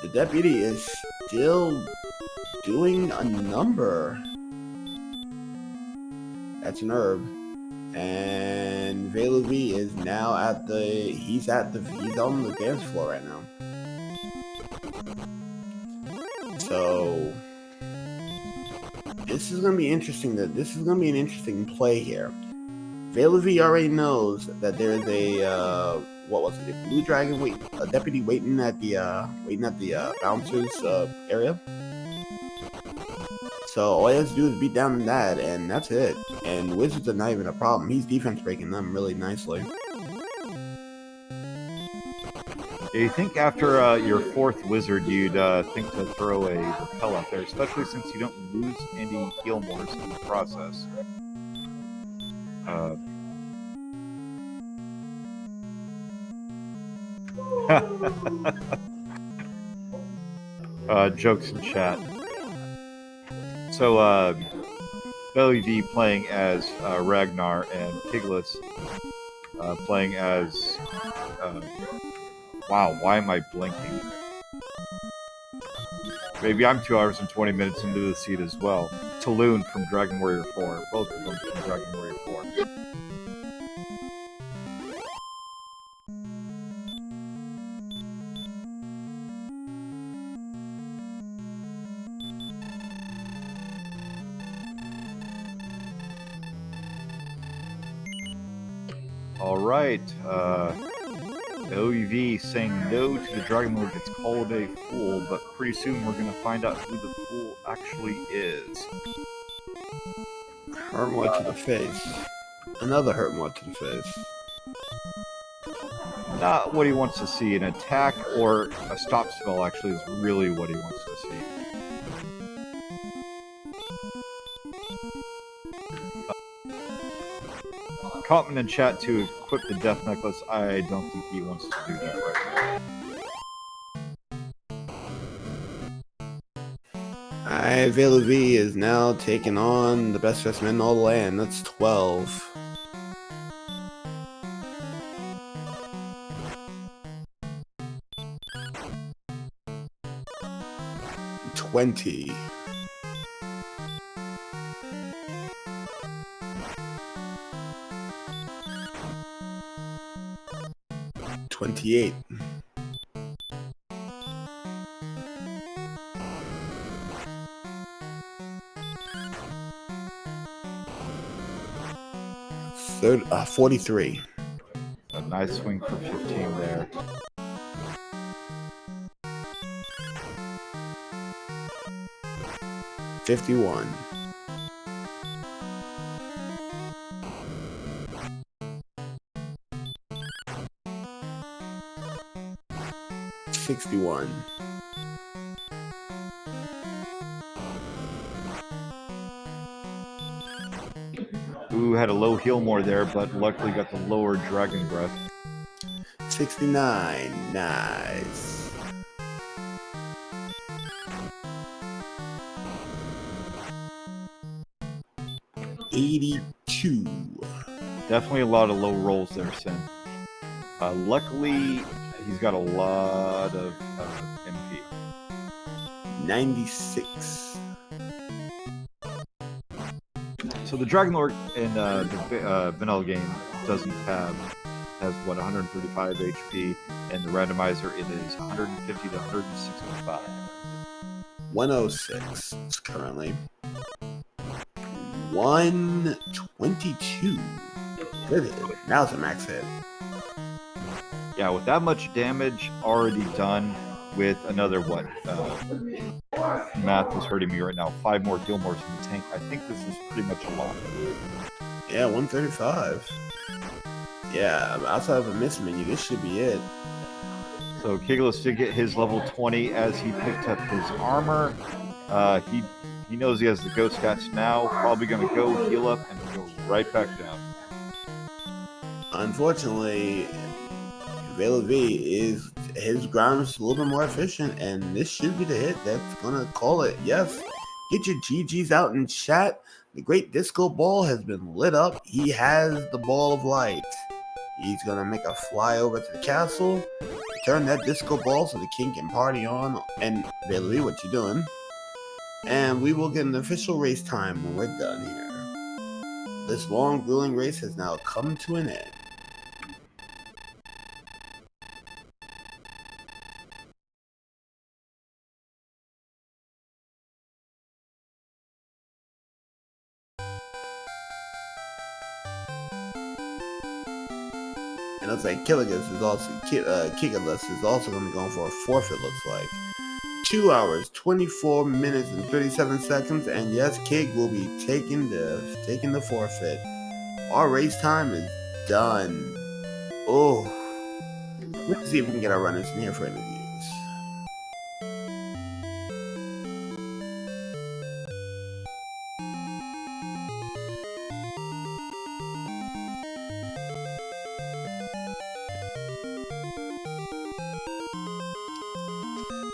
the deputy is still doing a number. That's an herb. And VaeluV is now at the he's on the dance floor right now. So this is gonna be interesting. This is gonna be an interesting play here. VaeluV already knows that there is a what was it? A blue dragon a deputy waiting at the bouncers area. So all he has to do is beat down that, and that's it. And wizards are not even a problem. He's defense breaking them really nicely. Yeah, you think after your fourth wizard, you'd think to throw a repel out there, especially since you don't lose any heal mores in the process. Jokes in chat. So, VaeluV playing as Ragnar and Kigalas playing as... wow, why am I blinking? Maybe I'm 2 hours and 20 minutes into the seat as well. Talon from Dragon Warrior 4. Both of them from Dragon Warrior 4. All right. VaeluV saying no to the Dragon Lord gets called a fool, but pretty soon we're going to find out who the fool actually is. Hurt to the face. Another hurt to the face. Not what he wants to see. An attack or a stop spell actually is really what he wants to see. Comment in chat to equip the death necklace. I don't think he wants to do that right now. Alright, VaeluV is now taking on the best specimen in all the land. That's 12. $20. 28. 43. A nice swing for 15 there. $51. 61. 'Ooh, had a low heal more there, but luckily got the lower Dragon Breath. 69. Nice. 82. Definitely a lot of low rolls there, Sin. Luckily, he's got a lot of MP. 96. So the Dragon Lord in the vanilla game has what, 135 HP, and the randomizer it is 150 to 165. 106 currently. 122. Good. Now it's a max hit. Yeah, with that much damage already done, with another math is hurting me right now. 5 more heal mores from the tank. I think this is pretty much a lot. Yeah, 135. Yeah, outside of a miss menu, this should be it. So Kigalas did get his level 20 as he picked up his armor. He knows he has the ghost stats now. Probably going to go heal up and go right back down. Unfortunately, VaeluV is his ground is a little bit more efficient, and this should be the hit that's gonna call it. Yes, get your GGs out in chat. The great disco ball has been lit up. He has the ball of light. He's gonna make a fly over to the castle, turn that disco ball so the king can party on. And VaeluV, what you doing? And we will get an official race time when we're done here. This long, grueling race has now come to an end. And it looks like Kigalas is also going to be going for a forfeit, looks like. 2 hours, 24 minutes, and 37 seconds, and yes, Kig will be taking the forfeit. Our race time is done. Oh, let's see if we can get our runners in here for interviews.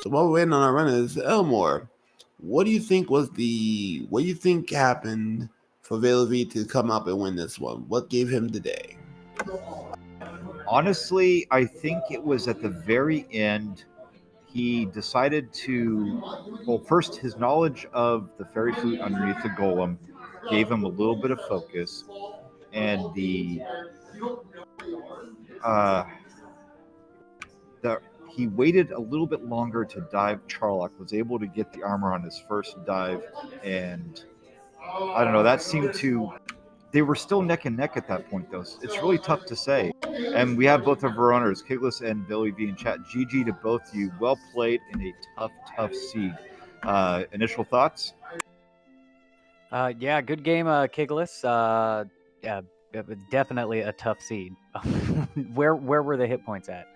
So while we're waiting on our runners, Elmore, what do you think happened for VaeluV to come up and win this one? What gave him the day? Honestly, I think it was at the very end. He decided to, well, first his knowledge of the fairy flute underneath the golem gave him a little bit of focus, and he waited a little bit longer to dive. Charlock was able to get the armor on his first dive, and I don't know, that seemed to, they were still neck and neck at that point though. It's really tough to say. And we have both of our owners, Kigalas and VaeluV, in chat. GG to both of you. Well played in a tough seed. Initial thoughts? Yeah, good game, Kigalas. Yeah, it was definitely a tough seed. Where were the hit points at?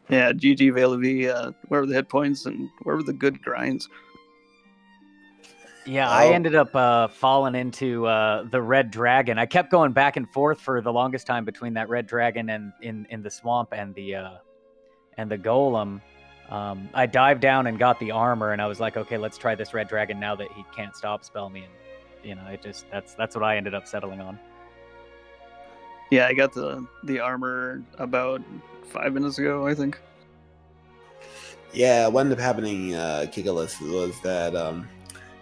Yeah, GG VaeluV. Where were the hit points and where were the good grinds? Yeah, I ended up falling into the red dragon. I kept going back and forth for the longest time between that red dragon and in the swamp and the golem. I dived down and got the armor, and I was like, okay, let's try this red dragon now that he can't stop spell me. And it just that's what I ended up settling on. Yeah, I got the armor about 5 minutes ago, I think. Yeah, what ended up happening, Kigalas, was that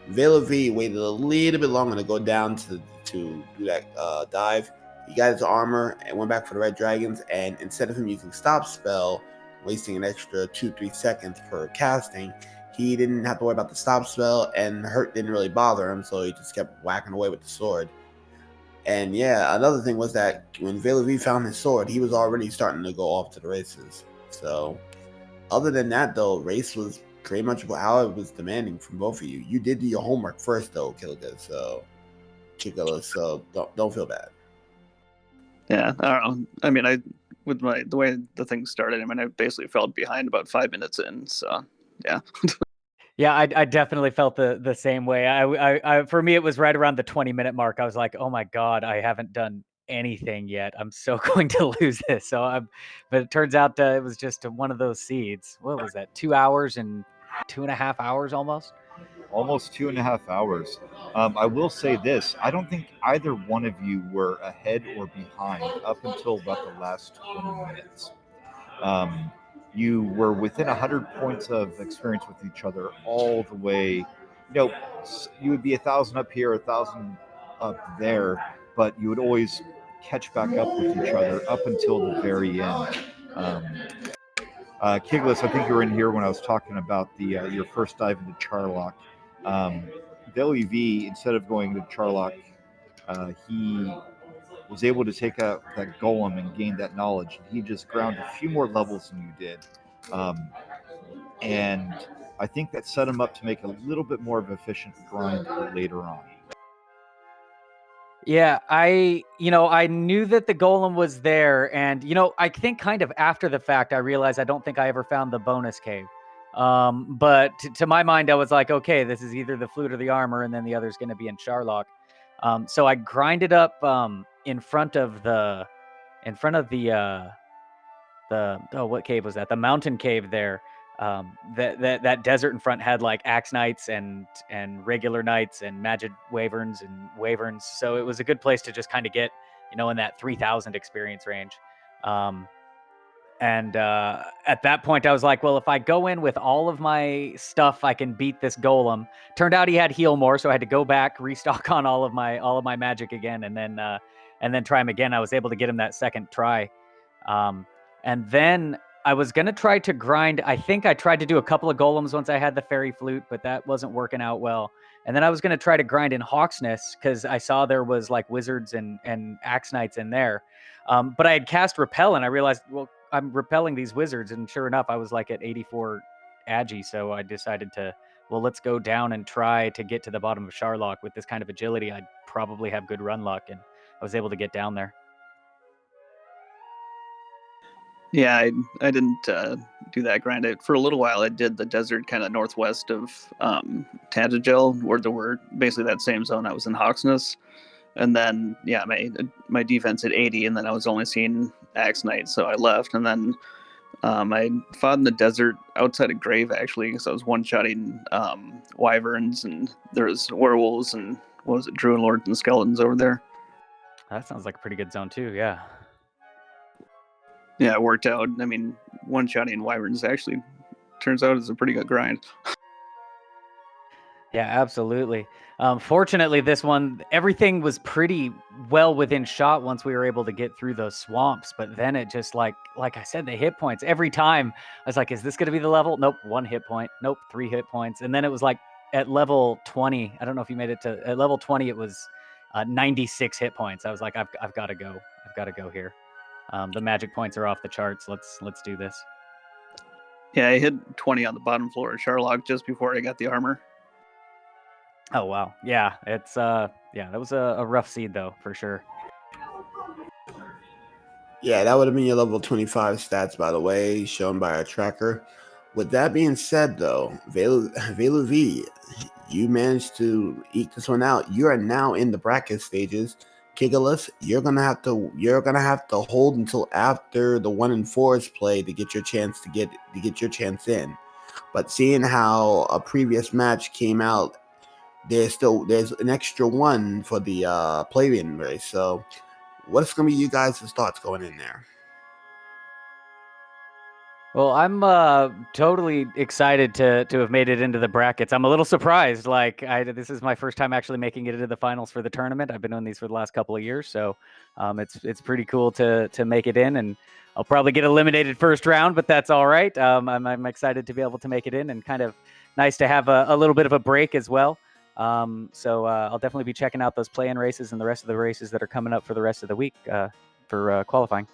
VaeluV waited a little bit longer to go down to do that dive. He got his armor and went back for the red dragons, and instead of him using stop spell, wasting an extra 2-3 seconds per casting, he didn't have to worry about the stop spell, and hurt didn't really bother him, so he just kept whacking away with the sword. And yeah, another thing was that when VaeluV found his sword, he was already starting to go off to the races. So other than that, though, race was pretty much how it was demanding from both of you. You did do your homework first, though, Kigalas. So don't feel bad. Yeah, I don't know. I mean, with the way the thing started, I mean, I basically fell behind about 5 minutes in. So yeah. Yeah, I definitely felt the same way. I for me, it was right around the 20-minute mark. I was like, oh my God, I haven't done anything yet. I'm so going to lose this. But it turns out it was just one of those seeds. What was that? 2 hours and 2.5 hours almost? Almost 2.5 hours. I will say this: I don't think either one of you were ahead or behind up until about the last 20 minutes. You were within 100 points of experience with each other all the way. You would be 1,000 up here, 1,000 up there, but you would always catch back up with each other up until the very end. Kigalas, I think you were in here when I was talking about the your first dive into Charlock. VaeluV, instead of going to Charlock, he was able to take out that golem and gain that knowledge. He just ground a few more levels than you did. And I think that set him up to make a little bit more of an efficient grind later on. Yeah, I knew that the golem was there, and I think kind of after the fact, I realized I don't think I ever found the bonus cave. But to my mind, I was like, okay, this is either the flute or the armor, and then the other's going to be in Charlock. So I grinded up in front of the what cave was that? The mountain cave there. That desert in front had like axe knights and regular knights and magic wyverns and wyverns. So it was a good place to just kind of get, in that 3,000 experience range. And at that point, I was like, well, if I go in with all of my stuff, I can beat this golem. Turned out he had heal more, so I had to go back, restock on all of my magic again, and then try him again. I was able to get him that second try. And then I was going to try to grind. I think I tried to do a couple of golems once I had the fairy flute, but that wasn't working out well. And then I was going to try to grind in Hawksness because I saw there was like wizards and axe knights in there. But I had cast Repel, and I realized, well, I'm repelling these wizards. And sure enough, I was like at 84 Agi. So I decided let's go down and try to get to the bottom of Charlock. With this kind of agility, I'd probably have good run luck. And I was able to get down there. Yeah, I didn't do that grind. For a little while, I did the desert kind of northwest of Tantagel, where there were basically that same zone. I was in Hawksness, and then my defense at 80, and then I was only seeing Axe Knight, so I left. And then I fought in the desert outside of Grave, actually, because I was one-shotting wyverns, and there was werewolves and Druid Lords and skeletons over there. That sounds like a pretty good zone too, yeah. Yeah, it worked out. I mean, one-shotting wyverns actually turns out is a pretty good grind. Yeah, absolutely. Fortunately, this one, everything was pretty well within shot once we were able to get through those swamps. But then it just like I said, the hit points every time. I was like, is this going to be the level? Nope, 1 hit point. Nope, 3 hit points. And then it was like at level 20. I don't know if you made it at level 20. It was 96 hit points. I was like, I've got to go. I've got to go here. The magic points are off the charts. Let's do this. Yeah, I hit 20 on the bottom floor of Charlock just before I got the armor. Oh wow, yeah, it's that was a rough seed though for sure. Yeah, that would have been your level 25 stats, by the way, shown by our tracker. With that being said, though, VaeluV, you managed to eke this one out. You are now in the bracket stages. Kigalas, you're gonna have to hold until after the 1 and 4 is played to get your chance to get your chance in. But seeing how a previous match came out, there's an extra one for the play-in race. So, what's gonna be you guys' thoughts going in there? Well, I'm totally excited to have made it into the brackets. I'm a little surprised. Like, this is my first time actually making it into the finals for the tournament. I've been doing these for the last couple of years, so it's pretty cool to make it in. And I'll probably get eliminated first round, but that's all right. I'm excited to be able to make it in, and kind of nice to have a little bit of a break as well. So I'll definitely be checking out those play-in races and the rest of the races that are coming up for the rest of the week for qualifying.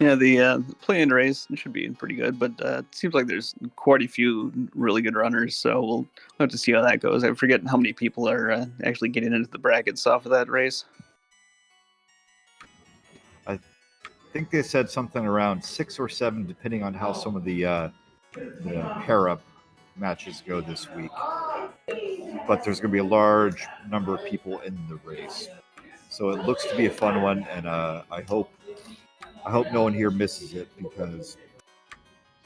Yeah, the play-in race should be pretty good, but it seems like there's quite a few really good runners, so we'll have to see how that goes. I forget how many people are actually getting into the brackets off of that race. I think they said something around 6 or 7, depending on how some of the pair-up matches go this week. But there's going to be a large number of people in the race, so it looks to be a fun one, and I hope no one here misses it, because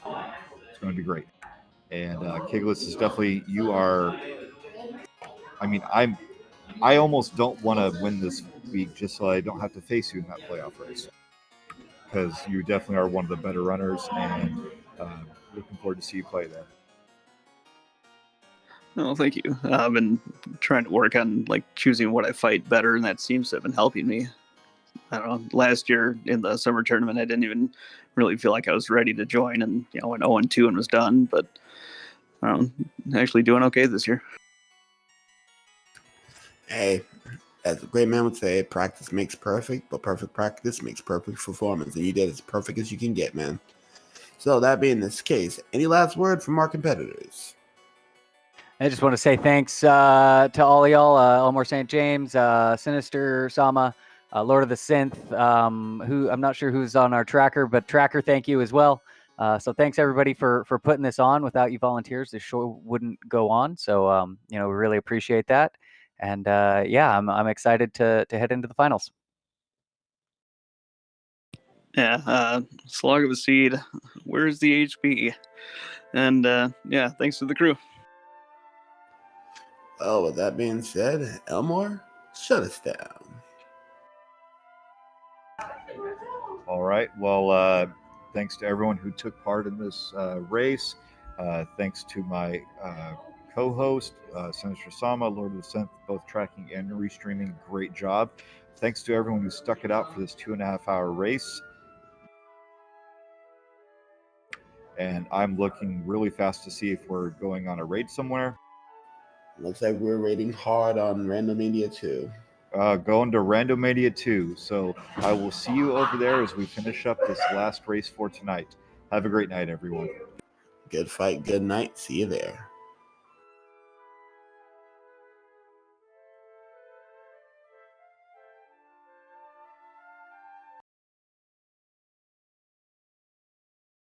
it's going to be great. And Kigalas is definitely, you are. I mean, I almost don't want to win this week just so I don't have to face you in that playoff race, because you definitely are one of the better runners, and looking forward to see you play there. No, thank you. I've been trying to work on choosing what I fight better, and that seems to have been helping me. I don't know. Last year in the summer tournament, I didn't even really feel like I was ready to join, and went 0-2 and was done. But actually doing okay this year. Hey, as a great man would say, practice makes perfect, but perfect practice makes perfect performance. And you did as perfect as you can get, man. So that being this case, any last word from our competitors? I just want to say thanks to all of y'all, Elmore St. James, Sinister, Sama, Lord of the Synth, who I'm not sure who's on our tracker, but tracker, thank you as well. So thanks everybody for putting this on. Without you volunteers, this show wouldn't go on. So we really appreciate that. And I'm excited to head into the finals. Yeah, slog of a seed. Where's the HP? And thanks to the crew. Well, with that being said, Elmore, shut us down. All right. Well, thanks to everyone who took part in this race. Thanks to my co-host, Sinister Sama, Lord of the Synth, both tracking and restreaming. Great job. Thanks to everyone who stuck it out for this 2.5-hour race. And I'm looking really fast to see if we're going on a raid somewhere. Looks like we're raiding hard on Randomizer 2. Going to Randomizer 2. So I will see you over there as we finish up this last race for tonight. Have a great night, everyone. Good fight, good night. See you there.